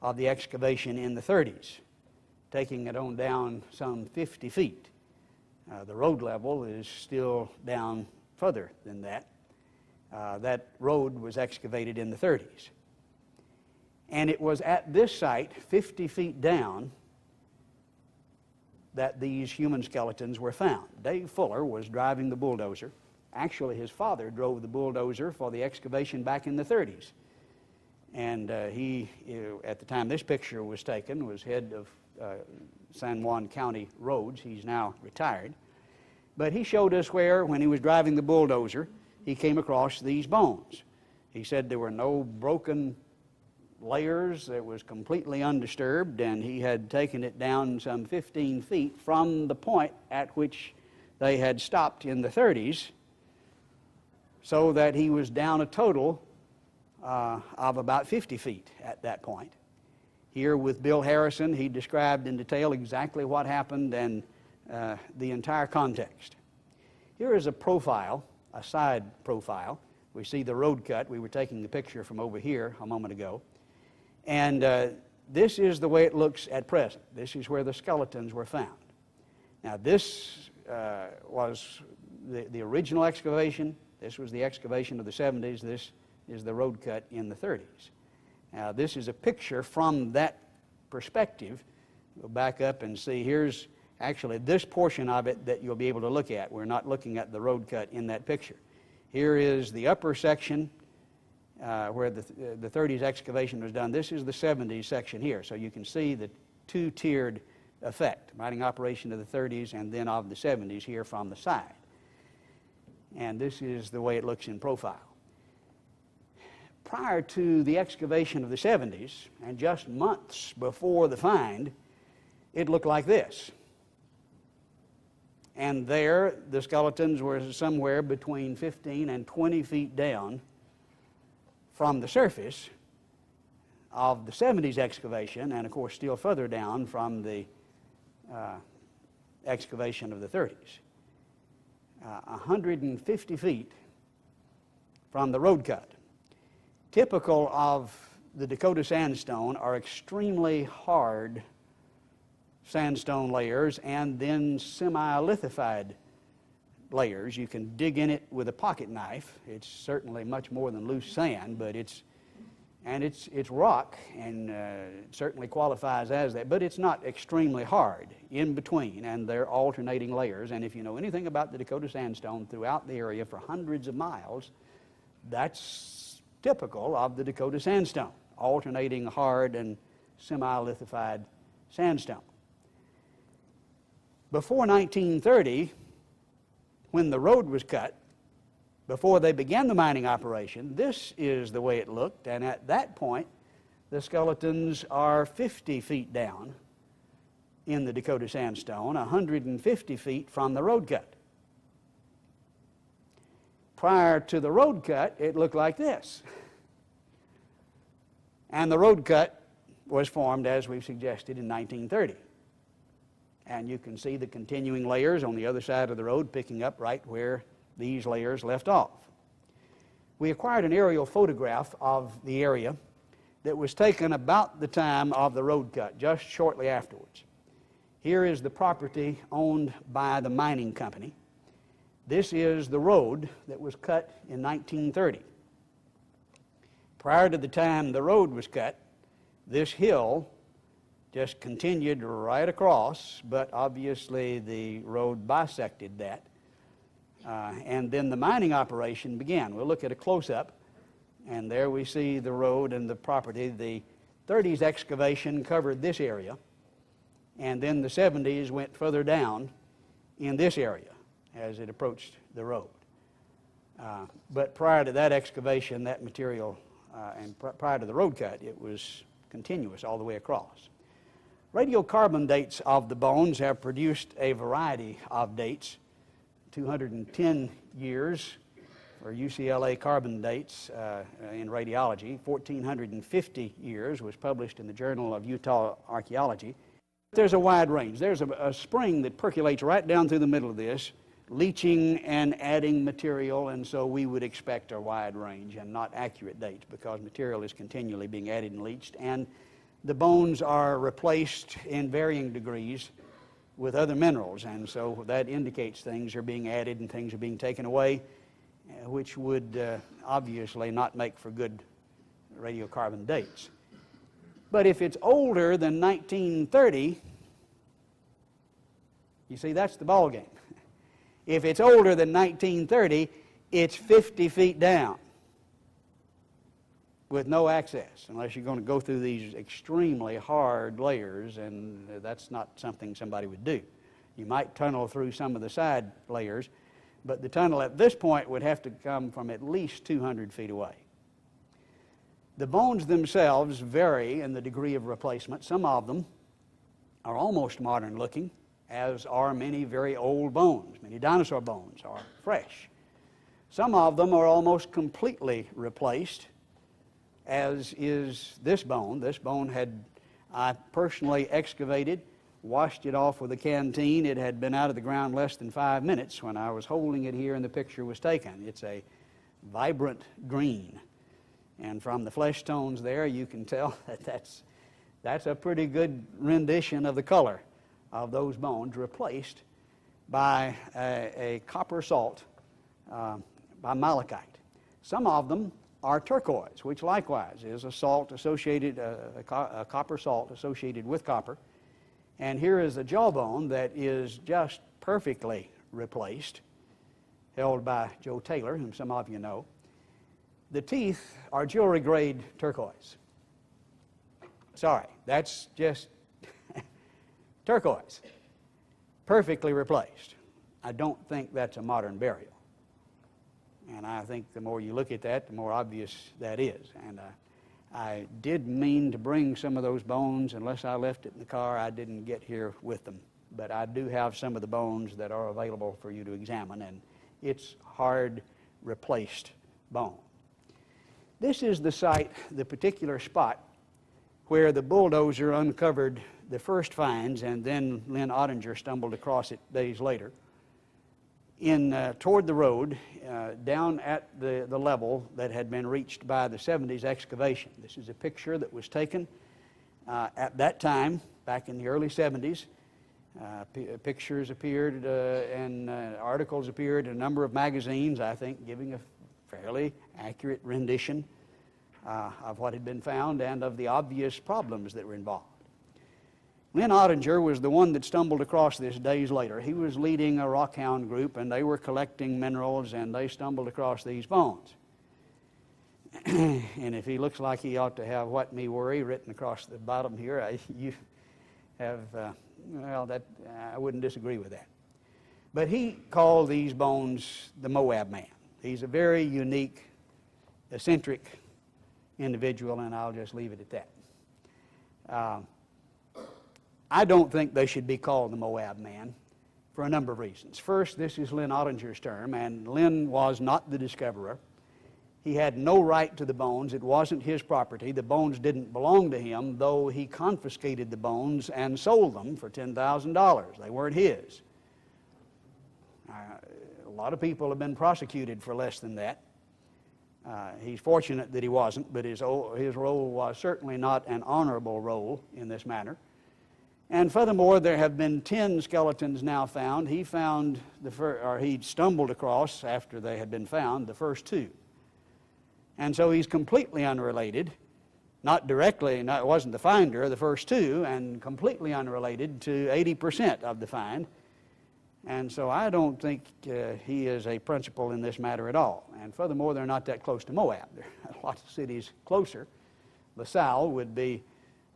of the excavation in the 30s, taking it on down some 50 feet. The road level is still down further than that. That road was excavated in the 30s. And it was at this site, 50 feet down, that these human skeletons were found. Dave Fuller was driving the bulldozer. Actually, his father drove the bulldozer for the excavation back in the 30s. And he, at the time this picture was taken, was head of San Juan County Roads. He's now retired. But he showed us where, when he was driving the bulldozer, he came across these bones. He said there were no broken layers, it was completely undisturbed, and he had taken it down some 15 feet from the point at which they had stopped in the 30s, so that he was down a total of about 50 feet at that point. Here with Bill Harrison, he described in detail exactly what happened and the entire context. Here is a profile, a side profile. We see the road cut. We were taking the picture from over here a moment ago. And this is the way it looks at present. This is where the skeletons were found. Now this was the original excavation. This was the excavation of the 70s. This is the road cut in the 30s. Now this is a picture from that perspective. Go back up and see, here's actually this portion of it that you'll be able to look at. We're not looking at the road cut in that picture. Here is the upper section where the 30s excavation was done. This is the 70s section here. So you can see the two-tiered effect, mining operation of the 30s and then of the 70s here from the side. And this is the way it looks in profile. Prior to the excavation of the 70s, and just months before the find, it looked like this. And there, the skeletons were somewhere between 15 and 20 feet down from the surface of the 70s excavation, and of course still further down from the excavation of the 30s. 150 feet from the road cut. Typical of the Dakota sandstone are extremely hard sandstone layers and then semi-lithified layers. You can dig in it with a pocket knife. It's certainly much more than loose sand, but it's rock, and it certainly qualifies as that, but it's not extremely hard in between, and they're alternating layers. And if you know anything about the Dakota sandstone throughout the area for hundreds of miles, that's typical of the Dakota sandstone, alternating hard and semi-lithified sandstone. Before 1930, when the road was cut, before they began the mining operation, this is the way it looked, and at that point, the skeletons are 50 feet down in the Dakota sandstone, 150 feet from the road cut. Prior to the road cut, it looked like this. And the road cut was formed, as we've suggested, in 1930. And you can see the continuing layers on the other side of the road picking up right where these layers left off. We acquired an aerial photograph of the area that was taken about the time of the road cut, just shortly afterwards. Here is the property owned by the mining company. This is the road that was cut in 1930. Prior to the time the road was cut, this hill just continued right across, but obviously the road bisected that. And then the mining operation began. We'll look at a close-up, and there we see the road and the property. The 30s excavation covered this area, and then the 70s went further down in this area as it approached the road. But prior to that excavation, that material, and prior to the road cut, it was continuous all the way across. Radiocarbon dates of the bones have produced a variety of dates. 210 years for UCLA carbon dates in radiology. 1,450 years was published in the Journal of Utah Archaeology. There's a wide range. There's a spring that percolates right down through the middle of this, leaching and adding material, and so we would expect a wide range and not accurate dates because material is continually being added and leached, and the bones are replaced in varying degrees with other minerals, and so that indicates things are being added and things are being taken away, which would obviously not make for good radiocarbon dates. But if it's older than 1930, you see, that's the ball game. If it's older than 1930, it's 50 feet down with no access, unless you're going to go through these extremely hard layers, and that's not something somebody would do. You might tunnel through some of the side layers, but the tunnel at this point would have to come from at least 200 feet away. The bones themselves vary in the degree of replacement. Some of them are almost modern looking, as are many very old bones. Many dinosaur bones are fresh. Some of them are almost completely replaced, as is this bone. This bone I personally excavated, washed it off with a canteen. It had been out of the ground less than 5 minutes when I was holding it here and the picture was taken. It's a vibrant green. And from the flesh tones there, you can tell that that's a pretty good rendition of the color of those bones, replaced by a copper salt, by malachite. Some of them are turquoise, which likewise is a salt associated, a copper salt associated with copper. And here is a jawbone that is just perfectly replaced, held by Joe Taylor, whom some of you know. The teeth are jewelry grade turquoise. Sorry, that's just turquoise. Perfectly replaced. I don't think that's a modern burial. And I think the more you look at that, the more obvious that is. And I did mean to bring some of those bones. Unless I left it in the car, I didn't get here with them. But I do have some of the bones that are available for you to examine, and it's hard replaced bone. This is the site, the particular spot, where the bulldozer uncovered the first finds, and then Lynn Ottinger stumbled across it days later. Toward the road, down at the level that had been reached by the 70s excavation. This is a picture that was taken at that time, back in the early 70s. Pictures appeared and articles appeared in a number of magazines, I think, giving a fairly accurate rendition of what had been found and of the obvious problems that were involved. Lynn Ottinger was the one that stumbled across this days later. He was leading a rockhound group, and they were collecting minerals, and they stumbled across these bones. And if he looks like he ought to have "What Me Worry" written across the bottom here, I wouldn't disagree with that. But he called these bones the Moab Man. He's a very unique, eccentric individual, and I'll just leave it at that. I don't think they should be called the Moab Man for a number of reasons. First, this is Lynn Ottinger's term, and Lynn was not the discoverer. He had no right to the bones. It wasn't his property. The bones didn't belong to him, though he confiscated the bones and sold them for $10,000. They weren't his. A lot of people have been prosecuted for less than that. He's fortunate that he wasn't, but his role was certainly not an honorable role in this matter. And furthermore, there have been 10 skeletons now found. He found he stumbled across, after they had been found, the first 2. And so he's completely unrelated, not directly, it wasn't the finder of the first 2, and completely unrelated to 80% of the find. And so I don't think he is a principal in this matter at all. And furthermore, they're not that close to Moab. There are lots of cities closer. LaSalle would be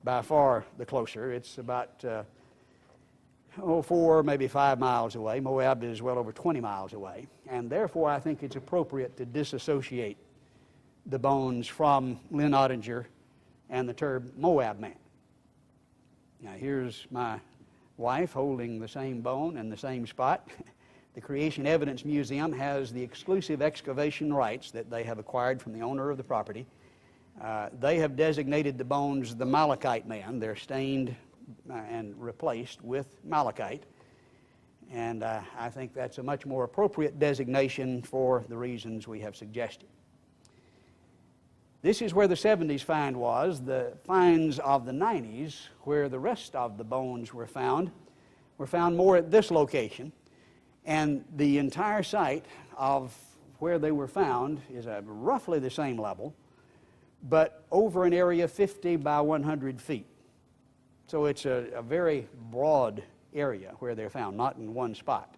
by far the closer. It's about 4, maybe 5 miles away. Moab is well over 20 miles away. And therefore, I think it's appropriate to disassociate the bones from Lynn Ottinger and the term Moab Man. Now, here's my wife holding the same bone in the same spot. The Creation Evidence Museum has the exclusive excavation rights that they have acquired from the owner of the property. They have designated the bones the Malachite Man. They're stained and replaced with malachite. And I think that's a much more appropriate designation for the reasons we have suggested. This is where the 70s find was. The finds of the 90s, where the rest of the bones were found more at this location. And the entire site of where they were found is at roughly the same level, but over an area 50 by 100 feet. So it's a very broad area where they're found, not in one spot.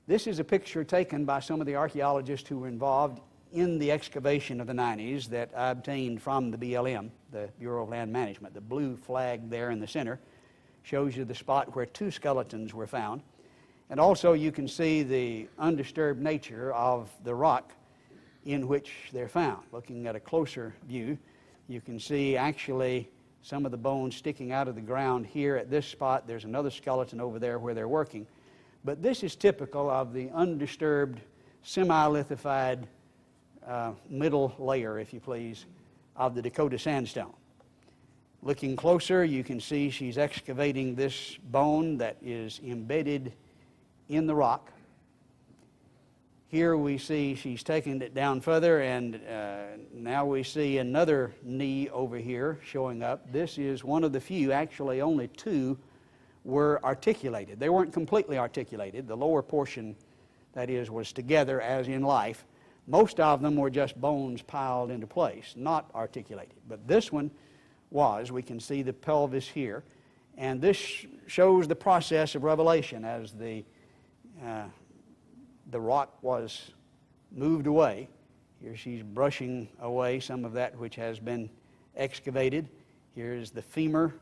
This is a picture taken by some of the archaeologists who were involved in the excavation of the 90s that I obtained from the BLM, the Bureau of Land Management. The blue flag there in the center shows you the spot where 2 skeletons were found. And also you can see the undisturbed nature of the rock in which they're found. Looking at a closer view, you can see actually some of the bones sticking out of the ground here at this spot. There's another skeleton over there where they're working. But this is typical of the undisturbed, semi-lithified middle layer, if you please, of the Dakota sandstone. Looking closer, you can see she's excavating this bone that is embedded in the rock. Here we see she's taking it down further, and now we see another knee over here showing up. This is one of the few, actually only 2 were articulated. They weren't completely articulated. The lower portion, that is, was together as in life. Most of them were just bones piled into place, not articulated. But this one was. We can see the pelvis here. And this shows the process of revelation as the rock was moved away. Here she's brushing away some of that which has been excavated. Here's the femur,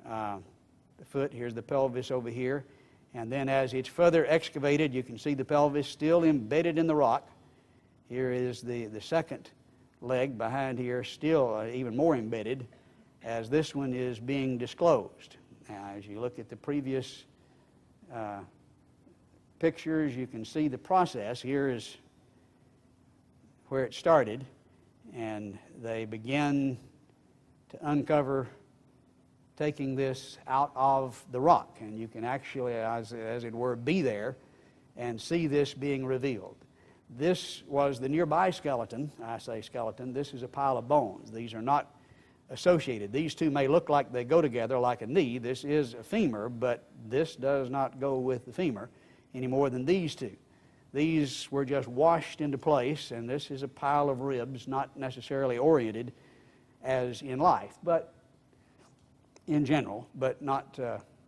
the foot. Here's the pelvis over here. And then as it's further excavated, you can see the pelvis still embedded in the rock. Here is the second leg behind here, still even more embedded, as this one is being disclosed. Now, as you look at the previous pictures, you can see the process. Here is where it started, and they begin to uncover taking this out of the rock, and you can actually, as it were, be there and see this being revealed. This was the nearby skeleton. I say skeleton. This is a pile of bones. These are not associated. These 2 may look like they go together like a knee. This is a femur, but this does not go with the femur any more than these 2. These were just washed into place, and this is a pile of ribs, not necessarily oriented as in life, but in general, but not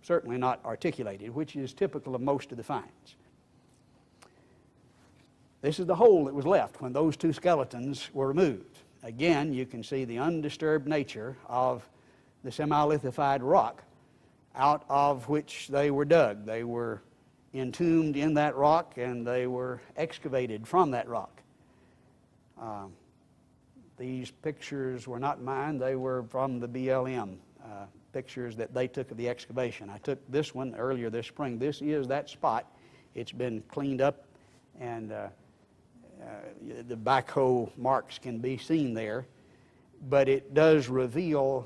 certainly not articulated, which is typical of most of the finds. This is the hole that was left when those 2 skeletons were removed. Again, you can see the undisturbed nature of the semi-lithified rock out of which they were dug. They were entombed in that rock, and they were excavated from that rock. These pictures were not mine. They were from the BLM pictures that they took of the excavation. I took this one earlier this spring. This is that spot. It's been cleaned up, and the backhoe marks can be seen there, but it does reveal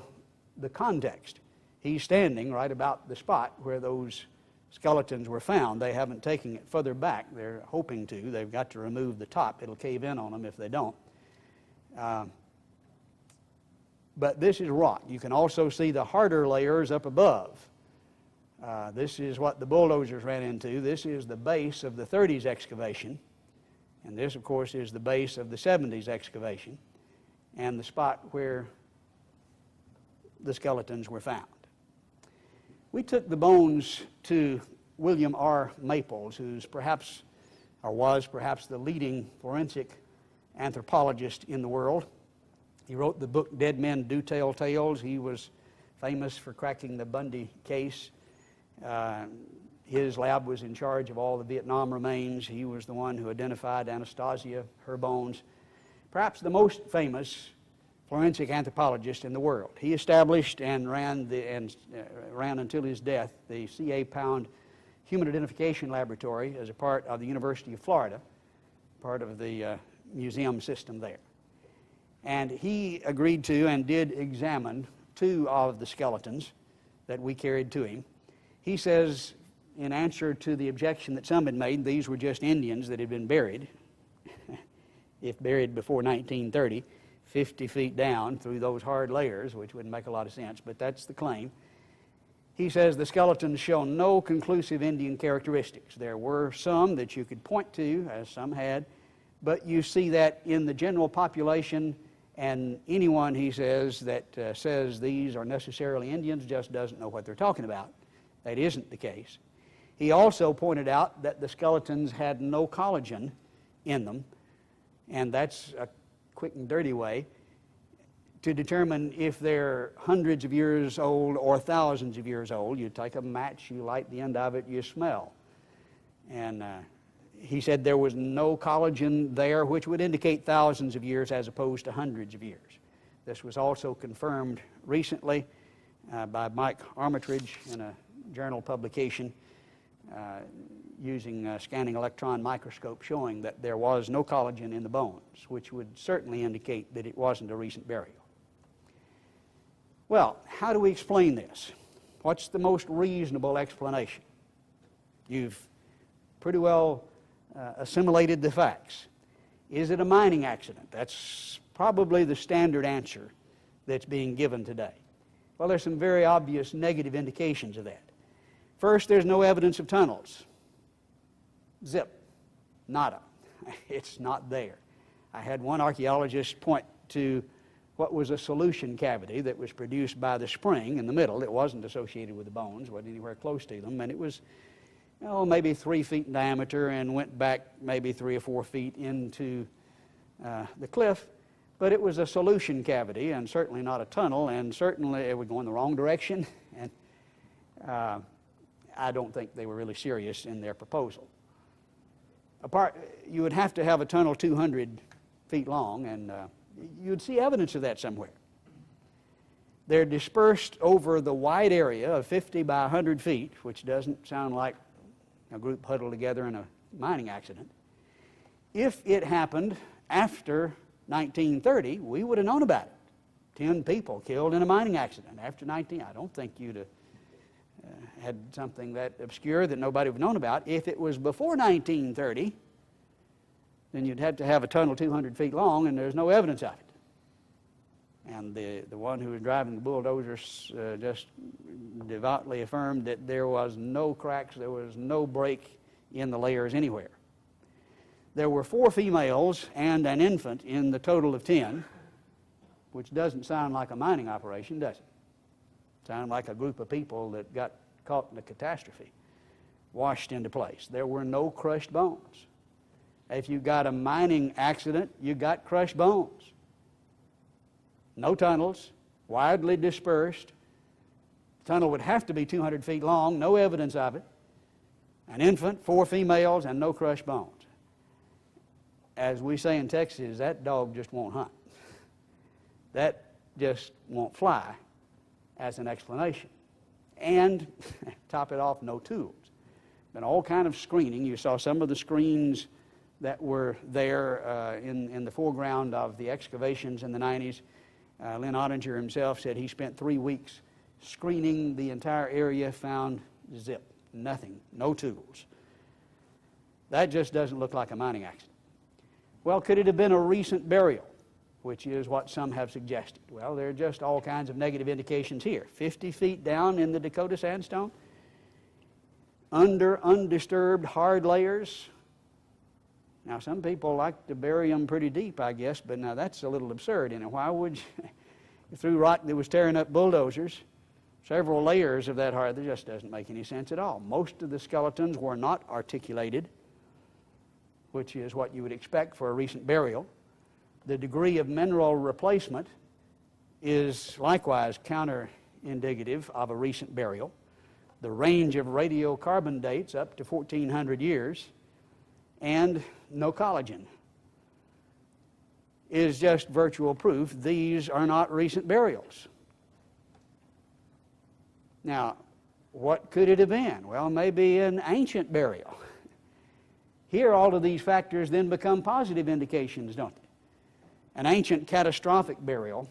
the context. He's standing right about the spot where those skeletons were found. They haven't taken it further back. They're hoping to. They've got to remove the top. It'll cave in on them if they don't. But this is rock. You can also see the harder layers up above. This is what the bulldozers ran into. This is the base of the 30s excavation. And this, of course, is the base of the 70s excavation and the spot where the skeletons were found. We took the bones to William R. Maples, who's perhaps, or was perhaps, the leading forensic anthropologist in the world. He wrote the book Dead Men Do Tell Tales. He was famous for cracking the Bundy case. His lab was in charge of all the Vietnam remains. He was the one who identified Anastasia, her bones. Perhaps the most famous forensic anthropologist in the world. He established and ran until his death the C.A. Pound Human Identification Laboratory as a part of the University of Florida, part of the museum system there. And he agreed to and did examine 2 of the skeletons that we carried to him. He says, in answer to the objection that some had made, these were just Indians that had been buried, if buried before 1930, 50 feet down through those hard layers, which wouldn't make a lot of sense, but that's the claim. He says the skeletons show no conclusive Indian characteristics. There were some that you could point to, as some had, but you see that in the general population, and anyone, he says, that says these are necessarily Indians just doesn't know what they're talking about. That isn't the case. He also pointed out that the skeletons had no collagen in them, and that's a quick and dirty way to determine if they're hundreds of years old or thousands of years old. You take a match, you light the end of it, you smell. And he said there was no collagen there, which would indicate thousands of years as opposed to hundreds of years. This was also confirmed recently by Mike Armitage in a journal publication using a scanning electron microscope, showing that there was no collagen in the bones, which would certainly indicate that it wasn't a recent burial. Well, how do we explain this? What's the most reasonable explanation? You've pretty well assimilated the facts. Is it a mining accident? That's probably the standard answer that's being given today. Well, there's some very obvious negative indications of that. First, there's no evidence of tunnels. Zip. Nada. It's not there. I had one archaeologist point to what was a solution cavity that was produced by the spring in the middle. It wasn't associated with the bones, wasn't anywhere close to them, and it was maybe 3 feet in diameter and went back maybe 3 or 4 feet into the cliff. But it was a solution cavity and certainly not a tunnel, and certainly it would go in the wrong direction, and I don't think they were really serious in their proposal. You would have to have a tunnel 200 feet long, and you'd see evidence of that somewhere. They're dispersed over the wide area of 50 by 100 feet, which doesn't sound like a group huddled together in a mining accident. If it happened after 1930, we would have known about it. 10 people killed in a mining accident after 19. I don't think you'd have had something that obscure that nobody would have known about. If it was before 1930, then you'd have to have a tunnel 200 feet long, and there's no evidence of it. And the one who was driving the bulldozers just devoutly affirmed that there was no cracks, there was no break in the layers anywhere. There were 4 females and an infant in the total of 10, which doesn't sound like a mining operation, does it? Sound like a group of people that got caught in a catastrophe, washed into place. There were no crushed bones. If you got a mining accident, you got crushed bones. No tunnels, widely dispersed. The tunnel would have to be 200 feet long, no evidence of it. An infant, 4 females, and no crushed bones. As we say in Texas, that dog just won't hunt. That just won't fly as an explanation. And, top it off, no tools. Been all kind of screening. You saw some of the screens that were there in the foreground of the excavations in the 90s. Lynn Ottinger himself said he spent 3 weeks screening the entire area, found zip, nothing, no tools. That just doesn't look like a mining accident. Well, could it have been a recent burial, which is what some have suggested? Well, there are just all kinds of negative indications here. 50 feet down in the Dakota sandstone, under undisturbed hard layers. Now, some people like to bury them pretty deep, I guess, but now that's a little absurd. Why would you, through rock that was tearing up bulldozers, several layers of that hard, that just doesn't make any sense at all. Most of the skeletons were not articulated, which is what you would expect for a recent burial. The degree of mineral replacement is likewise counter-indicative of a recent burial. The range of radiocarbon dates up to 1,400 years, and no collagen is just virtual proof these are not recent burials. Now, what could it have been? Well, maybe an ancient burial. Here, all of these factors then become positive indications, don't they? An ancient catastrophic burial,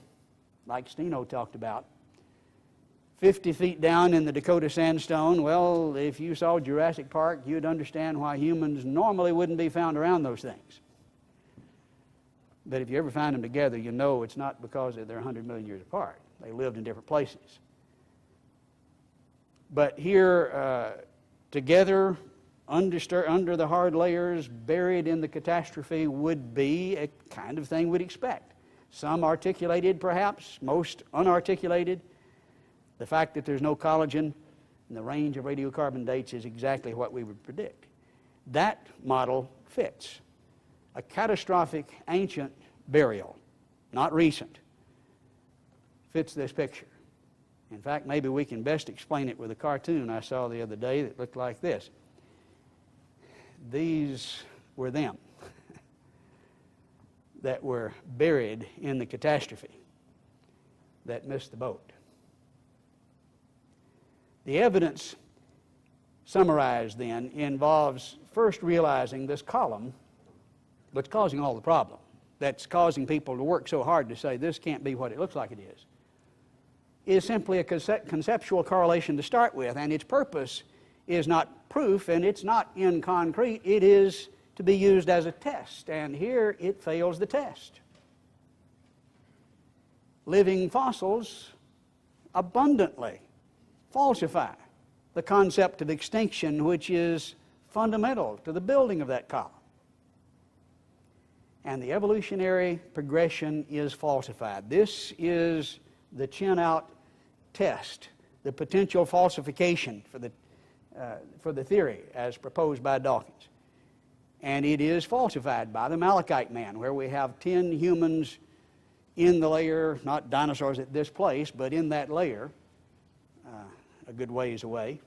like Steno talked about, 50 feet down in the Dakota sandstone. Well, if you saw Jurassic Park, you'd understand why humans normally wouldn't be found around those things. But if you ever find them together, you know it's not because they're 100 million years apart. They lived in different places. But here, together, under the hard layers, buried in the catastrophe, would be a kind of thing we'd expect. Some articulated, perhaps, most unarticulated. The fact that there's no collagen and the range of radiocarbon dates is exactly what we would predict. That model fits. A catastrophic ancient burial, not recent, fits this picture. In fact, maybe we can best explain it with a cartoon I saw the other day that looked like this. These were them that were buried in the catastrophe that missed the boat. The evidence summarized then involves first realizing this column that's causing all the problem, that's causing people to work so hard to say this can't be what it looks like it is simply a conceptual correlation to start with, and its purpose is not proof, and it's not in concrete. It is to be used as a test, and here it fails the test. Living fossils abundantly falsify the concept of extinction, which is fundamental to the building of that column. And the evolutionary progression is falsified. This is the chin-out test, the potential falsification for the theory as proposed by Dawkins. And it is falsified by the Malachite man, where we have 10 humans in the layer, not dinosaurs at this place, but in that layer, a good ways away,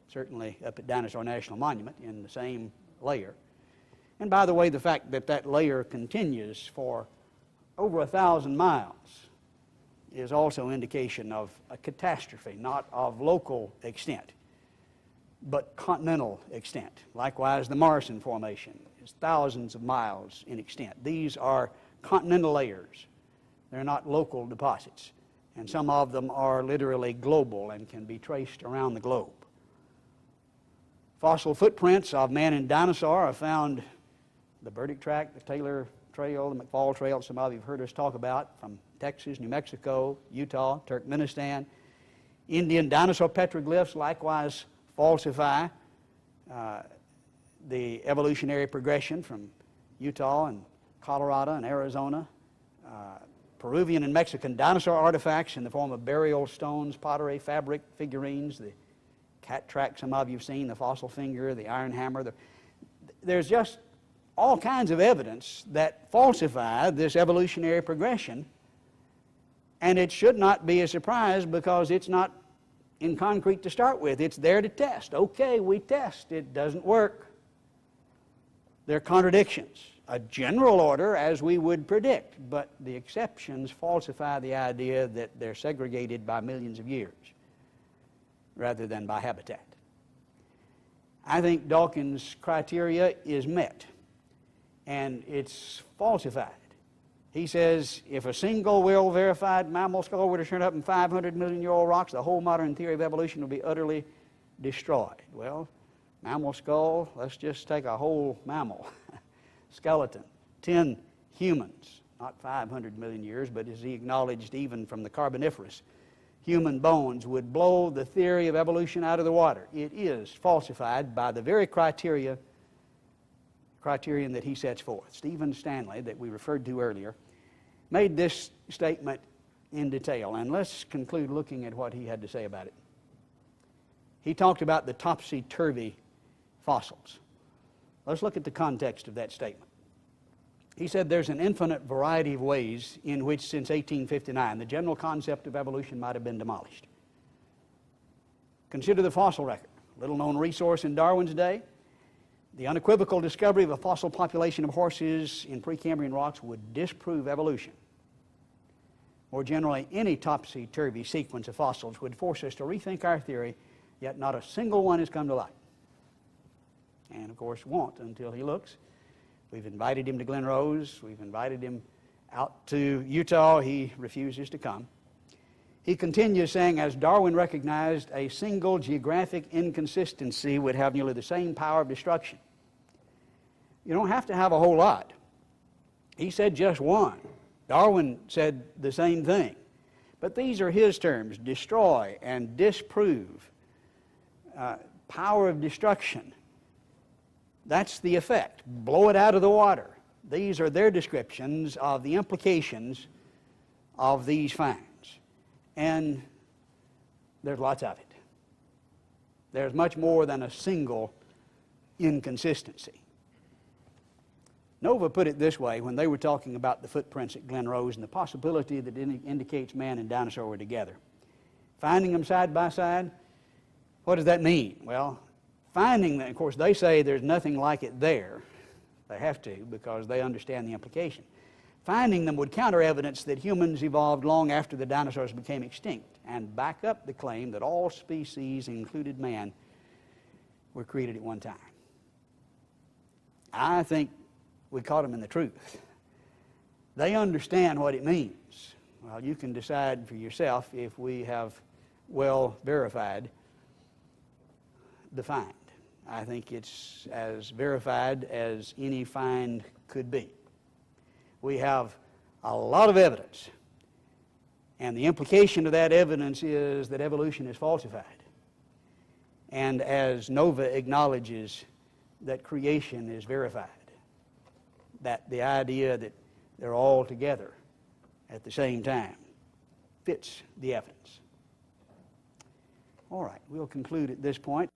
certainly up at Dinosaur National Monument in the same layer. And by the way, the fact that that layer continues for over 1,000 miles is also indication of a catastrophe, not of local extent, but continental extent. Likewise, the Morrison Formation is thousands of miles in extent. These are continental layers. They're not local deposits. And some of them are literally global and can be traced around the globe. Fossil footprints of man and dinosaur are found the Burdick Tract, the Taylor Trail, the McFall Trail, some of you have heard us talk about, from Texas, New Mexico, Utah, Turkmenistan. Indian dinosaur petroglyphs likewise falsify the evolutionary progression from Utah and Colorado and Arizona. Peruvian and Mexican dinosaur artifacts in the form of burial stones, pottery, fabric, figurines, the cat track some of you have seen, the fossil finger, the iron hammer. There's just all kinds of evidence that falsify this evolutionary progression, and it should not be a surprise because it's not in concrete to start with. It's there to test. Okay, we test. It doesn't work. There are contradictions. A general order, as we would predict, but the exceptions falsify the idea that they're segregated by millions of years rather than by habitat. I think Dawkins' criteria is met, and it's falsified. He says if a single well-verified mammal skull were to turn up in 500 million-year-old rocks, the whole modern theory of evolution would be utterly destroyed. Well, mammal skull, let's just take a whole mammal skeleton, 10 humans, not 500 million years, but as he acknowledged, even from the Carboniferous, human bones would blow the theory of evolution out of the water. It is falsified by the very criterion that he sets forth. Stephen Stanley, that we referred to earlier, made this statement in detail, and let's conclude looking at what he had to say about it. He talked about the topsy-turvy fossils. Let's look at the context of that statement. He said there's an infinite variety of ways in which, since 1859, the general concept of evolution might have been demolished. Consider the fossil record, little-known resource in Darwin's day. The unequivocal discovery of a fossil population of horses in Precambrian rocks would disprove evolution. More generally, any topsy-turvy sequence of fossils would force us to rethink our theory, yet not a single one has come to light. And, of course, won't until he looks. We've invited him to Glen Rose. We've invited him out to Utah. He refuses to come. He continues saying, as Darwin recognized, a single geographic inconsistency would have nearly the same power of destruction. You don't have to have a whole lot. He said just one. Darwin said the same thing. But these are his terms: destroy and disprove, power of destruction. That's the effect. Blow it out of the water. These are their descriptions of the implications of these finds. And there's lots of it. There's much more than a single inconsistency. Nova put it this way when they were talking about the footprints at Glen Rose and the possibility that it indicates man and dinosaur were together. Finding them side by side, what does that mean? Well, finding them, of course, they say there's nothing like it there. They have to because they understand the implication. Finding them would counter evidence that humans evolved long after the dinosaurs became extinct and back up the claim that all species, included man, were created at one time. I think we caught them in the truth. They understand what it means. Well, you can decide for yourself if we have well verified the find. I think it's as verified as any find could be. We have a lot of evidence, and the implication of that evidence is that evolution is falsified. And as Nova acknowledges, that creation is verified, that the idea that they're all together at the same time fits the evidence. All right, we'll conclude at this point.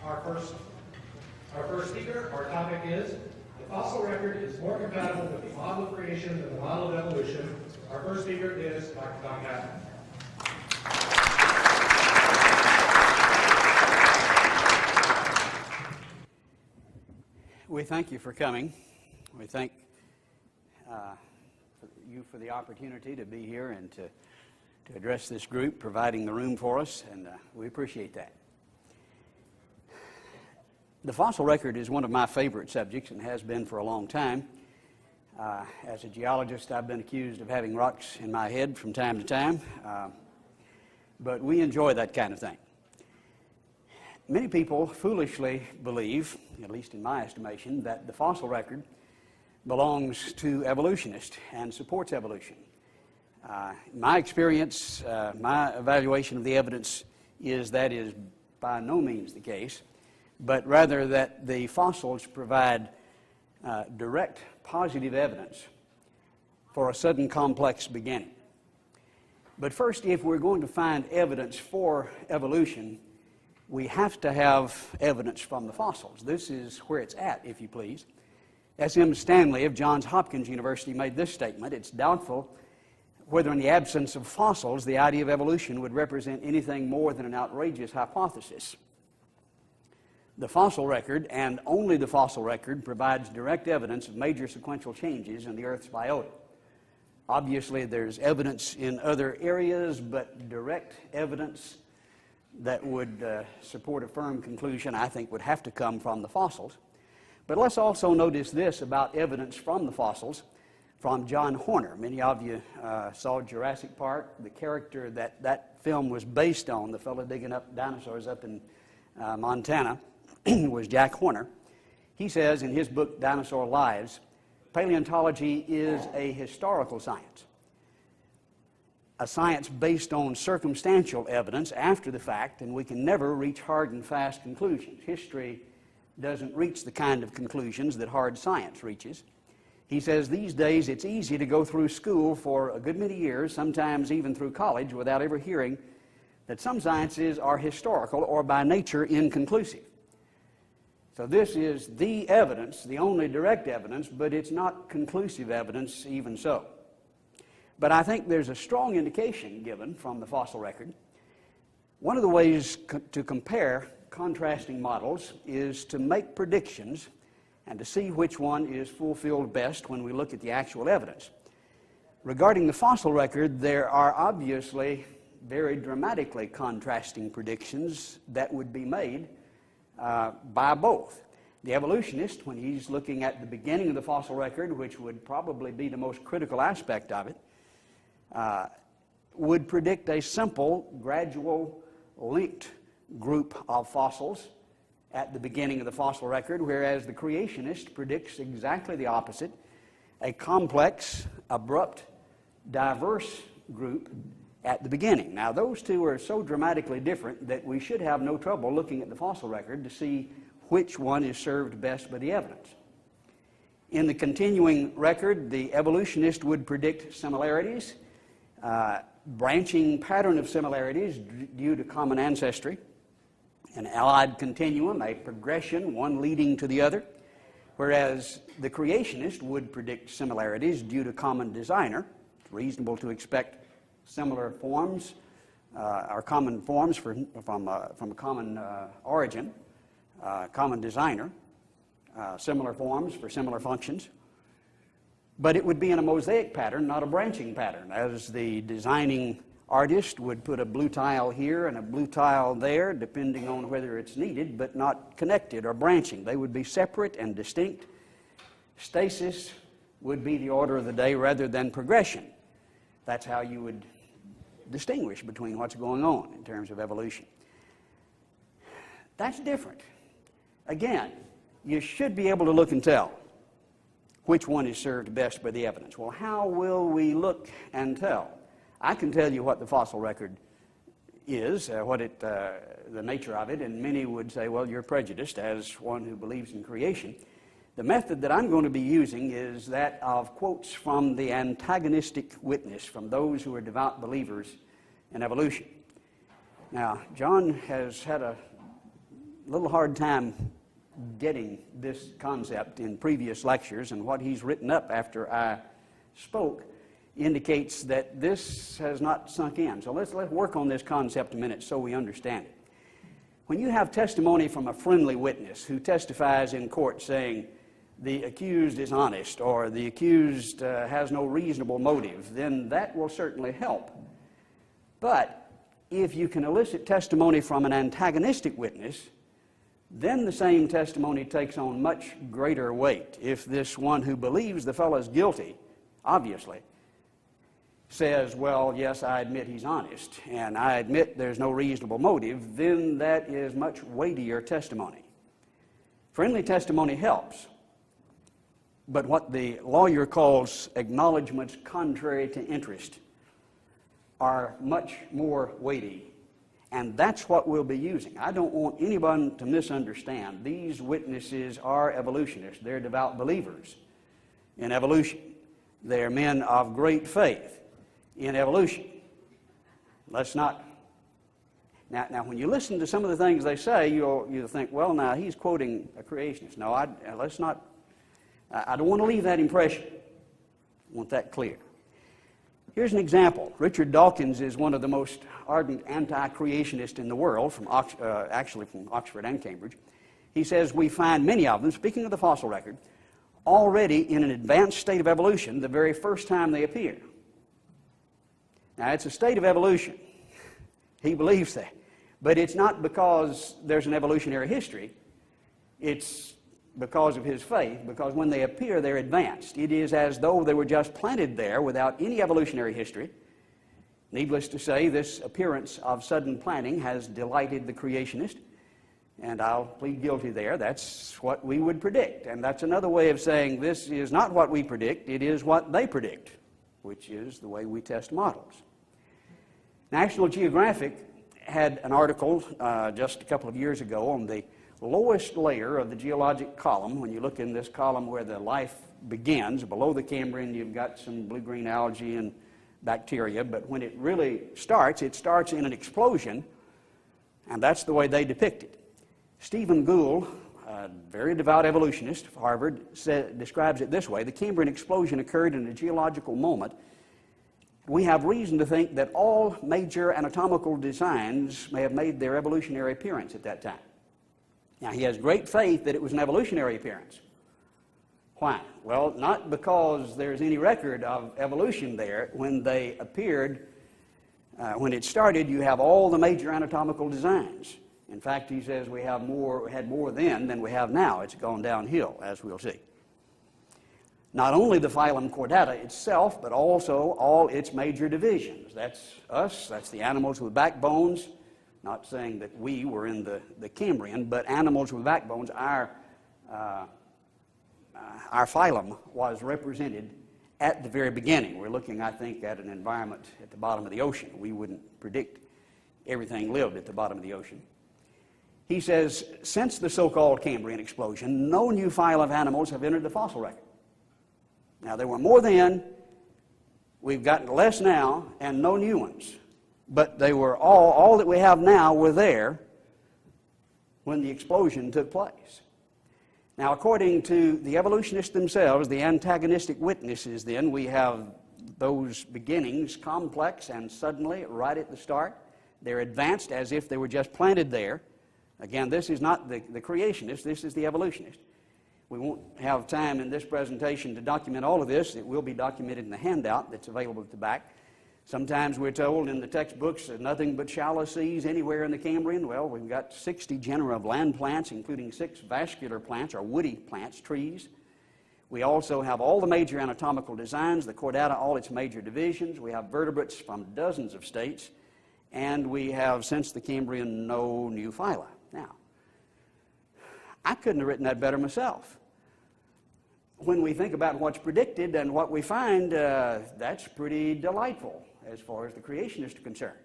Our first speaker, our topic is, the fossil record is more compatible with the model of creation than the model of evolution. Our first speaker is Dr. Don Patton. We thank you for coming. We thank you for the opportunity to be here and to address this group, providing the room for us, and we appreciate that. The fossil record is one of my favorite subjects and has been for a long time. As a geologist, I've been accused of having rocks in my head from time to time, but we enjoy that kind of thing. Many people foolishly believe, at least in my estimation, that the fossil record belongs to evolutionists and supports evolution. My experience, my evaluation of the evidence is that is by no means the case, but rather that the fossils provide direct positive evidence for a sudden complex beginning. But first, if we're going to find evidence for evolution, we have to have evidence from the fossils. This is where it's at, if you please. S.M. Stanley of Johns Hopkins University made this statement: it's doubtful whether in the absence of fossils the idea of evolution would represent anything more than an outrageous hypothesis. The fossil record, and only the fossil record, provides direct evidence of major sequential changes in the Earth's biota. Obviously, there's evidence in other areas, but direct evidence that would support a firm conclusion, I think, would have to come from the fossils. But let's also notice this about evidence from the fossils from John Horner. Many of you saw Jurassic Park. The character that film was based on, the fellow digging up dinosaurs up in Montana, was Jack Horner. He says in his book, Dinosaur Lives, paleontology is a historical science, a science based on circumstantial evidence after the fact, and we can never reach hard and fast conclusions. History doesn't reach the kind of conclusions that hard science reaches. He says these days it's easy to go through school for a good many years, sometimes even through college, without ever hearing that some sciences are historical or by nature inconclusive. So this is the evidence, the only direct evidence, but it's not conclusive evidence even so. But I think there's a strong indication given from the fossil record. One of the ways to compare contrasting models is to make predictions and to see which one is fulfilled best when we look at the actual evidence. Regarding the fossil record, there are obviously very dramatically contrasting predictions that would be made by both. The evolutionist, when he's looking at the beginning of the fossil record, which would probably be the most critical aspect of it, would predict a simple, gradual, linked group of fossils at the beginning of the fossil record, whereas the creationist predicts exactly the opposite, a complex, abrupt, diverse group at the beginning. Now, those two are so dramatically different that we should have no trouble looking at the fossil record to see which one is served best by the evidence. In the continuing record, the evolutionist would predict similarities, branching pattern of similarities due to common ancestry, an allied continuum, a progression, one leading to the other, whereas the creationist would predict similarities due to common designer. It's reasonable to expect similar forms or common forms from a common origin, common designer, similar forms for similar functions. But it would be in a mosaic pattern, not a branching pattern, as the designing artist would put a blue tile here and a blue tile there, depending on whether it's needed, but not connected or branching. They would be separate and distinct. Stasis would be the order of the day rather than progression. That's how you would distinguish between what's going on in terms of evolution. That's different. Again, you should be able to look and tell which one is served best by the evidence. Well, how will we look and tell? I can tell you what the fossil record is, the nature of it, and many would say, well, you're prejudiced as one who believes in creation. The method that I'm going to be using is that of quotes from the antagonistic witness, from those who are devout believers in evolution. Now, John has had a little hard time getting this concept in previous lectures, and what he's written up after I spoke indicates that this has not sunk in. So let's work on this concept a minute so we understand it. When you have testimony from a friendly witness who testifies in court saying the accused is honest or the accused has no reasonable motive, then that will certainly help. But if you can elicit testimony from an antagonistic witness, then the same testimony takes on much greater weight. If this one who believes the fellow is guilty, obviously, says, well, yes, I admit he's honest, and I admit there's no reasonable motive, then that is much weightier testimony. Friendly testimony helps, but what the lawyer calls acknowledgments contrary to interest are much more weighty, and that's what we'll be using. I don't want anyone to misunderstand. These witnesses are evolutionists. They're devout believers in evolution. They're men of great faith in evolution. Let's not... Now, when you listen to some of the things they say, you'll think, well, now, he's quoting a creationist. No, let's not... I don't want to leave that impression. I want that clear. Here's an example. Richard Dawkins is one of the most ardent anti-creationists in the world, actually from Oxford and Cambridge. He says we find many of them, speaking of the fossil record, already in an advanced state of evolution the very first time they appear. Now, it's a state of evolution. He believes that. But it's not because there's an evolutionary history. It's because of his faith, because when they appear, they're advanced. It is as though they were just planted there without any evolutionary history. Needless to say, this appearance of sudden planting has delighted the creationist, and I'll plead guilty there. That's what we would predict. And that's another way of saying this is not what we predict, it is what they predict, which is the way we test models. National Geographic had an article just a couple of years ago on the lowest layer of the geologic column. When you look in this column where the life begins. Below the Cambrian, you've got some blue-green algae and bacteria, but when it really starts, it starts in an explosion, and that's the way they depict it. Stephen Gould, a very devout evolutionist of Harvard, describes it this way: the Cambrian explosion occurred in a geological moment. We have reason to think that all major anatomical designs may have made their evolutionary appearance at that time. Now, he has great faith that it was an evolutionary appearance. Why? Well, not because there's any record of evolution there. When they appeared, when it started, you have all the major anatomical designs. In fact, he says we had more then than we have now. It's gone downhill, as we'll see. Not only the phylum Chordata itself, but also all its major divisions. That's us, that's the animals with backbones. Not saying that we were in the Cambrian, but animals with backbones. Our phylum was represented at the very beginning. We're looking, I think, at an environment at the bottom of the ocean. We wouldn't predict everything lived at the bottom of the ocean. He says, since the so-called Cambrian explosion, no new phyla of animals have entered the fossil record. Now, there were more then, we've gotten less now, and no new ones. But they were all that we have now were there when the explosion took place. Now, according to the evolutionists themselves, the antagonistic witnesses, then, we have those beginnings complex and suddenly, right at the start, they're advanced as if they were just planted there. Again, this is not the creationist, this is the evolutionist. We won't have time in this presentation to document all of this. It will be documented in the handout that's available at the back. Sometimes we're told in the textbooks that nothing but shallow seas anywhere in the Cambrian. Well, we've got 60 genera of land plants, including 6 vascular plants, or woody plants, trees. We also have all the major anatomical designs, the Chordata, all its major divisions. We have vertebrates from dozens of states. And we have, since the Cambrian, no new phyla. Now, I couldn't have written that better myself. When we think about what's predicted and what we find, that's pretty delightful as far as the creationists are concerned.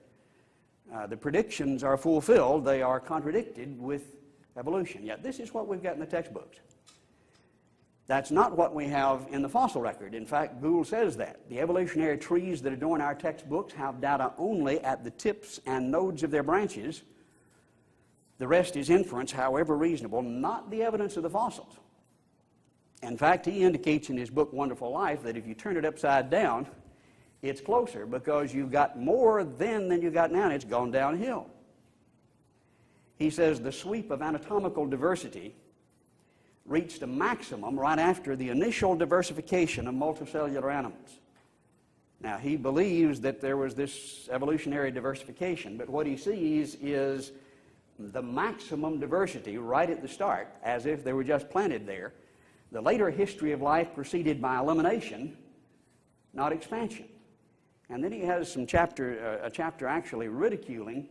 The predictions are fulfilled. They are contradicted with evolution. Yet this is what we've got in the textbooks. That's not what we have in the fossil record. In fact, Gould says that. The evolutionary trees that adorn our textbooks have data only at the tips and nodes of their branches. The rest is inference, however reasonable, not the evidence of the fossils. In fact, he indicates in his book, Wonderful Life, that if you turn it upside down, it's closer because you've got more then than you got now, and it's gone downhill. He says the sweep of anatomical diversity reached a maximum right after the initial diversification of multicellular animals. Now, he believes that there was this evolutionary diversification, but what he sees is the maximum diversity right at the start, as if they were just planted there. The later history of life proceeded by elimination, not expansion. And then he has a chapter actually ridiculing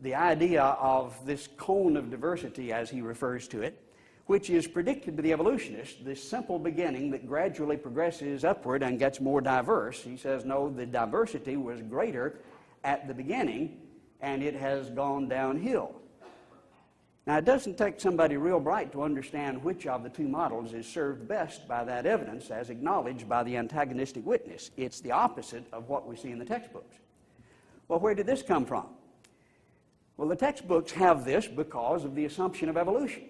the idea of this cone of diversity, as he refers to it, which is predicted by the evolutionists, this simple beginning that gradually progresses upward and gets more diverse. He says, no, the diversity was greater at the beginning, and it has gone downhill. Now, it doesn't take somebody real bright to understand which of the two models is served best by that evidence as acknowledged by the antagonistic witness. It's the opposite of what we see in the textbooks. Well, where did this come from? Well, the textbooks have this because of the assumption of evolution.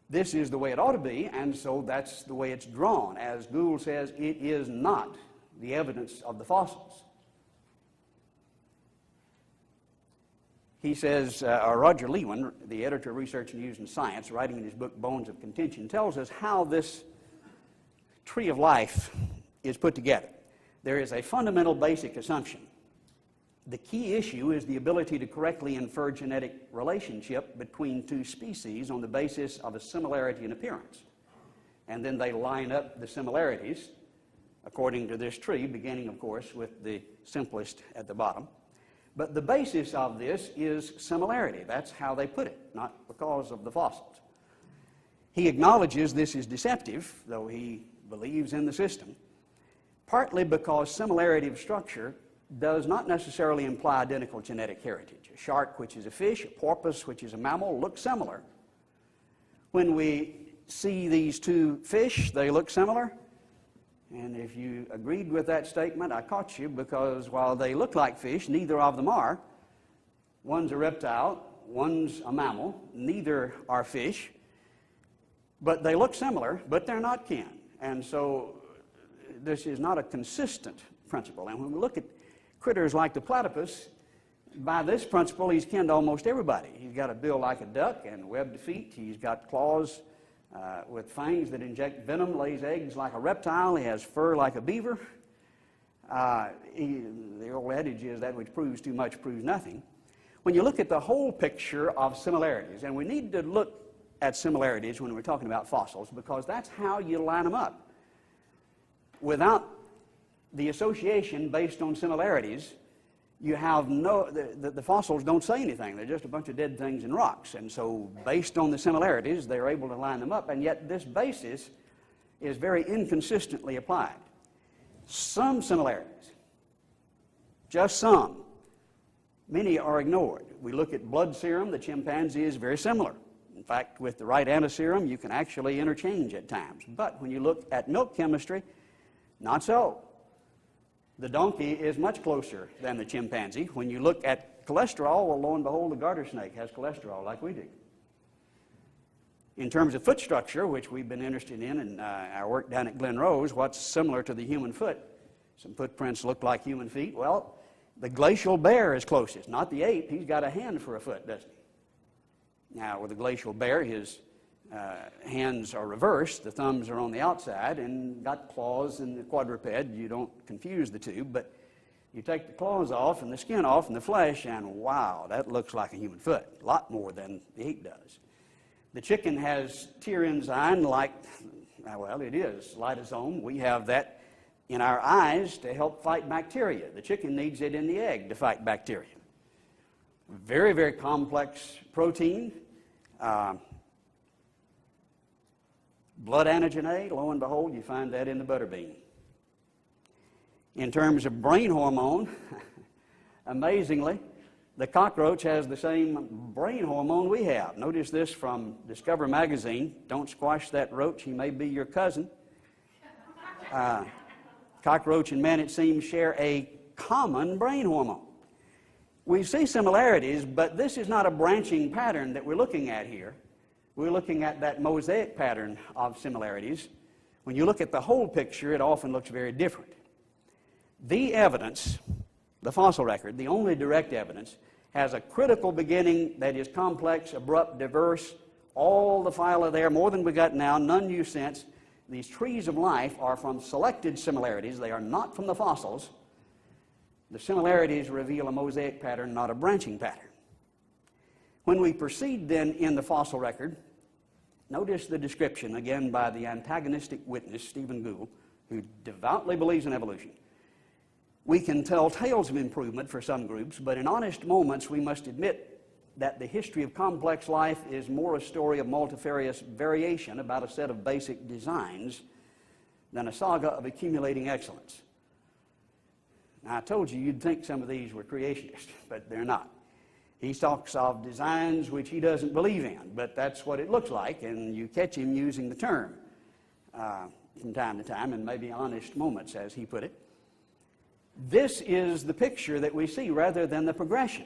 This is the way it ought to be, and so that's the way it's drawn. As Gould says, it is not the evidence of the fossils. He says, Roger Lewin, the editor of Research, News, and Science, writing in his book Bones of Contention, tells us how this tree of life is put together. There is a fundamental basic assumption. The key issue is the ability to correctly infer genetic relationship between two species on the basis of a similarity in appearance. And then they line up the similarities according to this tree, beginning, of course, with the simplest at the bottom. But the basis of this is similarity. That's how they put it, not because of the fossils. He acknowledges this is deceptive, though he believes in the system, partly because similarity of structure does not necessarily imply identical genetic heritage. A shark, which is a fish, a porpoise, which is a mammal, look similar. When we see these two fish, they look similar. And if you agreed with that statement, I caught you, because while they look like fish, neither of them are. One's a reptile, one's a mammal, neither are fish. But they look similar, but they're not kin. And so this is not a consistent principle. And when we look at critters like the platypus, by this principle, he's kin to almost everybody. He's got a bill like a duck and webbed feet. He's got claws with fangs that inject venom, lays eggs like a reptile. He has fur like a beaver. The old adage is that which proves too much proves nothing. When you look at the whole picture of similarities, and we need to look at similarities when we're talking about fossils, because that's how you line them up. Without the association based on similarities, you have the fossils don't say anything. They're just a bunch of dead things in rocks. And so based on the similarities, they're able to line them up. And yet this basis is very inconsistently applied. Some similarities, just some. Many are ignored. We look at blood serum. The chimpanzee is very similar. In fact, with the right antiserum, you can actually interchange at times. But when you look at milk chemistry, not so. The donkey is much closer than the chimpanzee. When you look at cholesterol, well, lo and behold, the garter snake has cholesterol like we do. In terms of foot structure, which we've been interested in our work down at Glen Rose, what's similar to the human foot? Some footprints look like human feet. Well, the glacial bear is closest, not the ape. He's got a hand for a foot, doesn't he? Now, with the glacial bear, his hands are reversed. The thumbs are on the outside and got claws in the quadruped. You don't confuse the two, but you take the claws off and the skin off and the flesh, and wow, that looks like a human foot. A lot more than the ape does. The chicken has tear enzyme like, well, it is lysosome. We have that in our eyes to help fight bacteria. The chicken needs it in the egg to fight bacteria. Very, very complex protein. Blood antigen A, lo and behold, you find that in the butter bean. In terms of brain hormone, amazingly, the cockroach has the same brain hormone we have. Notice this from Discover magazine. Don't squash that roach, he may be your cousin. Cockroach and man, it seems, share a common brain hormone. We see similarities, but this is not a branching pattern that we're looking at here. We're looking at that mosaic pattern of similarities. When you look at the whole picture, it often looks very different. The evidence, the fossil record, the only direct evidence, has a critical beginning that is complex, abrupt, diverse. All the phyla there, more than we got now, none new since. These trees of life are from selected similarities. They are not from the fossils. The similarities reveal a mosaic pattern, not a branching pattern. When we proceed then in the fossil record, notice the description, again by the antagonistic witness, Stephen Gould, who devoutly believes in evolution. We can tell tales of improvement for some groups, but in honest moments we must admit that the history of complex life is more a story of multifarious variation about a set of basic designs than a saga of accumulating excellence. Now, I told you you'd think some of these were creationists, but they're not. He talks of designs which he doesn't believe in, but that's what it looks like, and you catch him using the term from time to time, and maybe honest moments, as he put it. This is the picture that we see rather than the progression.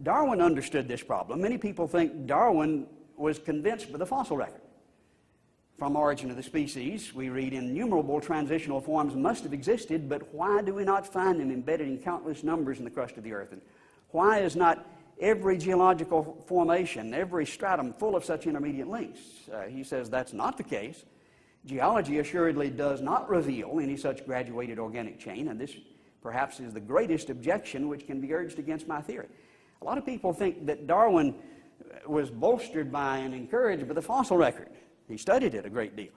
Darwin understood this problem. Many people think Darwin was convinced by the fossil record. From Origin of the Species, we read innumerable transitional forms must have existed, but why do we not find them embedded in countless numbers in the crust of the earth? And why is not every geological formation, every stratum full of such intermediate links? He says that's not the case. Geology assuredly does not reveal any such graduated organic chain, and this perhaps is the greatest objection which can be urged against my theory. A lot of people think that Darwin was bolstered by and encouraged by the fossil record. He studied it a great deal.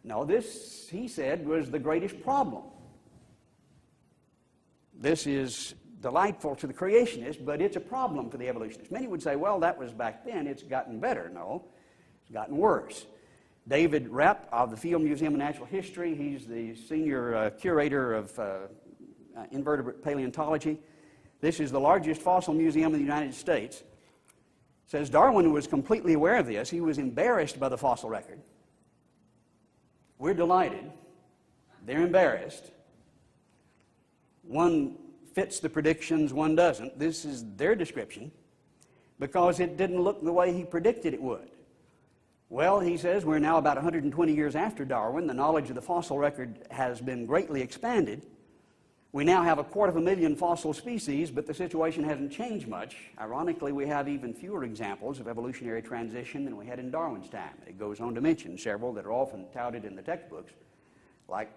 No, this, he said, was the greatest problem. This is delightful to the creationists, but it's a problem for the evolutionists. Many would say, well, that was back then. It's gotten better. No, it's gotten worse. David Repp of the Field Museum of Natural History, he's the senior curator of invertebrate paleontology. This is the largest fossil museum in the United States. Says Darwin was completely aware of this. He was embarrassed by the fossil record. We're delighted. They're embarrassed. One fits the predictions, one doesn't. This is their description because it didn't look the way he predicted it would. Well, he says we're now about 120 years after Darwin. The knowledge of the fossil record has been greatly expanded. We now have 250,000 fossil species, but the situation hasn't changed much. Ironically, we have even fewer examples of evolutionary transition than we had in Darwin's time. It goes on to mention several that are often touted in the textbooks, like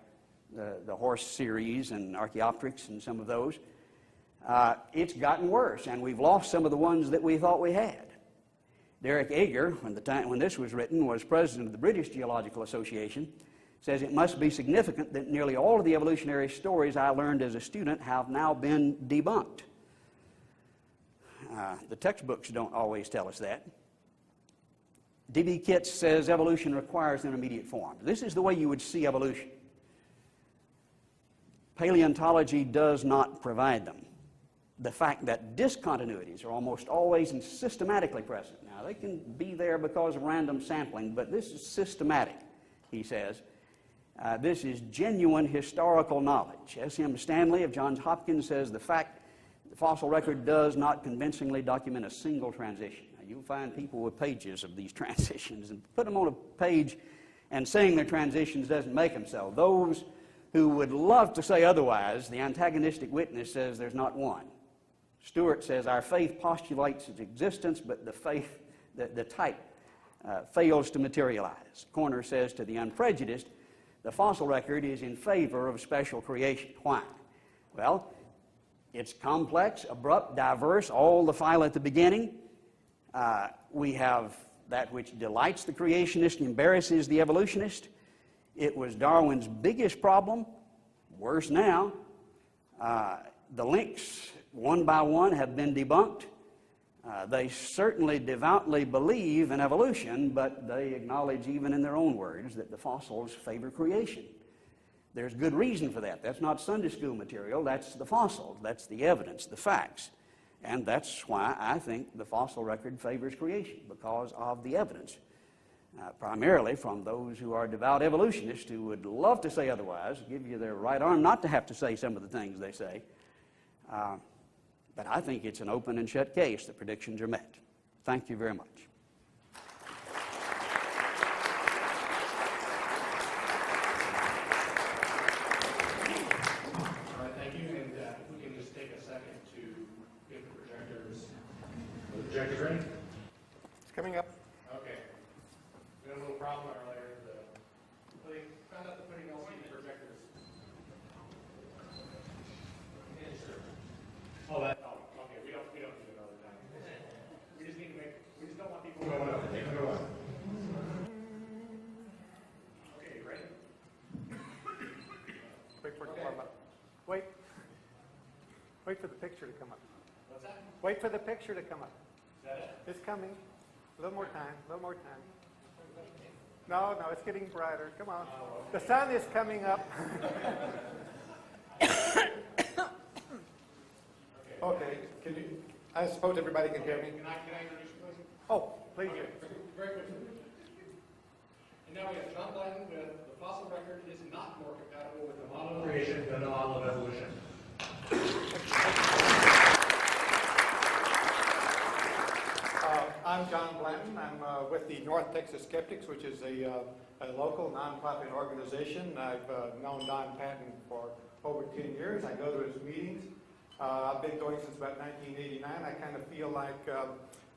the horse series and Archaeopteryx and some of those. It's gotten worse, and we've lost some of the ones that we thought we had. Derek Ager, when this was written, was president of the British Geological Association, says it must be significant that nearly all of the evolutionary stories I learned as a student have now been debunked. The textbooks don't always tell us that. D.B. Kitts says evolution requires intermediate forms. This is the way you would see evolution. Paleontology does not provide them. The fact that discontinuities are almost always and systematically present. Now, they can be there because of random sampling, but this is systematic, he says. This is genuine historical knowledge. S.M. Stanley of Johns Hopkins says the fact the fossil record does not convincingly document a single transition. Now, you'll find people with pages of these transitions, and put them on a page and saying they're transitions doesn't make them so. Those who would love to say otherwise, the antagonistic witness says there's not one. Stewart says our faith postulates its existence, but the type fails to materialize. Corner says to the unprejudiced, the fossil record is in favor of special creation. Why? Well, it's complex, abrupt, diverse, all the file at the beginning. We have that which delights the creationist and embarrasses the evolutionist. It was Darwin's biggest problem, worse now. The links, one by one, have been debunked. They certainly devoutly believe in evolution, but they acknowledge even in their own words that the fossils favor creation. There's good reason for that. That's not Sunday school material. That's the fossils. That's the evidence, the facts. And that's why I think the fossil record favors creation, because of the evidence. Primarily from those who are devout evolutionists who would love to say otherwise, give you their right arm not to have to say some of the things they say. But I think it's an open and shut case. The predictions are met. Thank you very much. All right, thank you. And if we can just take a second to get the projectors. Are the projectors ready? It's coming up. Okay. We had a little problem earlier. They found out the putting LCD projectors. Yeah, sure. Oh, okay. We don't do it all the time. We just don't want people going up. They can go up. Okay, you ready? Wait for it to come up. Wait. Wait for the picture to come up. What's that? Wait for the picture to come up. Is that it? It's coming. A little more time. A little more time. No, it's getting brighter. Come on. The sun is coming up. Okay. Can you? I suppose everybody can hear me. Can I introduce you, please? Oh, please. Okay, very quickly. And now we have John Patton with the fossil record is not more compatible with the model of creation than the model of evolution. I'm John Blanton. I'm with the North Texas Skeptics, which is a local nonprofit organization. I've known Don Patton for over 10 years. I go to his meetings. I've been going since about 1989. I kind of feel like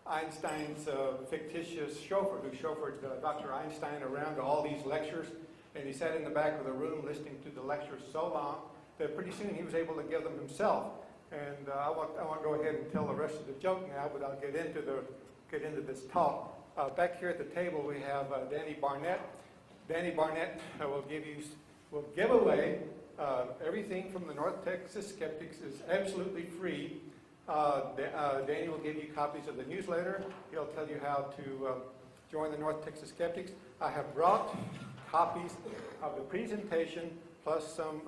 Einstein's fictitious chauffeur who chauffeured Dr. Einstein around to all these lectures. And he sat in the back of the room listening to the lectures so long that pretty soon he was able to give them himself. And I want to go ahead and tell the rest of the joke now, but I'll get into this talk. Back here at the table we have Danny Barnett. Danny Barnett will give away everything from the North Texas Skeptics is absolutely free. Danny will give you copies of the newsletter. He'll tell you how to join the North Texas Skeptics. I have brought copies of the presentation plus some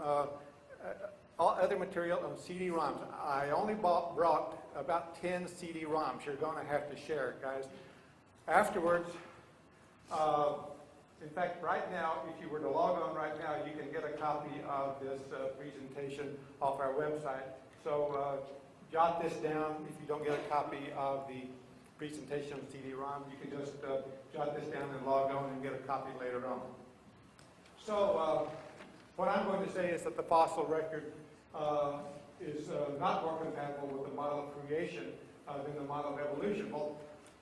all other material on CD-ROMs. I only brought about 10 CD-ROMs. You're going to have to share it, guys. Afterwards, in fact, right now, if you were to log on right now, you can get a copy of this presentation off our website. So jot this down. If you don't get a copy of the presentation on CD-ROM, you can just jot this down and log on and get a copy later on. So what I'm going to say is that the fossil record is not more compatible with the model of creation than the model of evolution. Well,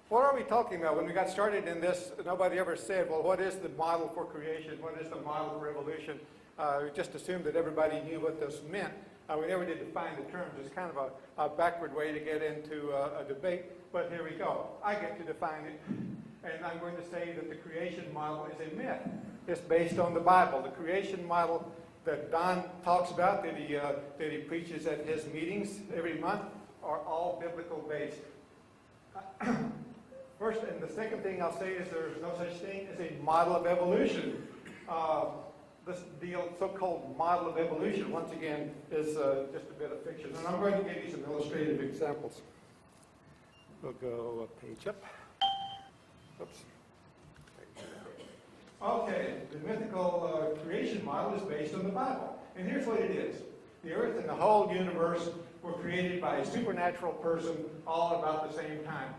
what are we talking about? When we got started in this, nobody ever said, well, what is the model for creation? What is the model for evolution? We just assumed that everybody knew what this meant. We never did define the terms. It's kind of a backward way to get into a debate, but here we go. I get to define it, and I'm going to say that the creation model is a myth. It's based on the Bible. The creation model that Don talks about, that he preaches at his meetings every month, are all biblical based. First, and the second thing I'll say is there's no such thing as a model of evolution. This so-called model of evolution, once again, is just a bit of fiction. And I'm going to give you some illustrative examples. We'll go a page up. Oops. Okay, the mythical creation model is based on the Bible. And here's what it is. The earth and the whole universe were created by a supernatural person all about the same time.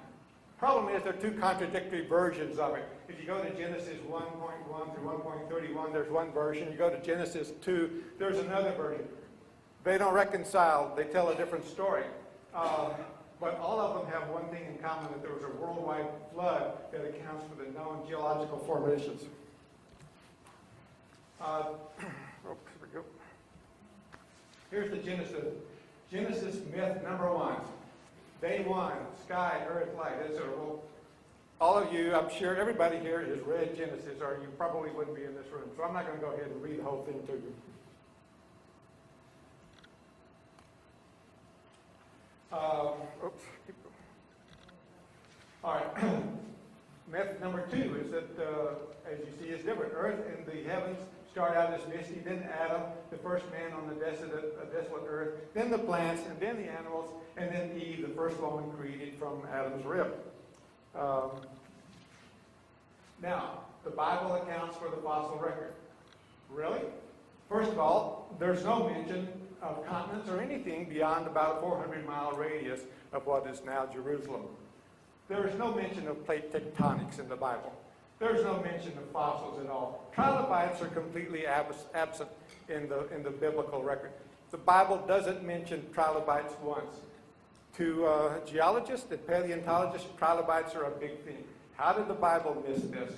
Problem is, there are two contradictory versions of it. If you go to Genesis 1.1 through 1.31, there's one version. You go to Genesis 2, there's another version. They don't reconcile. They tell a different story. But all of them have one thing in common, that there was a worldwide flood that accounts for the known geological formations. Here we go. Here's the Genesis myth number 1. Day 1, sky, earth, light. Well, all of you, I'm sure everybody here has read Genesis, or you probably wouldn't be in this room. So I'm not going to go ahead and read the whole thing to you. Oops. All right. Myth number 2 is that, as you see, is different. Earth and the heavens start out as misty, then Adam, the first man on the desolate earth, then the plants, and then the animals, and then Eve, the first woman created from Adam's rib. Now, the Bible accounts for the fossil record. Really? First of all, there's no mention of continents or anything beyond about a 400-mile radius of what is now Jerusalem. There is no mention of plate tectonics in the Bible. There's no mention of fossils at all. Trilobites are completely absent in the biblical record. The Bible doesn't mention trilobites once. To geologists and paleontologists, trilobites are a big thing. How did the Bible miss this?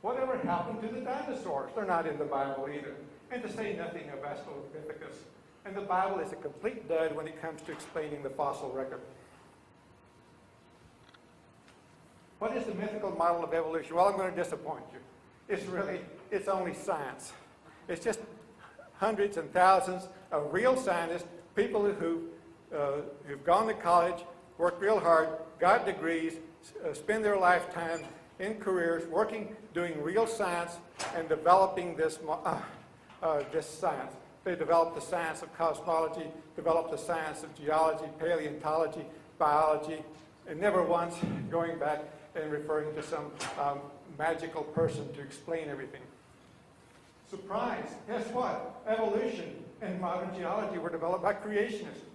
Whatever happened to the dinosaurs? They're not in the Bible either. And to say nothing of Australopithecus. And the Bible is a complete dud when it comes to explaining the fossil record. What is the mythical model of evolution? Well, I'm going to disappoint you. It's only science. It's just hundreds and thousands of real scientists, people who've gone to college, worked real hard, got degrees, spend their lifetime in careers working, doing real science, and developing this science. They developed the science of cosmology, developed the science of geology, paleontology, biology, and never once going back and referring to some magical person to explain everything. Surprise! Guess what? Evolution and modern geology were developed by creationists.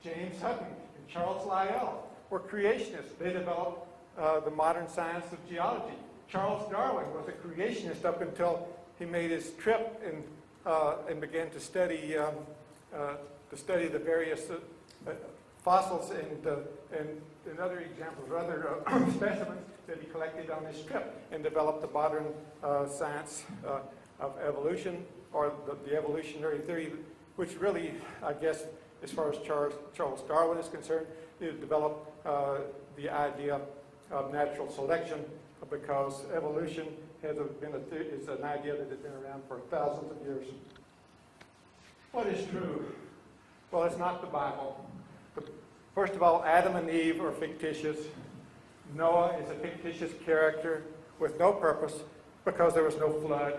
James Hutton and Charles Lyell were creationists. They developed the modern science of geology. Charles Darwin was a creationist up until he made his trip and began to study the various fossils and other examples, or other specimens that he collected on his trip, and developed the modern science of evolution, or the evolutionary theory, which really, I guess, as far as Charles Darwin is concerned, it developed the idea of natural selection, because evolution is an idea that has been around for thousands of years. What is true? Well, it's not the Bible. First of all, Adam and Eve are fictitious. Noah is a fictitious character with no purpose because there was no flood.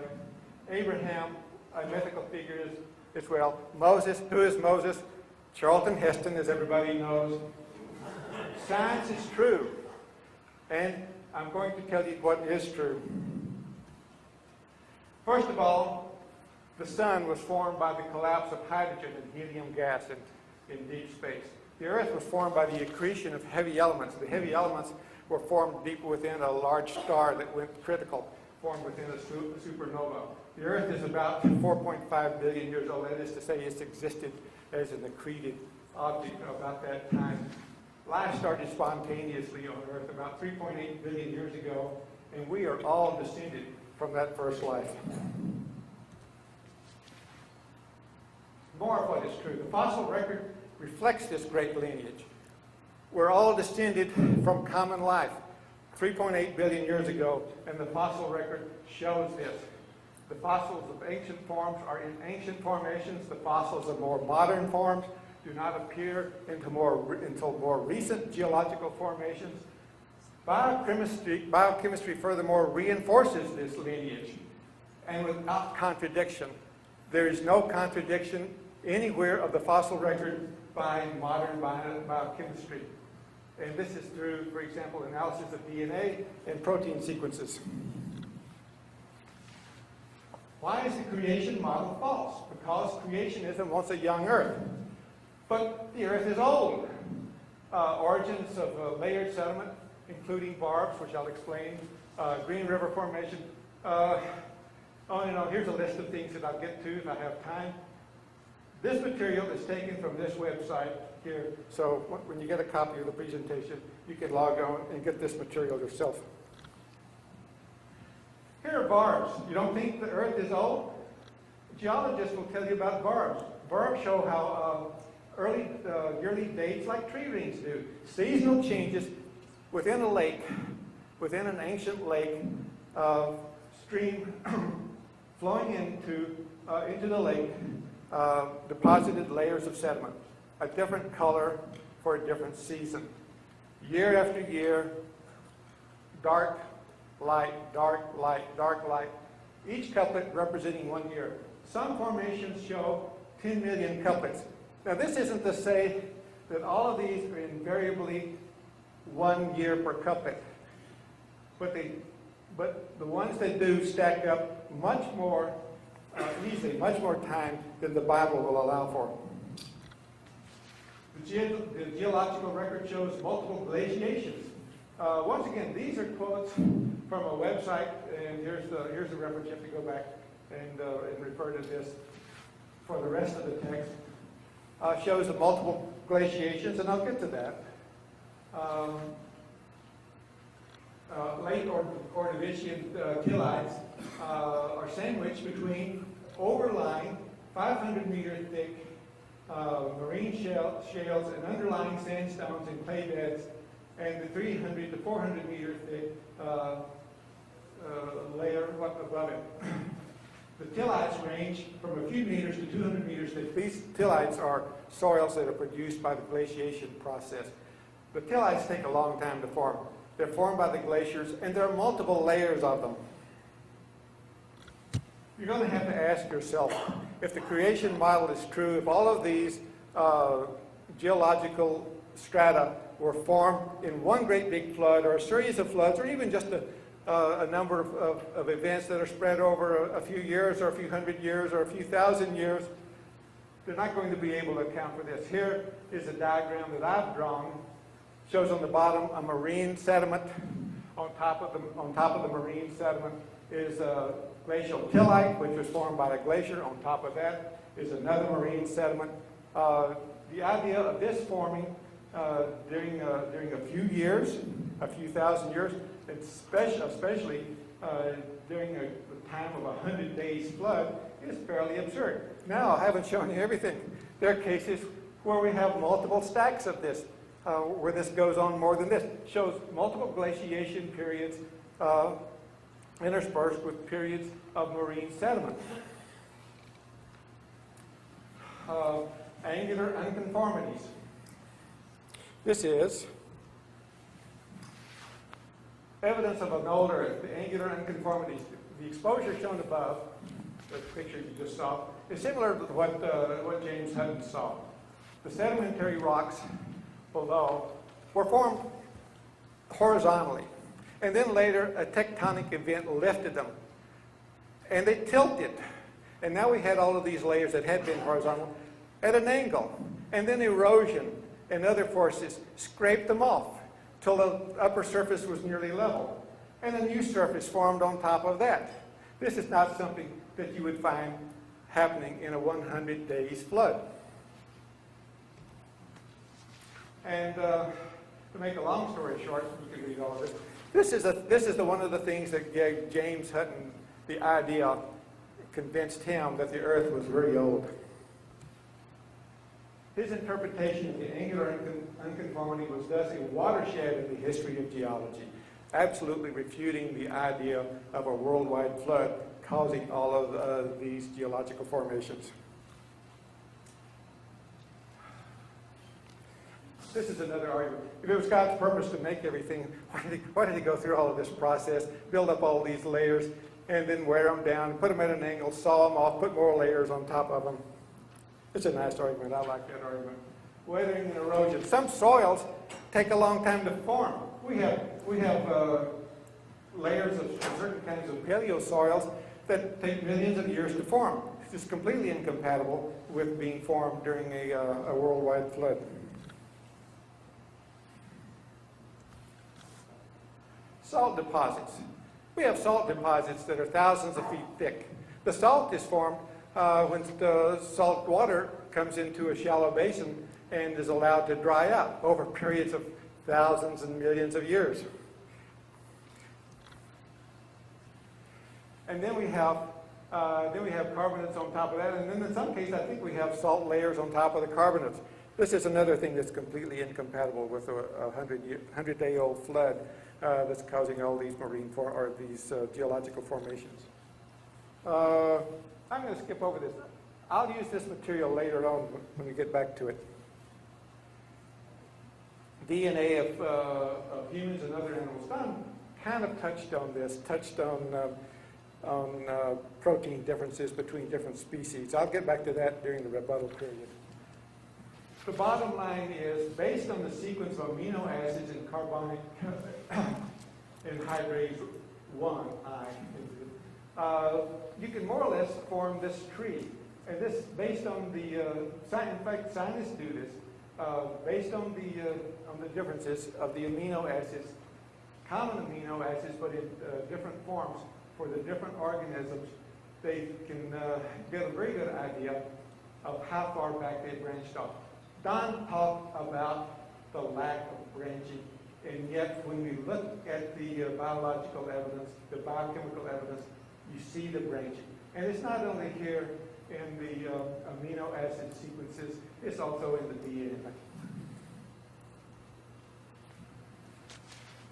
Abraham, a mythical figure, as well. Moses, who is Moses? Charlton Heston, as everybody knows. Science is true. And I'm going to tell you what is true. First of all, the sun was formed by the collapse of hydrogen and helium gas in deep space. The Earth was formed by the accretion of heavy elements. The heavy elements were formed deep within a large star that went critical, formed within a supernova. The Earth is about 4.5 billion years old. That is to say, it's existed as an accreted object about that time. Life started spontaneously on Earth about 3.8 billion years ago, and we are all descended from that first life. More of what is true. The fossil record reflects this great lineage. We're all descended from common life 3.8 billion years ago, and the fossil record shows this. The fossils of ancient forms are in ancient formations. The fossils of more modern forms do not appear until more recent geological formations. Biochemistry furthermore reinforces this lineage, and without contradiction. There is no contradiction anywhere of the fossil record by modern biochemistry. And this is through, for example, analysis of DNA and protein sequences. Why is the creation model false? Because creationism wants a young Earth. But the Earth is old. Origins of layered sediment, including barbs, which I'll explain, Green River Formation. On and on. Here's a list of things that I'll get to if I have time. This material is taken from this website here. So when you get a copy of the presentation, you can log on and get this material yourself. Here are barbs. You don't think the Earth is old? Geologists will tell you about barbs. Barbs show how early yearly dates like tree rings do. Seasonal changes within a lake, within an ancient lake, stream flowing into the lake, deposited layers of sediment, a different color for a different season. Year after year, dark, light, dark, light, dark, light, each couplet representing 1 year. Some formations show 10 million couplets. Now this isn't to say that all of these are invariably 1 year per couplet, but the ones that do stack up much more easily, much more time than the Bible will allow for. The geological record shows multiple glaciations. Once again, these are quotes from a website, and here's the reference. You have to go back and refer to this for the rest of the text. Shows the multiple glaciations, and I'll get to that. Late Ordovician tillites are sandwiched between overlying 500-meter thick marine shales and underlying sandstones and clay beds, and the 300 to 400 meter thick layer above it. The tillites range from a few meters to 200 meters thick. These tillites are soils that are produced by the glaciation process. The tillites take a long time to form. They're formed by the glaciers, and there are multiple layers of them. You're going to have to ask yourself, if the creation model is true, if all of these geological strata were formed in one great big flood, or a series of floods, or even just a number of events that are spread over a few years, or a few hundred years, or a few thousand years, they're not going to be able to account for this. Here is a diagram that I've drawn. Shows on the bottom a marine sediment. On top of the marine sediment is a glacial tillite, which was formed by a glacier. On top of that is another marine sediment. The idea of this forming during a few years, a few thousand years, especially during the time of 100 days flood, is fairly absurd. Now, I haven't shown you everything. There are cases where we have multiple stacks of this, where this goes on more than this. It shows multiple glaciation periods interspersed with periods of marine sediment. Angular unconformities. This is evidence of an old Earth, the angular unconformities. The exposure shown above the picture you just saw, is similar to what James Hutton saw. The sedimentary rocks below were formed horizontally. And then later, a tectonic event lifted them. And they tilted. And now we had all of these layers that had been horizontal at an angle. And then erosion and other forces scraped them off till the upper surface was nearly level. And a new surface formed on top of that. This is not something that you would find happening in a 100 days flood. And to make a long story short, you can read all of this. This is one of the things that gave James Hutton the idea, convinced him that the Earth was very old. His interpretation of the angular unconformity was thus a watershed in the history of geology, absolutely refuting the idea of a worldwide flood causing all of these geological formations. This is another argument. If it was God's purpose to make everything, why did he go through all of this process, build up all these layers, and then wear them down, put them at an angle, saw them off, put more layers on top of them? It's a nice argument. I like that argument. Weathering and erosion. Some soils take a long time to form. We have layers of certain kinds of paleosoils that take millions of years to form. It's just completely incompatible with being formed during a worldwide flood. Salt deposits. We have salt deposits that are thousands of feet thick. The salt is formed when the salt water comes into a shallow basin and is allowed to dry up over periods of thousands and millions of years. And then we have carbonates on top of that, and then in some cases I think we have salt layers on top of the carbonates. This is another thing that's completely incompatible with a 100-day-old flood that's causing all these these geological formations. I'm going to skip over this. I'll use this material later on when we get back to it. DNA of humans and other animals. Don kind of touched on this, touched on protein differences between different species. I'll get back to that during the rebuttal period. The bottom line is, based on the sequence of amino acids in carbonic anhydrase 1I, you can more or less form this tree. And this, based on the, in fact, scientists do this, based on the differences of the amino acids, common amino acids, but in different forms for the different organisms, they can get a very good idea of how far back they branched off. Don talked about the lack of branching, and yet when we look at the biological evidence, the biochemical evidence, you see the branching. And it's not only here in the amino acid sequences, it's also in the DNA.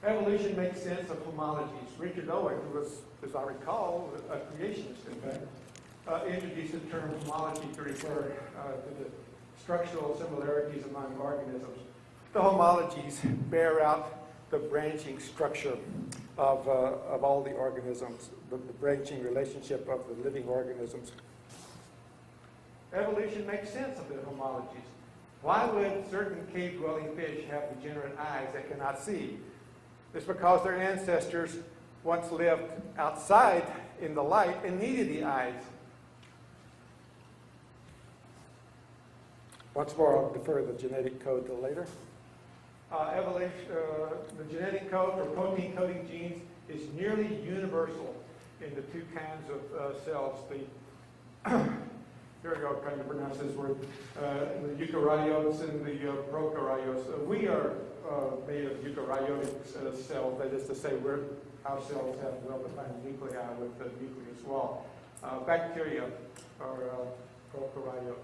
Evolution makes sense of homologies. Richard Owen, who was, as I recall, a creationist, in fact, introduced the term homology to refer to the structural similarities among organisms. The homologies bear out the branching structure of all the organisms, the branching relationship of the living organisms. Evolution makes sense of the homologies. Why would certain cave-dwelling fish have degenerate eyes that cannot see? It's because their ancestors once lived outside in the light and needed the eyes. Once more, I'll defer the genetic code till later. The genetic code for protein-coding genes is nearly universal in the two kinds of cells. Here we go, trying to pronounce this word. The eukaryotes and the prokaryotes. We are made of eukaryotic cells. That is to say, our cells have well-defined nuclei with the nucleus wall. Bacteria are prokaryotes.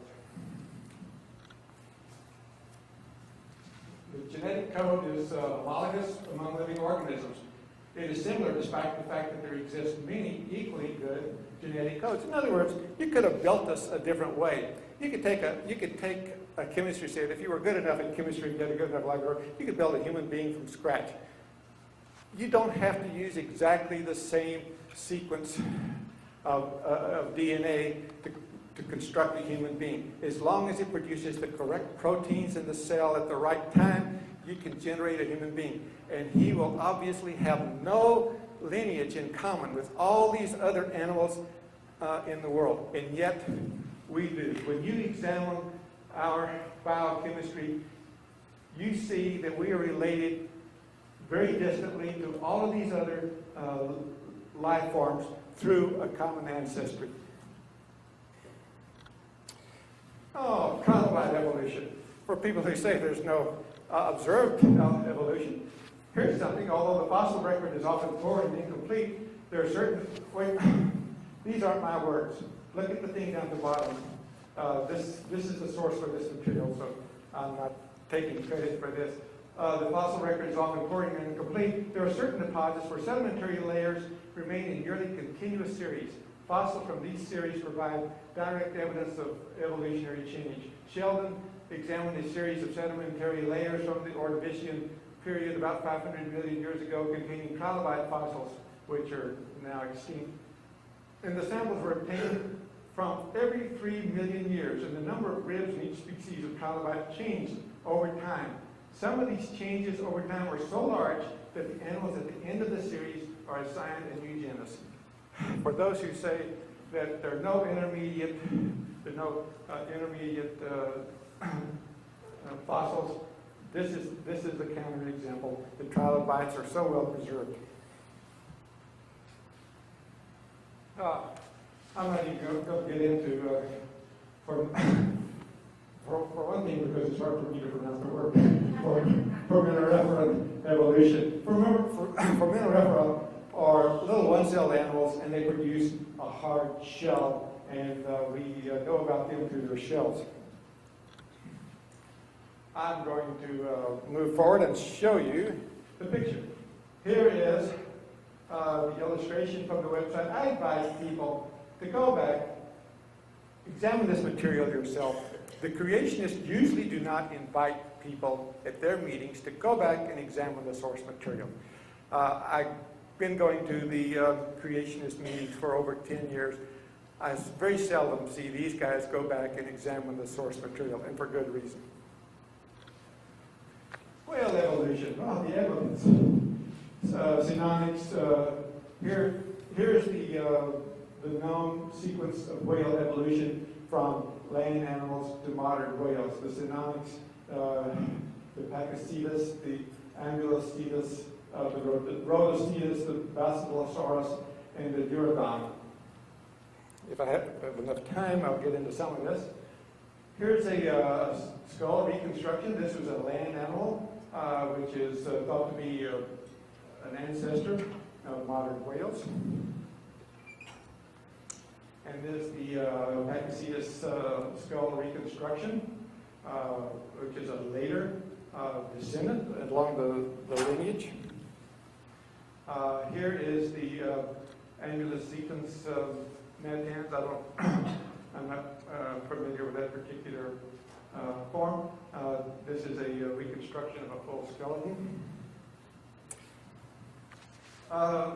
The genetic code is homologous among living organisms. It is similar despite the fact that there exist many equally good genetic codes. In other words, you could have built us a different way. You could take a chemistry set. If you were good enough in chemistry and you had a good enough laboratory, you could build a human being from scratch. You don't have to use exactly the same sequence of DNA to construct a human being. As long as it produces the correct proteins in the cell at the right time, you can generate a human being. And he will obviously have no lineage in common with all these other animals in the world. And yet, we do. When you examine our biochemistry, you see that we are related very distantly to all of these other life forms through a common ancestry. Oh, trilobite evolution. For people who say there's no observed evolution, here's something. Although the fossil record is often poor and incomplete, there are certain... Wait, these aren't my words. Look at the thing down the bottom. This is the source for this material, so I'm not taking credit for this. The fossil record is often poor and incomplete. There are certain deposits where sedimentary layers remain in nearly continuous series. Fossils from these series provide direct evidence of evolutionary change. Sheldon examined a series of sedimentary layers from the Ordovician period about 500 million years ago containing trilobite fossils, which are now extinct. And the samples were obtained from every 3 million years, and the number of ribs in each species of trilobite changed over time. Some of these changes over time were so large that the animals at the end of the series are assigned a new genus. For those who say that there are no intermediate, fossils, this is the counterexample. The trilobites are so well preserved. I'm not even going to get into, for one thing, because it's hard for me to pronounce the word, foraminiferal evolution. Foraminiferal are little one-celled animals, and they produce a hard shell, and we know about them through their shells. I'm going to move forward and show you the picture. Here is the illustration from the website. I advise people to go back, examine this material yourself. The creationists usually do not invite people at their meetings to go back and examine the source material. I've been going to the creationist meetings for over 10 years. I very seldom see these guys go back and examine the source material, and for good reason. Whale evolution. Oh, the evidence. Synonyms. Here's the known sequence of whale evolution from land animals to modern whales. The Synonyms, the Pakicetus, the Ambulocetus, the Rhodocetus, the Basilosaurus, and the Durodon. If I have enough time, I'll get into some of this. Here's a skull reconstruction. This was a land animal, which is thought to be an ancestor of modern whales. And there's the Pakicetus skull reconstruction, which is a later descendant along the lineage. Here is the Ambulocetus natans. I'm not familiar with that particular form. This is a reconstruction of a full skeleton.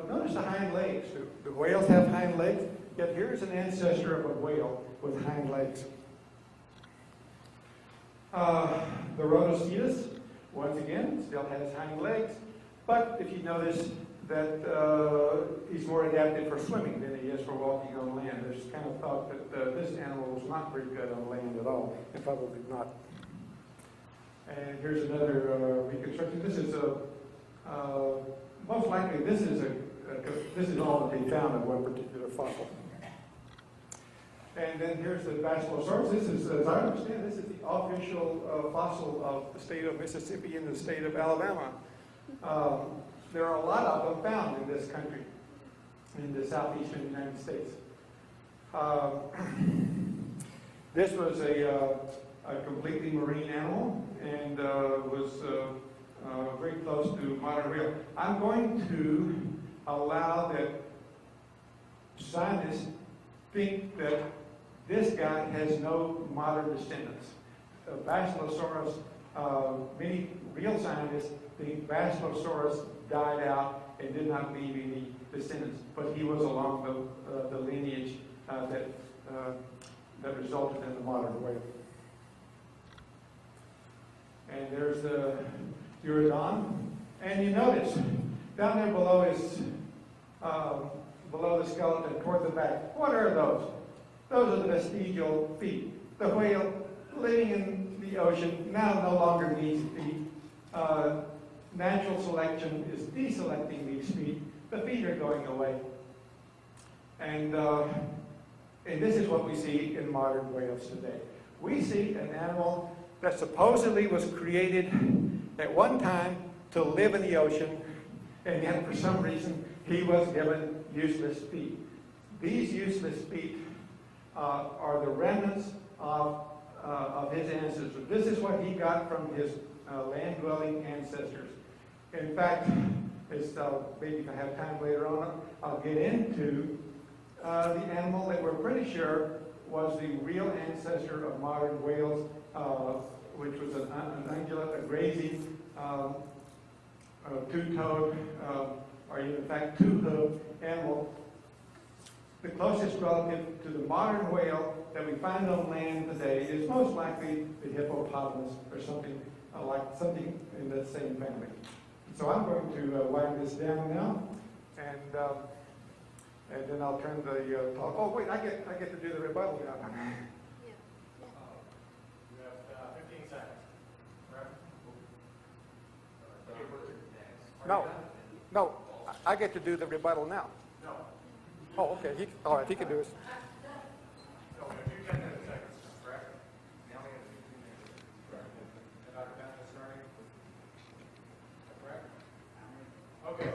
Notice the hind legs. Do whales have hind legs? Yet here's an ancestor of a whale with hind legs. The Rhodocetus, once again, still has hind legs, but if you notice that he's more adapted for swimming than he is for walking on land. There's kind of thought that this animal was not very good on land at all, and probably not. And here's another reconstruction. This is most likely this is all that they found in one particular fossil. And then here's the Basilosaurus. This is, as I understand, this is the official fossil of the state of Mississippi and the state of Alabama. There are a lot of them found in this country, in the southeastern United States. This was a completely marine animal and was very close to modern whale. I'm going to allow that scientists think that this guy has no modern descendants. Basilosaurus, many real scientists think Basilosaurus died out and did not leave any descendants, but he was along the lineage that resulted in the modern whale. And there's the Urodon. And you notice, down there below is, below the skeleton, toward the back, what are those? Those are the vestigial feet. The whale living in the ocean now no longer needs feet. Natural selection is deselecting these feet. The feet are going away. And this is what we see in modern whales today. We see an animal that supposedly was created at one time to live in the ocean, and yet for some reason he was given useless feet. These useless feet are the remnants of his ancestors. This is what he got from his land-dwelling ancestors. In fact, maybe if I have time later on, I'll get into the animal that we're pretty sure was the real ancestor of modern whales, which was an ungulate, a grazing, two-toed, or in fact two-hoofed animal. The closest relative to the modern whale that we find on land today is most likely the hippopotamus or something in that same family. So I'm going to wind this down now, and then I'll turn the talk. Oh wait, I get to do the rebuttal now. You have 15 seconds. Right? No, I get to do the rebuttal now. No. Oh, okay. All right, he can do it. No, we have 2 10-minute seconds, correct? Now we have 15 minutes. Correct. And Dr. Patton is starting? Correct? Okay.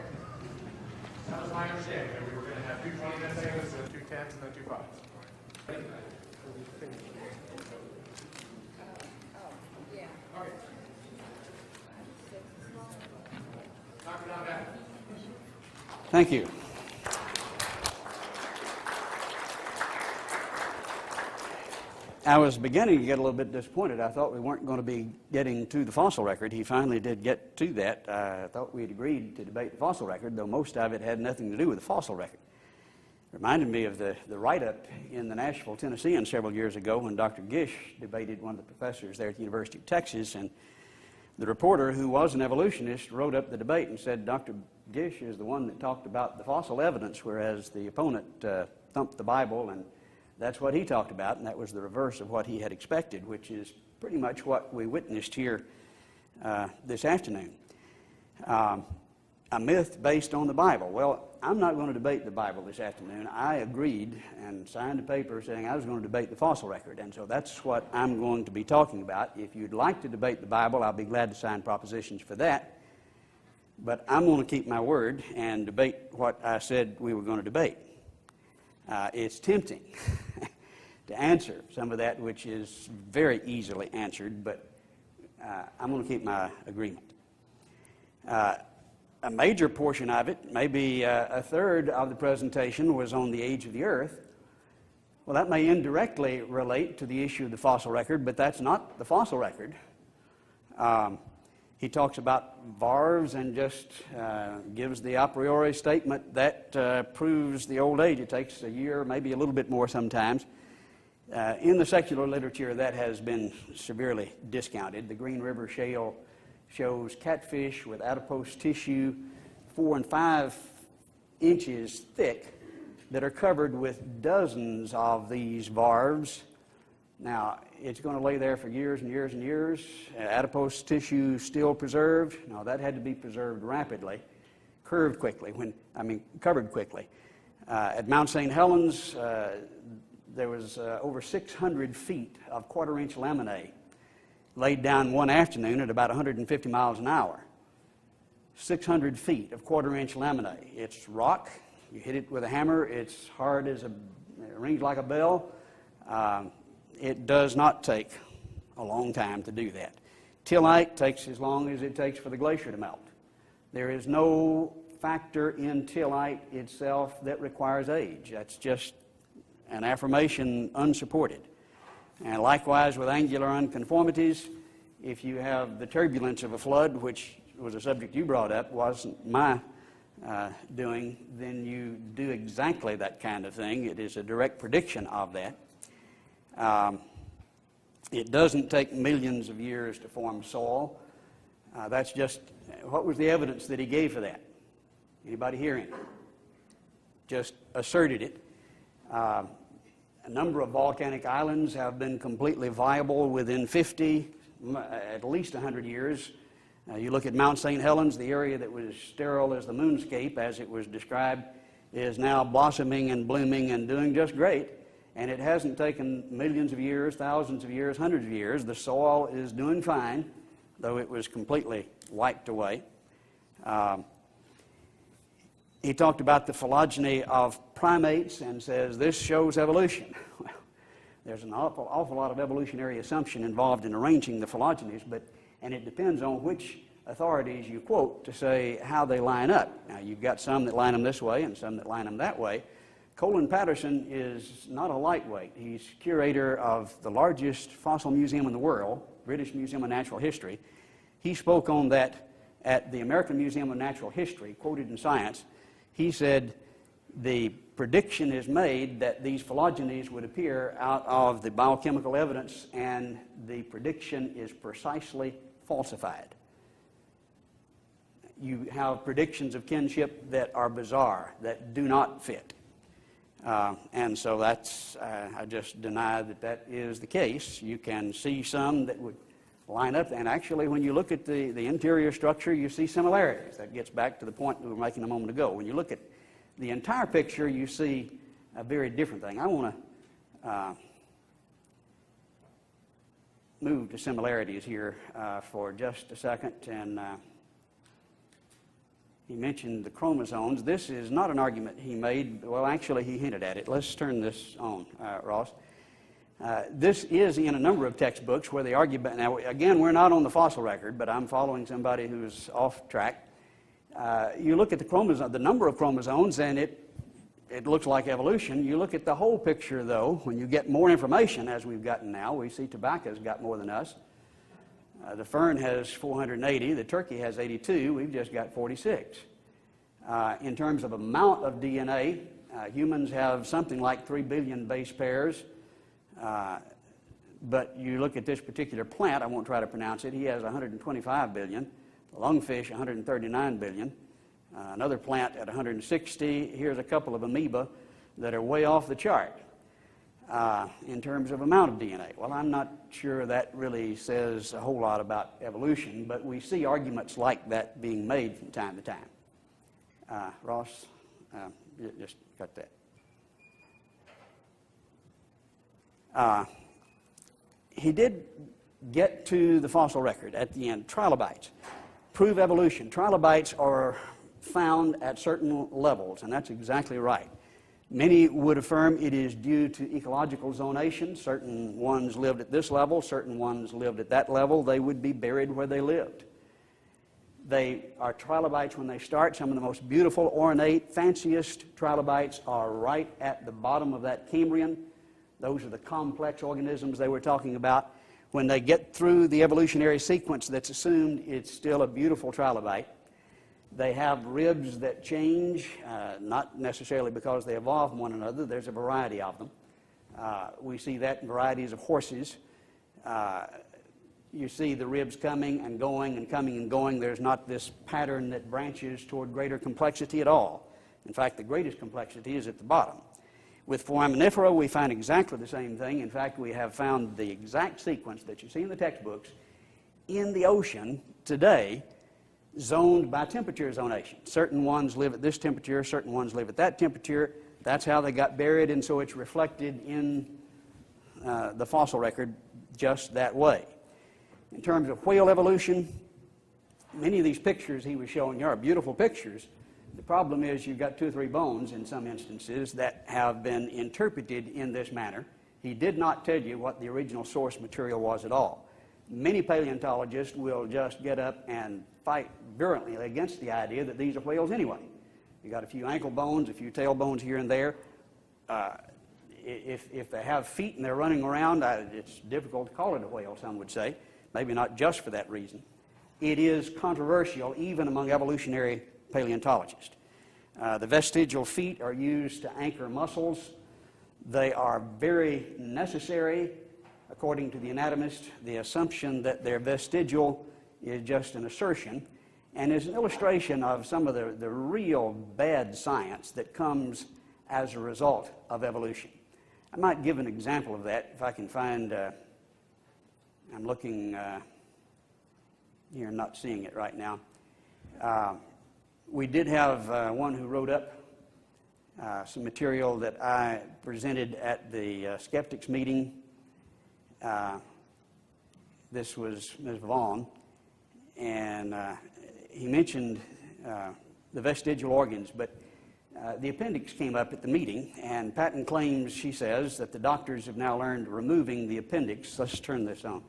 That was my understanding, that we were going to have 2 20-minute segments, and 2 10s, and then 2 5s. Okay. Dr. Patton. Thank you. I was beginning to get a little bit disappointed. I thought we weren't going to be getting to the fossil record. He finally did get to that. I thought we had agreed to debate the fossil record, though most of it had nothing to do with the fossil record. It reminded me of the write-up in the Nashville Tennessean several years ago when Dr. Gish debated one of the professors there at the University of Texas, and the reporter, who was an evolutionist, wrote up the debate and said Dr. Gish is the one that talked about the fossil evidence, whereas the opponent thumped the Bible, and that's what he talked about, and that was the reverse of what he had expected, which is pretty much what we witnessed here this afternoon. A myth based on the Bible. Well, I'm not going to debate the Bible this afternoon. I agreed and signed a paper saying I was going to debate the fossil record, and so that's what I'm going to be talking about. If you'd like to debate the Bible, I'll be glad to sign propositions for that. But I'm going to keep my word and debate what I said we were going to debate. It's tempting to answer some of that which is very easily answered, but I'm going to keep my agreement. A major portion of it, maybe a third of the presentation, was on the age of the Earth. Well, that may indirectly relate to the issue of the fossil record, but that's not the fossil record. He talks about varves and just gives the a priori statement that proves the old age. It takes a year, maybe a little bit more sometimes. In the secular literature, that has been severely discounted. The Green River Shale shows catfish with adipose tissue 4 and 5 inches thick that are covered with dozens of these varves. Now, it's going to lay there for years and years and years. Adipose tissue still preserved. No, that had to be preserved rapidly, covered quickly. At Mount St. Helens, there was over 600 feet of quarter-inch laminae laid down one afternoon at about 150 miles an hour. 600 feet of quarter-inch laminae. It's rock. You hit it with a hammer. It's hard as it rings like a bell. It does not take a long time to do that. Tillite takes as long as it takes for the glacier to melt. There is no factor in tillite itself that requires age. That's just an affirmation unsupported. And likewise with angular unconformities, if you have the turbulence of a flood, which was a subject you brought up, wasn't my doing, then you do exactly that kind of thing. It is a direct prediction of that. It doesn't take millions of years to form soil. That's just, what was the evidence that he gave for that? Anybody hear him? Just asserted it. A number of volcanic islands have been completely viable within 50, at least 100 years. You look at Mount St. Helens, the area that was sterile as the moonscape, as it was described, is now blossoming and blooming and doing just great. And it hasn't taken millions of years, thousands of years, hundreds of years. The soil is doing fine, though it was completely wiped away. He talked about the phylogeny of primates and says this shows evolution. Well, there's an awful lot of evolutionary assumption involved in arranging the phylogenies, and it depends on which authorities you quote to say how they line up. Now, you've got some that line them this way and some that line them that way. Colin Patterson is not a lightweight. He's curator of the largest fossil museum in the world, British Museum of Natural History. He spoke on that at the American Museum of Natural History, quoted in Science. He said the prediction is made that these phylogenies would appear out of the biochemical evidence, and the prediction is precisely falsified. You have predictions of kinship that are bizarre, that do not fit. And so that's, I just deny that that is the case. You can see some that would line up, and actually when you look at the interior structure, you see similarities. That gets back to the point we were making a moment ago. When you look at the entire picture, you see a very different thing. I want to move to similarities here for just a second, and he mentioned the chromosomes. This is not an argument he made. Well, actually, he hinted at it. Let's turn this on, Ross. This is in a number of textbooks where the argument, now again, we're not on the fossil record, but I'm following somebody who's off track. You look at the chromosome, the number of chromosomes, and it looks like evolution. You look at the whole picture, though, when you get more information, as we've gotten now. We see tobacco's got more than us. The fern has 480. The turkey has 82. We've just got 46. In terms of amount of DNA, humans have something like 3 billion base pairs. But you look at this particular plant, I won't try to pronounce it, he has 125 billion. The lungfish, 139 billion. Another plant at 160. Here's a couple of amoeba that are way off the chart in terms of amount of DNA. Well, I'm not sure that really says a whole lot about evolution, but we see arguments like that being made from time to time. Ross, just cut that. He did get to the fossil record at the end. Trilobites prove evolution. Trilobites are found at certain levels, and that's exactly right. Many would affirm it is due to ecological zonation. Certain ones lived at this level, certain ones lived at that level. They would be buried where they lived. They are trilobites when they start. Some of the most beautiful, ornate, fanciest trilobites are right at the bottom of that Cambrian. Those are the complex organisms they were talking about. When they get through the evolutionary sequence that's assumed, it's still a beautiful trilobite. They have ribs that change, not necessarily because they evolve from one another. There's a variety of them. We see that in varieties of horses. You see the ribs coming and going and coming and going. There's not this pattern that branches toward greater complexity at all. In fact, the greatest complexity is at the bottom. With foraminifera, we find exactly the same thing. In fact, we have found the exact sequence that you see in the textbooks in the ocean today, zoned by temperature zonation. Certain ones live at this temperature, certain ones live at that temperature. That's how they got buried, and so it's reflected in the fossil record just that way. In terms of whale evolution, many of these pictures he was showing you are beautiful pictures. The problem is you've got 2 or 3 bones in some instances that have been interpreted in this manner. He did not tell you what the original source material was at all. Many paleontologists will just get up and fight virulently against the idea that these are whales anyway. You've got a few ankle bones, a few tail bones here and there. If they have feet and they're running around, it's difficult to call it a whale, some would say. Maybe not just for that reason. It is controversial even among evolutionary paleontologists. The vestigial feet are used to anchor mussels. They are very necessary, according to the anatomist. The assumption that they're vestigial is just an assertion and is an illustration of some of the real bad science that comes as a result of evolution. I might give an example of that if I can find, I'm looking here, not seeing it right now. We did have one who wrote up some material that I presented at the skeptics meeting. This was Ms. Vaughn, and he mentioned the vestigial organs, but the appendix came up at the meeting, and Patton claims, she says, that the doctors have now learned removing the appendix, let's turn this on,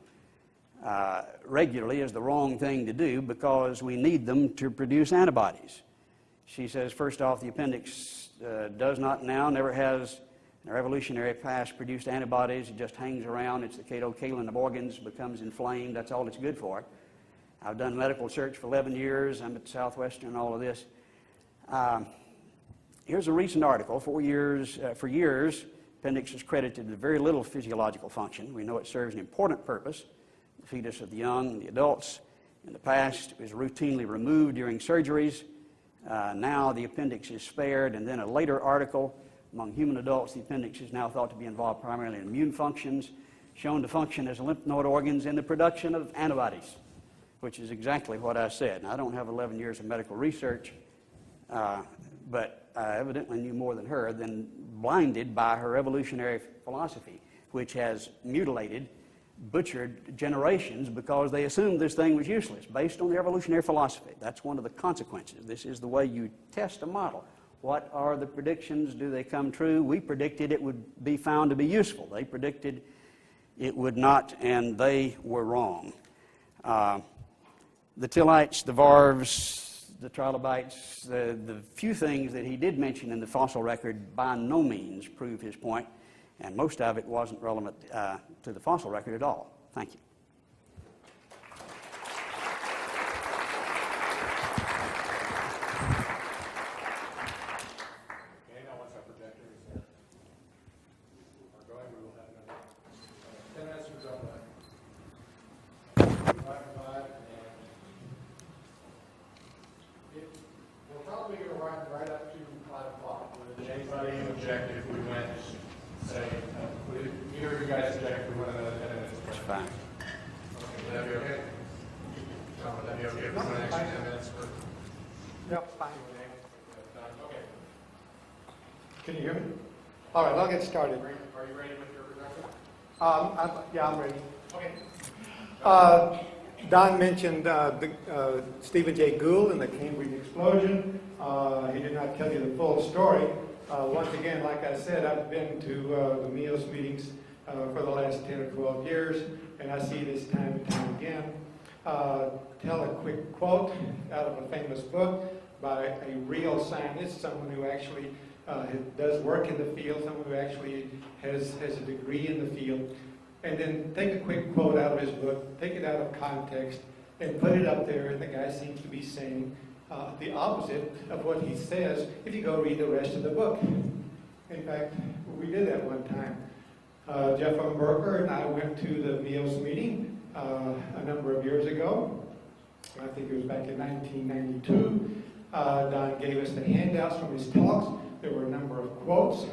regularly is the wrong thing to do because we need them to produce antibodies. She says, first off, the appendix does not now, never has in our evolutionary past produced antibodies. It just hangs around. It's the kato-kaolin of organs, becomes inflamed. That's all it's good for. I've done medical research for 11 years. I'm at Southwestern and all of this. Here's a recent article. For years, appendix is credited with very little physiological function. We know it serves an important purpose. The fetus of the young and the adults. In the past, it was routinely removed during surgeries. Now the appendix is spared. And then a later article, among human adults, the appendix is now thought to be involved primarily in immune functions, shown to function as lymph node organs in the production of antibodies, which is exactly what I said. Now, I don't have 11 years of medical research, but I evidently knew more than her, then blinded by her evolutionary philosophy, which has mutilated, butchered generations because they assumed this thing was useless based on the evolutionary philosophy. That's one of the consequences. This is the way you test a model. What are the predictions? Do they come true? We predicted it would be found to be useful. They predicted it would not, and they were wrong. The Tillites, the Varves, the Trilobites, the few things that he did mention in the fossil record by no means prove his point, and most of it wasn't relevant to the fossil record at all. Thank you. Okay, now once our projector is there, we're going, we will have another 10 minutes to go. 5 to 5, and we're probably going to run right up to 5 o'clock. Would anybody object if we went, say, would either of you guys object if we went another 10 minutes? That's fine. Okay, would that be okay? John, would that be okay for the next 10 minutes? Yep, fine. Okay. Can you hear me? All right, I'll get started. Are you ready with your projector? I'm ready. Okay. Don mentioned Stephen Jay Gould and the Cambridge explosion. He did not tell you the full story. Once again, like I said, I've been to the MEOS meetings for the last 10 or 12 years, and I see this time and time again. Tell a quick quote out of a famous book by a real scientist, someone who actually does work in the field, someone who actually has a degree in the field. And then take a quick quote out of his book, take it out of context, and put it up there, and the guy seems to be saying the opposite of what he says if you go read the rest of the book. In fact, we did that one time. Jeff Umberger and I went to the MEOS meeting a number of years ago. I think it was back in 1992. Don gave us the handouts from his talks. There were a number of quotes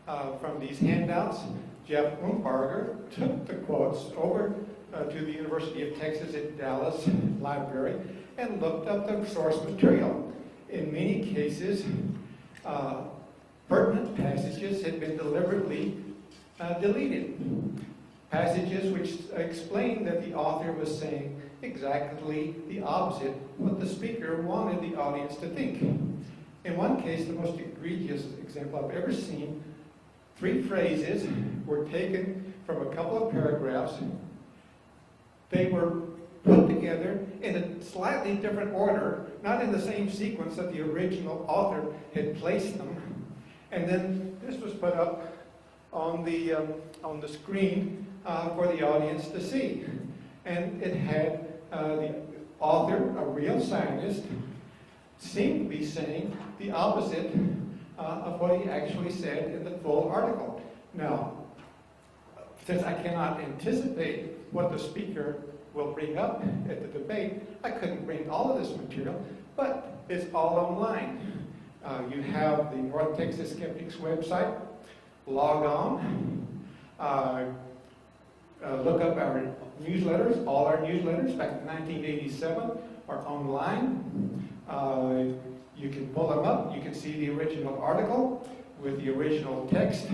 from these handouts. Jeff Umberger took the quotes over to the University of Texas at Dallas Library and looked up the source material. In many cases, pertinent passages had been deliberately deleted. Passages which explained that the author was saying exactly the opposite what the speaker wanted the audience to think. In one case, the most egregious example I've ever seen, 3 phrases were taken from a couple of paragraphs. They were put together in a slightly different order, not in the same sequence that the original author had placed them. And then this was put up on the screen for the audience to see. And it had the author, a real scientist, seemed to be saying the opposite of what he actually said in the full article. Now, since I cannot anticipate what the speaker will bring up at the debate, I couldn't bring all of this material, but it's all online. You have the North Texas Skeptics website. Log on. Look up our newsletters. All our newsletters back in 1987 are online. You can pull them up. You can see the original article with the original text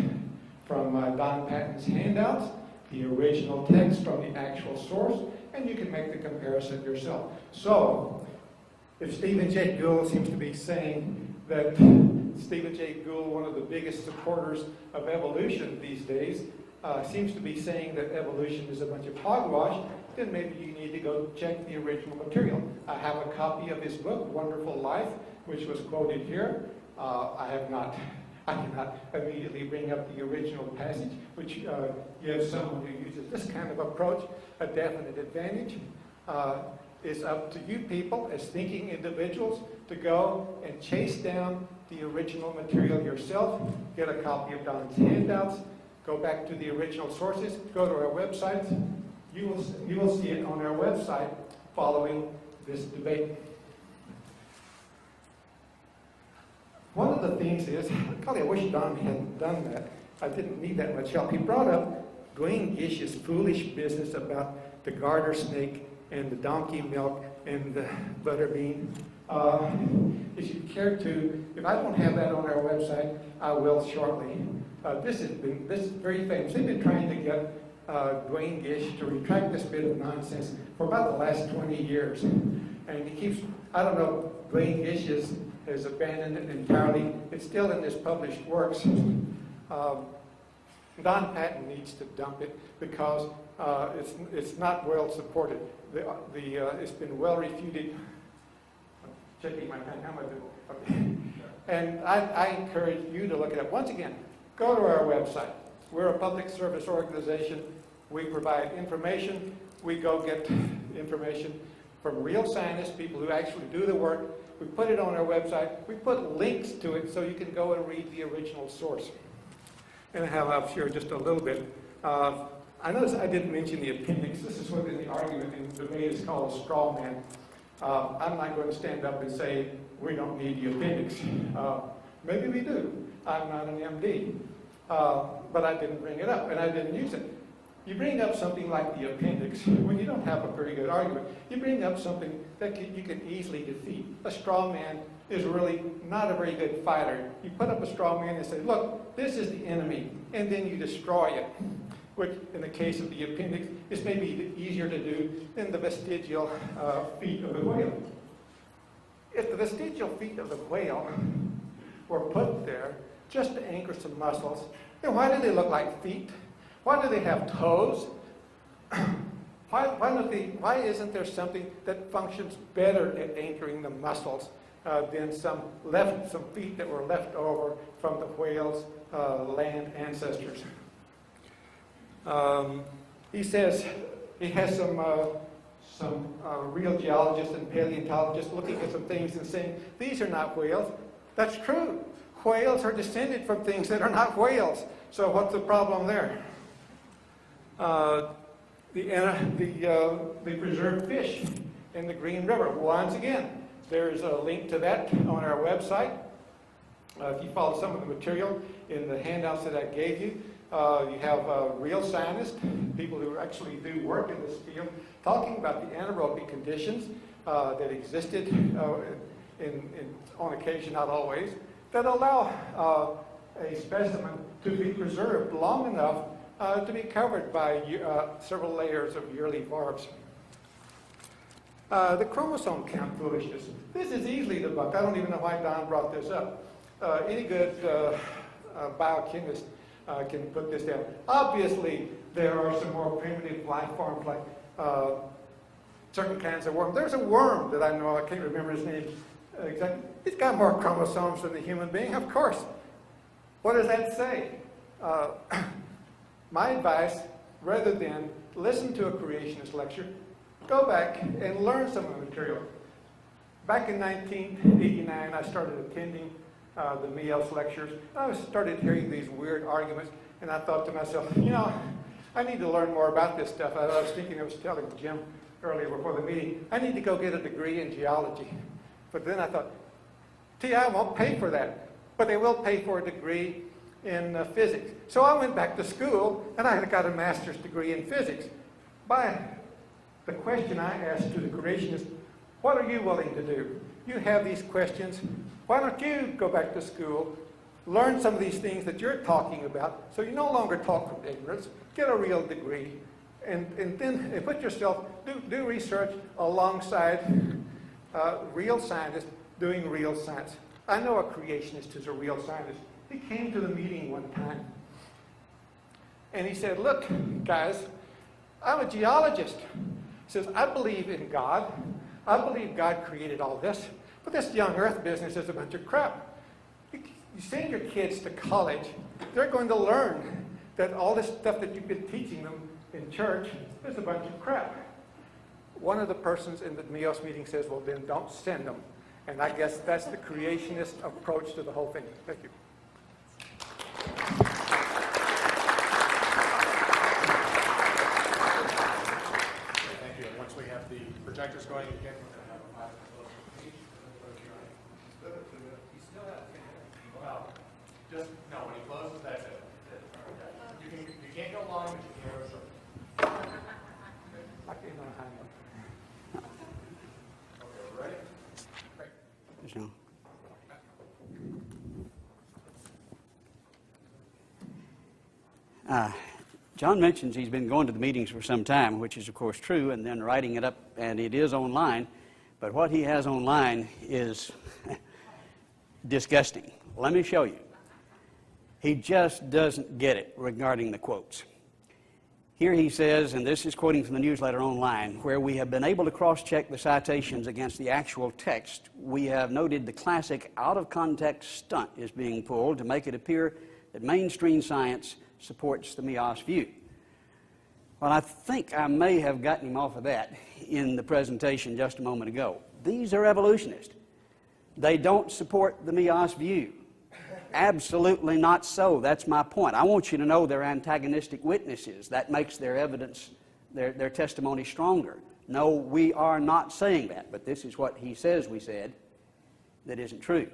from Don Patton's handouts, the original text from the actual source, and you can make the comparison yourself. So, if Stephen Jay Gould seems to be saying that Stephen Jay Gould, one of the biggest supporters of evolution these days, seems to be saying that evolution is a bunch of hogwash, then maybe you need to go check the original material. I have a copy of his book, Wonderful Life, which was quoted here. I cannot immediately bring up the original passage, which gives someone who uses this kind of approach a definite advantage. It's up to you people as thinking individuals to go and chase down the original material yourself, get a copy of Don's handouts, go back to the original sources, go to our website. You will see it on our website following this debate. One of the things is, golly, I wish Don hadn't done that. I didn't need that much help. He brought up Dwayne Gish's foolish business about the garter snake and the donkey milk and the butterbean. If you care to, if I don't have that on our website, I will shortly. This is very famous. They've been trying to get Dwayne Gish to retract this bit of nonsense for about the last 20 years. And he keeps, I don't know, Dwayne Gish has abandoned it entirely. It's still in his published works. Don Patton needs to dump it because it's not well supported. It's been well refuted. I'm checking my pen. How am I doing? Okay. And I encourage you to look it up. Once again, go to our website. We're a public service organization. We provide information. We go get information from real scientists, people who actually do the work. We put it on our website. We put links to it so you can go and read the original source. And I have up here just a little bit. I noticed I didn't mention the appendix. This is what in the argument in the debate is called a straw man. I'm not going to stand up and say we don't need the appendix. Maybe we do. I'm not an MD. But I didn't bring it up, and I didn't use it. You bring up something like the appendix when you don't have a very good argument. You bring up something that you can easily defeat. A straw man is really not a very good fighter. You put up a straw man and say, look, this is the enemy, and then you destroy it, which in the case of the appendix is maybe easier to do than the vestigial feet of the whale. If the vestigial feet of the whale were put there just to anchor some muscles, then why do they look like feet? Why do they have toes? Why isn't there something that functions better at anchoring the muscles than some feet that were left over from the whale's land ancestors? He says he has some real geologists and paleontologists looking at some things and saying, these are not whales. That's true. Whales are descended from things that are not whales. So what's the problem there? The preserved fish in the Green River. Once again, there's a link to that on our website. If you follow some of the material in the handouts that I gave you, you have real scientists, people who actually do work in this field, talking about the anaerobic conditions that existed on occasion, not always, that allow a specimen to be preserved long enough to be covered by several layers of yearly barbs. The chromosome count foolishness. This is easily debunked. I don't even know why Don brought this up. Any good biochemist can put this down. Obviously, there are some more primitive life forms like certain kinds of worms. There's a worm that I know, I can't remember his name exactly. He's got more chromosomes than the human being, of course. What does that say? My advice, rather than listen to a creationist lecture, go back and learn some of the material. Back in 1989, I started attending the Mios lectures. I started hearing these weird arguments. And I thought to myself, I need to learn more about this stuff. I was thinking, I was telling Jim earlier before the meeting, I need to go get a degree in geology. But then I thought, TI won't pay for that, but they will pay for a degree in physics. So I went back to school, and I got a master's degree in physics. By the question I asked to the creationists, what are you willing to do? You have these questions. Why don't you go back to school, learn some of these things that you're talking about, so you no longer talk from ignorance, get a real degree, and then put yourself, do research alongside real scientists doing real science. I know a creationist who's a real scientist. He came to the meeting one time, and he said, look, guys, I'm a geologist. He says, I believe in God. I believe God created all this, but this young earth business is a bunch of crap. You send your kids to college, they're going to learn that all this stuff that you've been teaching them in church is a bunch of crap. One of the persons in the MEOS meeting says, well, then don't send them. And I guess that's the creationist approach to the whole thing. Thank you. Thank you. And once we have the projectors going again, we're going to have a 5 minute little speech. Well, just, no, when he closes, that's it. You can't go long, but you can go short. Okay, we're ready? Great. So, John mentions he's been going to the meetings for some time, which is, of course, true, and then writing it up, and it is online. But what he has online is disgusting. Let me show you. He just doesn't get it regarding the quotes. Here he says, and this is quoting from the newsletter online, where we have been able to cross-check the citations against the actual text, we have noted the classic out-of-context stunt is being pulled to make it appear that mainstream science supports the MEOS view. Well, I think I may have gotten him off of that in the presentation just a moment ago. These are evolutionists. They don't support the MEOS view. Absolutely not so. That's my point. I want you to know they're antagonistic witnesses. That makes their evidence, their testimony stronger. No, we are not saying that, but this is what he says we said that isn't true.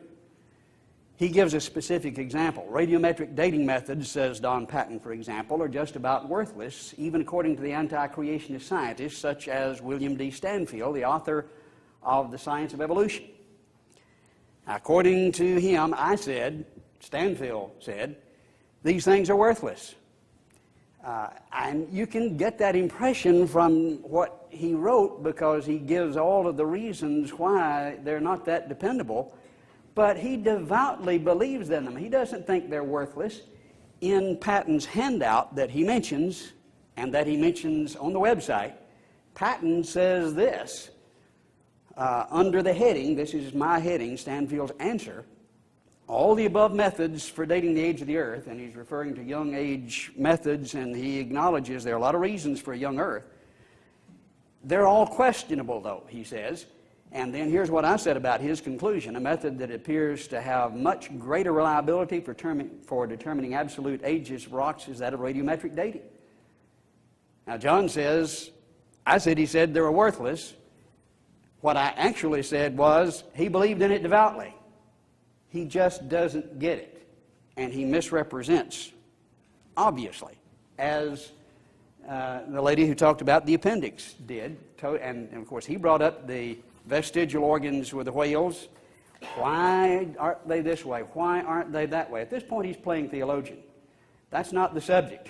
He gives a specific example. Radiometric dating methods, says Don Patton, for example, are just about worthless, even according to the anti-creationist scientists such as William D. Stanfield, the author of The Science of Evolution. According to him, Stanfield said, these things are worthless. And you can get that impression from what he wrote because he gives all of the reasons why they're not that dependable, but he devoutly believes in them. He doesn't think they're worthless. In Patton's handout that he mentions, and that he mentions on the website, Patton says this, under the heading, this is my heading, Stanfield's answer, all the above methods for dating the age of the earth, and he's referring to young age methods, and he acknowledges there are a lot of reasons for a young earth. They're all questionable, though, he says. And then here's what I said about his conclusion, a method that appears to have much greater reliability for determining absolute ages of rocks is that of radiometric dating. Now, John says, he said they were worthless. What I actually said was he believed in it devoutly. He just doesn't get it. And he misrepresents, obviously, as the lady who talked about the appendix did. And of course, he brought up the vestigial organs with the whales. Why aren't they this way? Why aren't they that way? At this point, he's playing theologian. That's not the subject.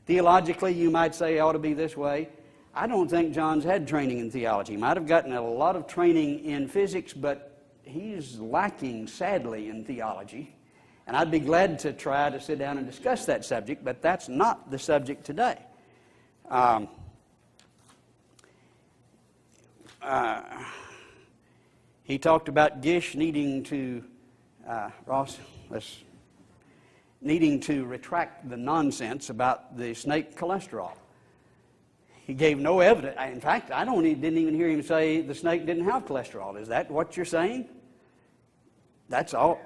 Theologically, you might say it ought to be this way. I don't think John's had training in theology. He might have gotten a lot of training in physics, but he's lacking, sadly, in theology. And I'd be glad to try to sit down and discuss that subject, but that's not the subject today. He talked about Gish needing to, needing to retract the nonsense about the snake cholesterol. He gave no evidence. In fact, I didn't even hear him say the snake didn't have cholesterol. Is that what you're saying? That's all.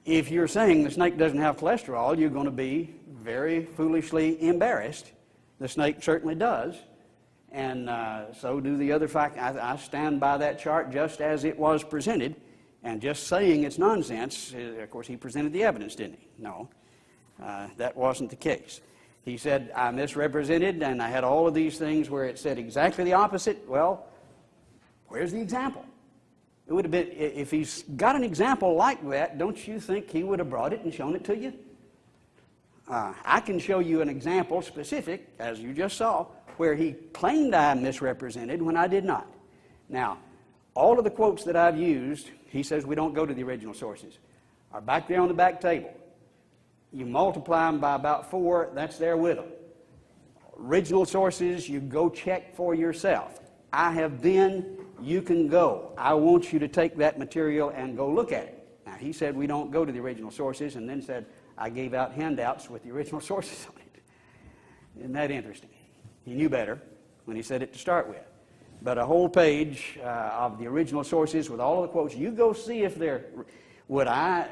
If you're saying the snake doesn't have cholesterol, you're going to be very foolishly embarrassed. The snake certainly does, and so do the other fact. I stand by that chart just as it was presented, and just saying it's nonsense. Of course, he presented the evidence, didn't he? No, that wasn't the case. He said, I misrepresented, and I had all of these things where it said exactly the opposite. Well, where's the example? It would have been, if he's got an example like that, don't you think he would have brought it and shown it to you? I can show you an example specific, as you just saw, where he claimed I misrepresented when I did not. Now, all of the quotes that I've used, he says we don't go to the original sources, are back there on the back table. You multiply them by about 4, that's there with them. Original sources, you go check for yourself. I have been, you can go. I want you to take that material and go look at it. Now, he said we don't go to the original sources, and then said I gave out handouts with the original sources on it. Isn't that interesting? He knew better when he said it to start with. But a whole page of the original sources with all of the quotes, you go see if they're, would I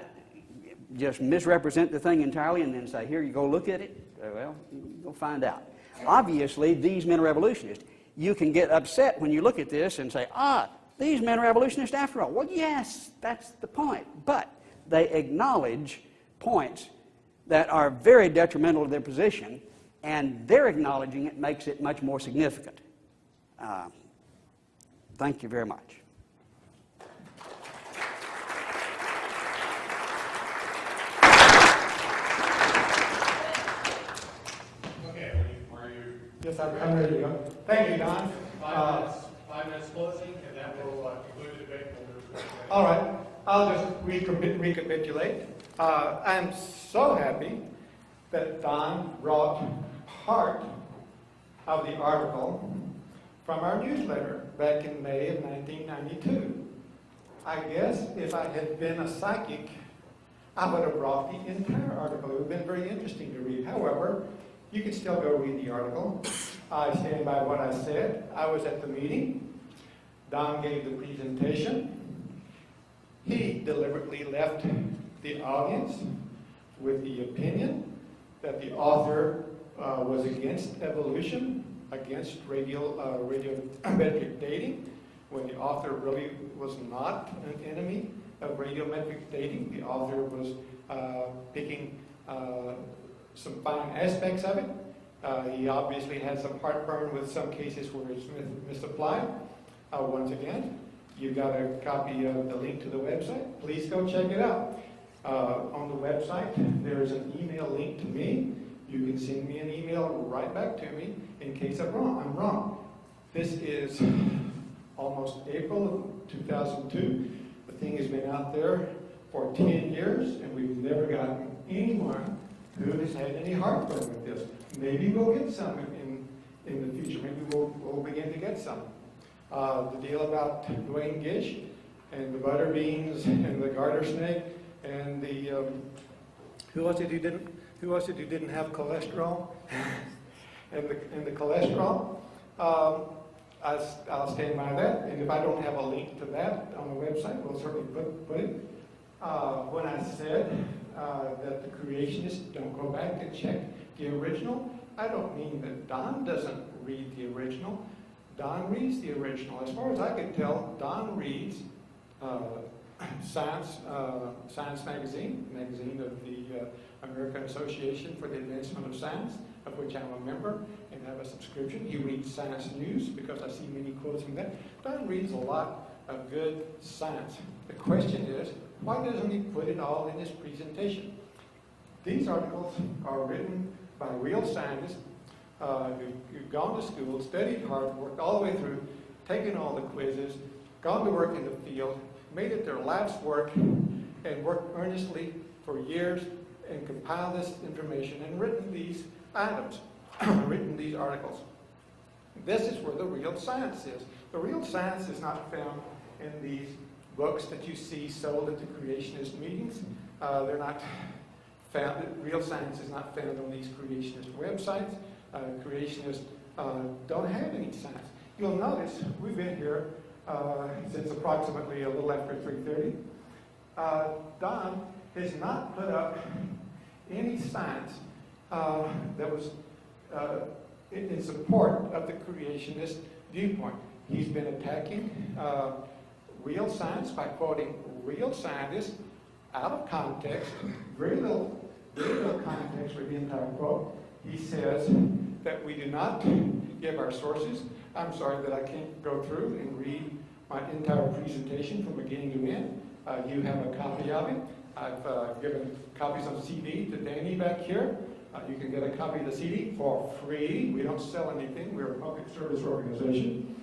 just misrepresent the thing entirely and then say, here, you go look at it? Well, you'll find out. Obviously, these men are revolutionists. You can get upset when you look at this and say, these men are revolutionists after all. Well, yes, that's the point. But they acknowledge points that are very detrimental to their position, and their acknowledging it makes it much more significant. Thank you very much. Yes, I'm ready to go. Thank you, Don. 5 minutes closing, and that will conclude the debate. All right. I'll just recapitulate. I'm so happy that Don brought part of the article from our newsletter back in May of 1992. I guess if I had been a psychic, I would have brought the entire article. It would have been very interesting to read. However, you can still go read the article. I stand by what I said. I was at the meeting. Don gave the presentation. He deliberately left the audience with the opinion that the author was against evolution, against radiometric dating, when the author really was not an enemy of radiometric dating. The author was picking some fine aspects of it. He obviously had some heartburn with some cases where it's misapplied. Once again, you've got a copy of the link to the website. Please go check it out. On the website, there's an email link to me. You can send me an email right back to me in case I'm wrong. This is almost April of 2002. The thing has been out there for 10 years, and we've never gotten anyone who has had any heartburn with this. Maybe we'll get some in the future. Maybe we'll begin to get some. The deal about Dwayne Gish and the butter beans and the garter snake and the who was it who didn't have cholesterol and the cholesterol. I'll stand by that, and if I don't have a link to that on the website, we'll certainly put it. When I said that the creationists don't go back and check the original, I don't mean that Don doesn't read the original. Don reads the original. As far as I can tell, Don reads Science magazine of the American Association for the Advancement of Science, of which I'm a member and have a subscription. He reads Science News because I see many quotes from that. Don reads a lot of good science. The question is, why doesn't he put it all in his presentation? These articles are written by real scientists who've gone to school, studied hard, worked all the way through, taken all the quizzes, gone to work in the field, made it their life's work, and worked earnestly for years and compiled this information and written these items, written these articles. This is where the real science is. The real science is not found in these books that you see sold at the creationist meetings. They're not found. Real science is not found on these creationist websites. Creationists don't have any science. You'll notice we've been here since approximately a little after 3:30. Don has not put up any science that was in support of the creationist viewpoint. He's been attacking real science by quoting real scientists out of context, very little context for the entire quote. He says that we do not give our sources. I'm sorry that I can't go through and read my entire presentation from beginning to end. You have a copy of it. I've given copies on CD to Danny back here. You can get a copy of the CD for free. We don't sell anything. We're a public service organization.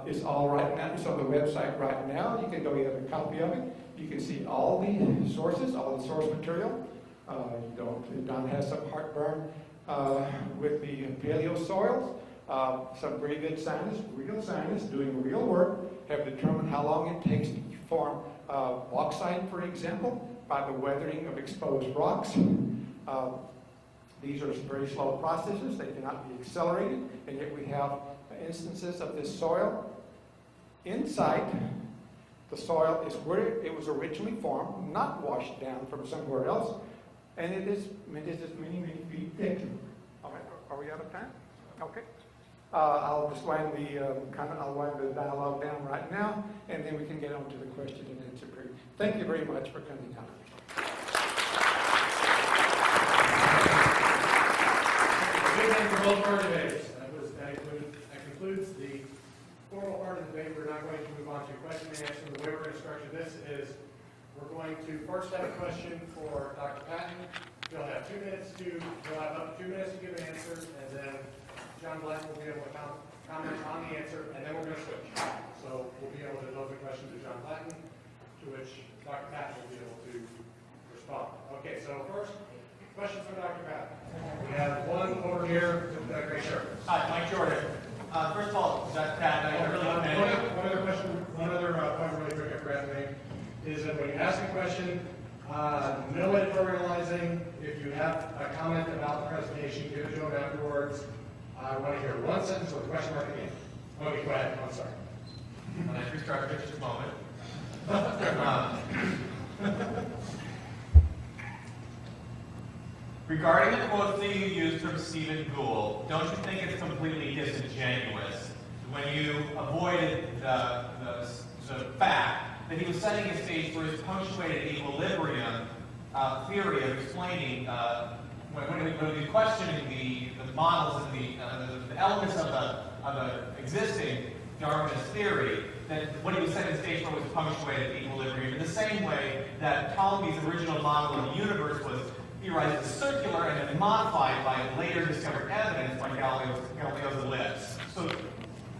It's all right now. It's on the website right now. You can go get a copy of it. You can see all the sources, all the source material. Don has some heartburn with the paleo soils. Some very good scientists, real scientists doing real work, have determined how long it takes to form bauxite, for example, by the weathering of exposed rocks. These are very slow processes. They cannot be accelerated, and yet we have instances of this soil inside. The soil is where it was originally formed, not washed down from somewhere else, and it is many, many feet thick. All right, are we out of time? Okay. I'll just wind the dialogue down right now, and then we can get on to the question and answer period. Thank you very much for coming out. Good night for both our debaters. That concludes the formal part of the debate. We're now going to move on to question and answer. The way we're going to structure this is we're going to first have a question for Dr. Patton. You'll have 2 minutes you'll have up to 2 minutes to give an answer, and then John Black will be able to comment on the answer, and then we're going to switch. So we'll be able to pose a question to John Patton, to which Dr. Patton will be able to respond. Okay, so first, questions for Dr. Patton. We have one over here with the gray shirt. Hi, Mike Jordan. First of all, Dr. Patton, I really want to One other question, one other point really quick I forgot to make, is that when you ask a question, no editorializing. If you have a comment about the presentation, give it to him afterwards. I want to hear one sentence with a question mark at the end. Okay, go ahead. I'm sorry. When I restart for just a moment. Regarding the quotes that you used from Stephen Gould, don't you think it's completely disingenuous when you avoided the fact that he was setting a stage for his punctuated equilibrium theory of explaining when he was questioning the models and the elements of the existing Darwinist theory, that what he was setting the stage for was punctuated equilibrium, in the same way that Ptolemy's original model of the universe was theorized as circular and then modified by later discovered evidence by Galileo's ellipse. So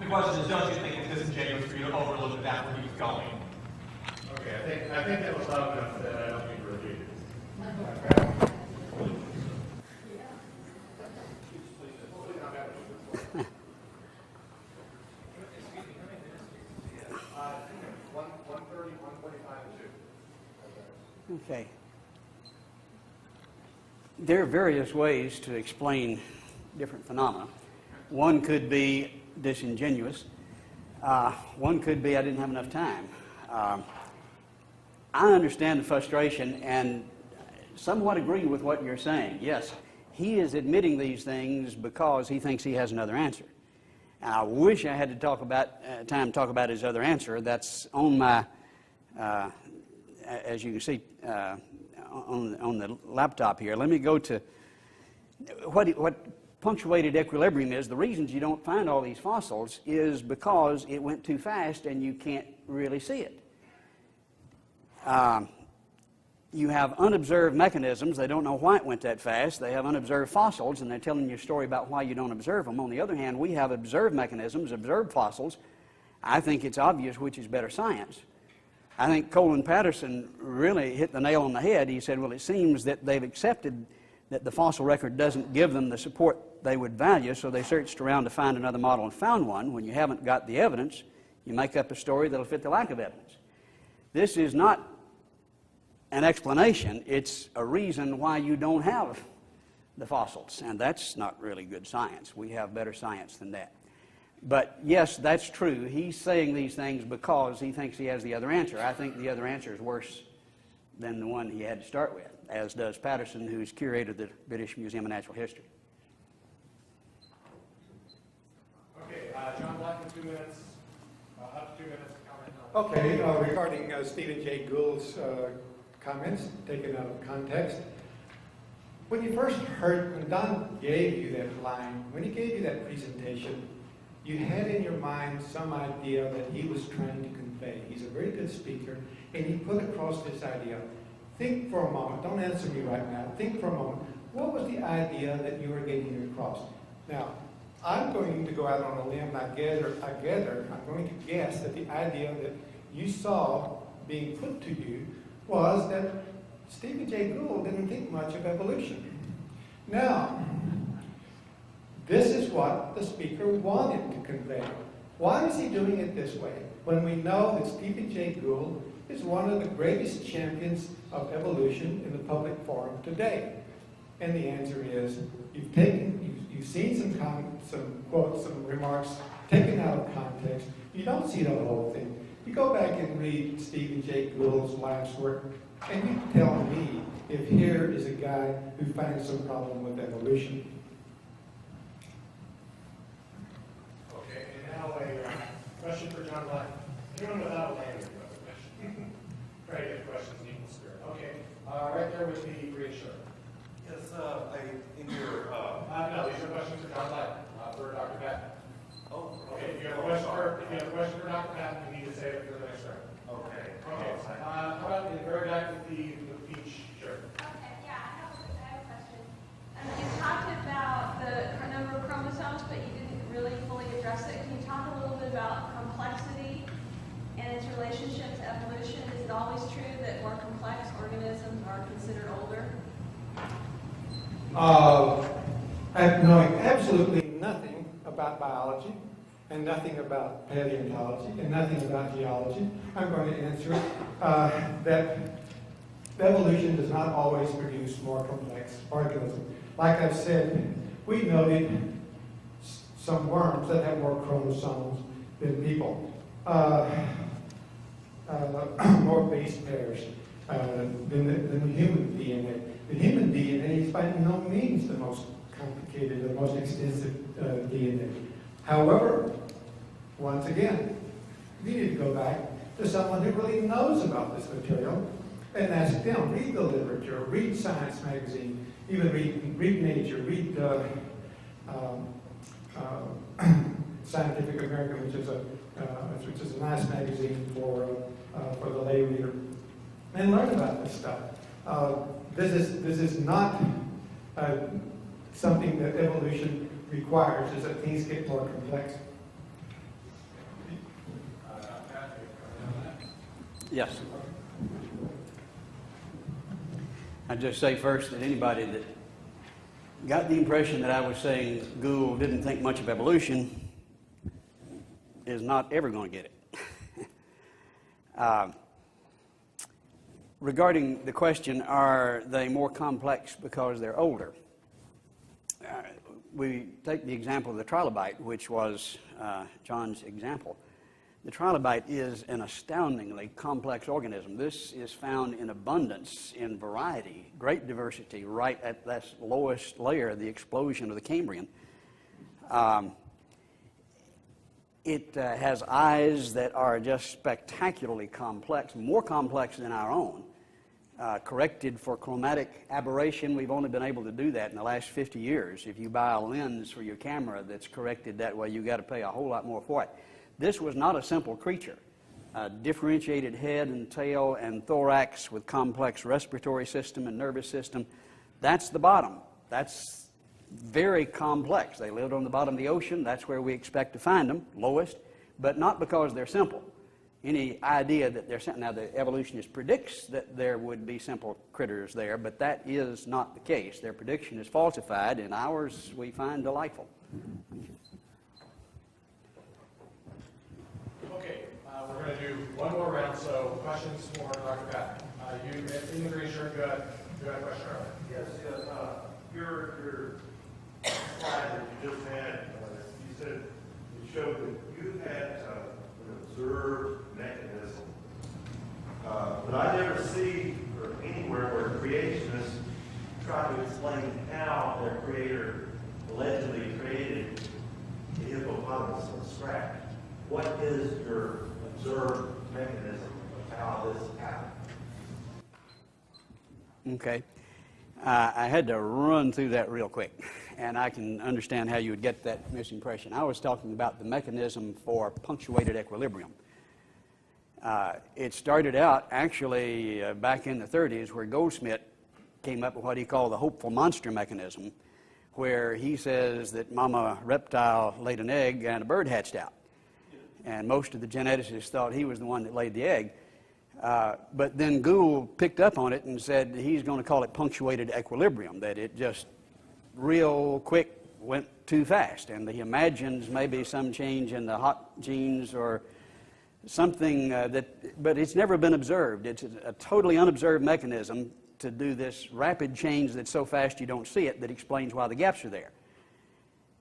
the question is, don't you think it's disingenuous for you to overlook that where he was going? Okay, I think that was loud enough that I don't need to repeat it. Okay. There are various ways to explain different phenomena. One could be disingenuous. One could be I didn't have enough time. I understand the frustration and somewhat agree with what you're saying. Yes, he is admitting these things because he thinks he has another answer. And I wish I had to talk about time to talk about his other answer. That's on my, as you can see on the laptop here. Let me go to what punctuated equilibrium is. The reasons you don't find all these fossils is because it went too fast and you can't really see it. You have unobserved mechanisms. They don't know why it went that fast. They have unobserved fossils, and they're telling you a story about why you don't observe them. On the other hand, we have observed mechanisms, observed fossils. I think it's obvious which is better science. I think Colin Patterson really hit the nail on the head. He said, well, it seems that they've accepted that the fossil record doesn't give them the support they would value, so they searched around to find another model and found one. When you haven't got the evidence, you make up a story that'll fit the lack of evidence. This is not an explanation. It's a reason why you don't have the fossils, and that's not really good science. We have better science than that. But yes, that's true. He's saying these things because he thinks he has the other answer. I think the other answer is worse than the one he had to start with, as does Patterson, who's curator of the British Museum of Natural History. Okay, John Blackman, 2 minutes, up to 2 minutes to comment on. Okay, regarding Stephen Jay Gould's comments taken out of context, when you first heard, when Don gave you that line, when he gave you that presentation, you had in your mind some idea that he was trying to convey. He's a very good speaker, and he put across this idea. Think for a moment, don't answer me right now, think for a moment, what was the idea that you were getting across? Now, I'm going to go out on a limb, I'm going to guess that the idea that you saw being put to you was that Stephen Jay Gould didn't think much of evolution. Now, this is what the speaker wanted to convey. Why is he doing it this way? When we know that Stephen Jay Gould is one of the greatest champions of evolution in the public forum today. And the answer is, you've seen some quotes, some remarks taken out of context. You don't see the whole thing. You go back and read Stephen Jay Gould's life's work, and you tell me if here is a guy who finds some problem with evolution. Okay, and now a question for John Black. Anyone without a lanyard who has a question? Try to get questions in equal spirit. Okay, right there with the green shirt. Yes, in your, No, these are questions for John Black, for Dr. Patton. oh, Okay, if you have a question for Dr. Patton, you need to say it for the next round. okay. Okay, how about in the very back with the peach shirt? Okay, yeah, I have a question. You talked about the number of chromosomes, but you didn't really fully address it. Can you talk a little bit about complexity and its relationship to evolution? Is it always true that more complex organisms are considered older? Knowing absolutely nothing about biology, and nothing about paleontology, and nothing about geology, I'm going to answer that evolution does not always produce more complex organisms. Like I've said, we noted some worms that have more chromosomes than people, more base pairs than the human DNA. The human DNA is by no means the most complicated, the most extensive DNA. However, once again, we need to go back to someone who really knows about this material and ask them, read the literature, read Science magazine, even read Nature, read Scientific American, which is a nice magazine for the lay reader, and learn about this stuff. This is not something that evolution requires, is that things get more complex. Yes. I'd just say first that anybody that got the impression that I was saying Gould didn't think much of evolution is not ever going to get it. Regarding the question, are they more complex because they're older? We take the example of the trilobite, which was John's example. The trilobite is an astoundingly complex organism. This is found in abundance, in variety, great diversity, right at that lowest layer of the explosion of the Cambrian. It has eyes that are just spectacularly complex, more complex than our own. Corrected for chromatic aberration, we've only been able to do that in the last 50 years. If you buy a lens for your camera that's corrected that way, you've got to pay a whole lot more for it. This was not a simple creature. Differentiated head and tail and thorax with complex respiratory system and nervous system. That's the bottom. That's very complex. They lived on the bottom of the ocean. That's where we expect to find them, lowest, but not because they're simple. Any idea that they're simple. Now, the evolutionist predicts that there would be simple critters there, but that is not the case. Their prediction is falsified, and ours we find delightful. Okay, we're going to do one more round, so questions for Dr. Patton. You in the green shirt, you had a question earlier. Yes, your slide that you just had, you said it showed that you had an observed mechanism, but I never see or try to explain how their creator allegedly created the hippopotamus from scratch. What is your observed mechanism of how this happened? Okay. I had to run through that real quick, and I can understand how you would get that misimpression. I was talking about the mechanism for punctuated equilibrium. It started out actually back in the 30s, where Goldsmith came up with what he called the hopeful monster mechanism, where he says that mama reptile laid an egg and a bird hatched out. And most of the geneticists thought he was the one that laid the egg. But then Gould picked up on it and said he's going to call it punctuated equilibrium, that it just real quick went too fast. And he imagines maybe some change in the hot genes or something but it's never been observed. It's a totally unobserved mechanism to do this rapid change that's so fast you don't see it, that explains why the gaps are there.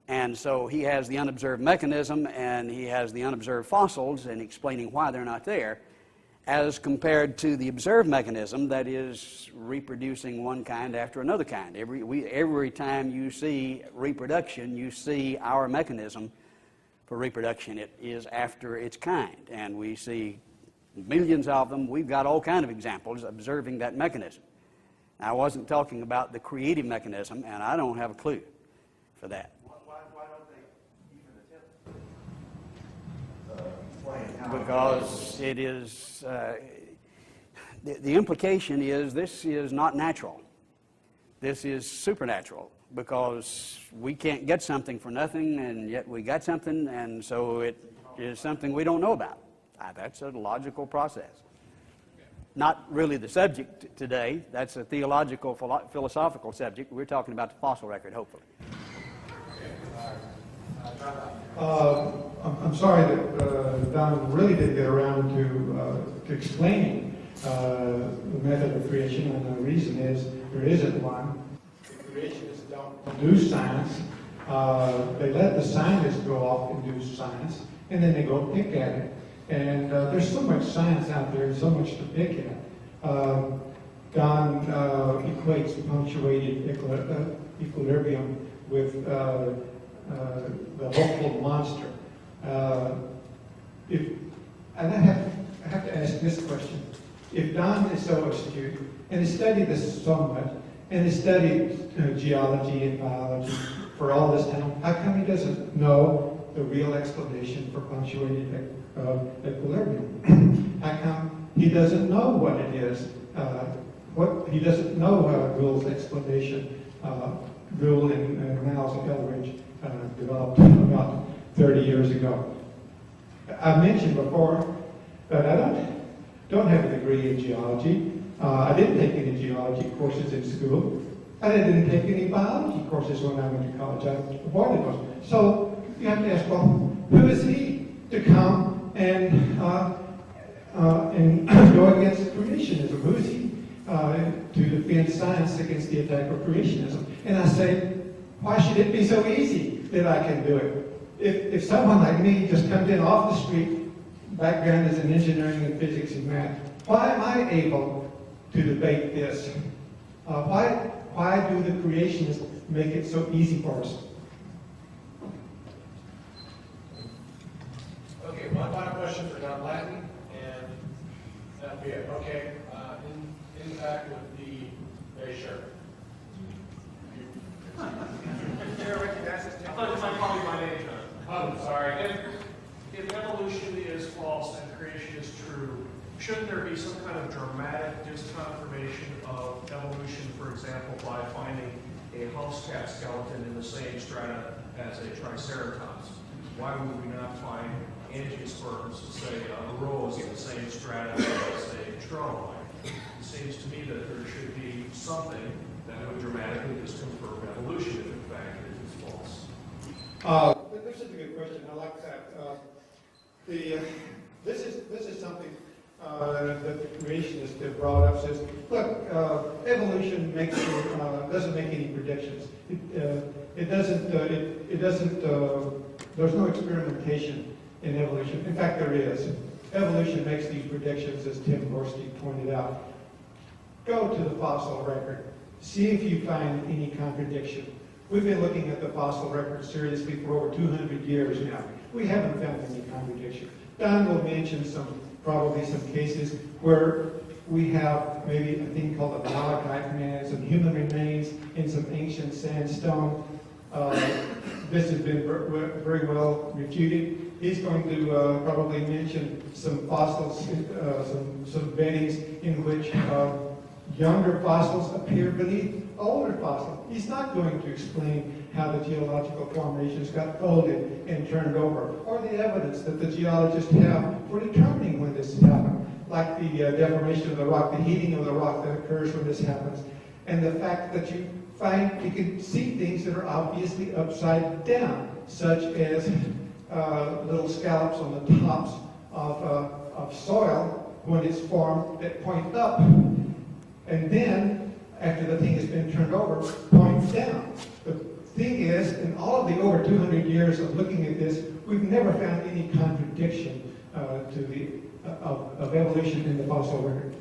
And so he has the unobserved mechanism, and he has the unobserved fossils, and explaining why they're not there, as compared to the observed mechanism that is reproducing one kind after another kind. Every time you see reproduction, you see our mechanism for reproduction. It is after its kind, and we see millions of them. We've got all kinds of examples observing that mechanism. Now, I wasn't talking about the creative mechanism, and I don't have a clue for that. Why don't they even attempt to explain how? Because it is, the implication is this is not natural. This is supernatural, because we can't get something for nothing, and yet we got something, and so it is something we don't know about. That's a logical process. Not really the subject today. That's a theological, philosophical subject. We're talking about the fossil record, hopefully. I'm sorry that Don really didn't get around to explaining the method of creation, and the reason is there isn't one. The creationists don't do science. They let the scientists go off and do science, and then they go pick at it. And there's so much science out there, so much to pick at. Don equates punctuated equilibrium with the hopeful monster. I have to ask this question. If Don is so astute, and has studied this so much, and has studied geology and biology for all this time, how come he doesn't know the real explanation for punctuated equilibrium? How come he doesn't know what it is? He doesn't know Gould's explanation. Gould and Miles Eldridge developed about 30 years ago. I mentioned before that I don't have a degree in geology. I didn't take any geology courses in school. I didn't take any biology courses when I went to college. I avoided those. So you have to ask, well, who is he to come and go against creationism? Who is he to defend science against the attack of creationism? And I say, why should it be so easy that I can do it? If someone like me just comes in off the street, background is in engineering and physics and math, why am I able to debate this? Why do the creationists make it so easy for us? Okay, one final question for Don Latin, and that'll be it. Okay, in the back with the gray shirt. I thought it might call me by name, John. I'm sorry. If evolution is false and creation is true, shouldn't there be some kind of dramatic disconfirmation of evolution, for example, by finding a house cat skeleton in the same strata as a triceratops? Why would we not find angiosperms to say a rose in the same strata as a trilobite? It seems to me that there should be something that would dramatically disconfirm evolution if in fact it is false. This is a good question. I like that. This is something that the creationists have brought up. Says, look, evolution doesn't make any predictions. It doesn't. There's no experimentation in evolution. In fact, there is. Evolution makes these predictions, as Tim Gorski pointed out. Go to the fossil record. See if you find any contradiction. We've been looking at the fossil record seriously for over 200 years now. We haven't found any contradiction. Don will mention probably some cases where we have maybe a thing called a malachite man, some human remains in some ancient sandstone. This has been very well refuted. He's going to probably mention some fossils, some beddings in which younger fossils appear beneath older fossils. He's not going to explain how the geological formations got folded and turned over, or the evidence that the geologists have for determining when this happened, like the deformation of the rock, the heating of the rock that occurs when this happens, and the fact that you can see things that are obviously upside down, such as little scallops on the tops of soil when it's formed that point up, and then after the thing has been turned over, points down. The thing is, in all of the over 200 years of looking at this, we've never found any contradiction of evolution in the fossil record.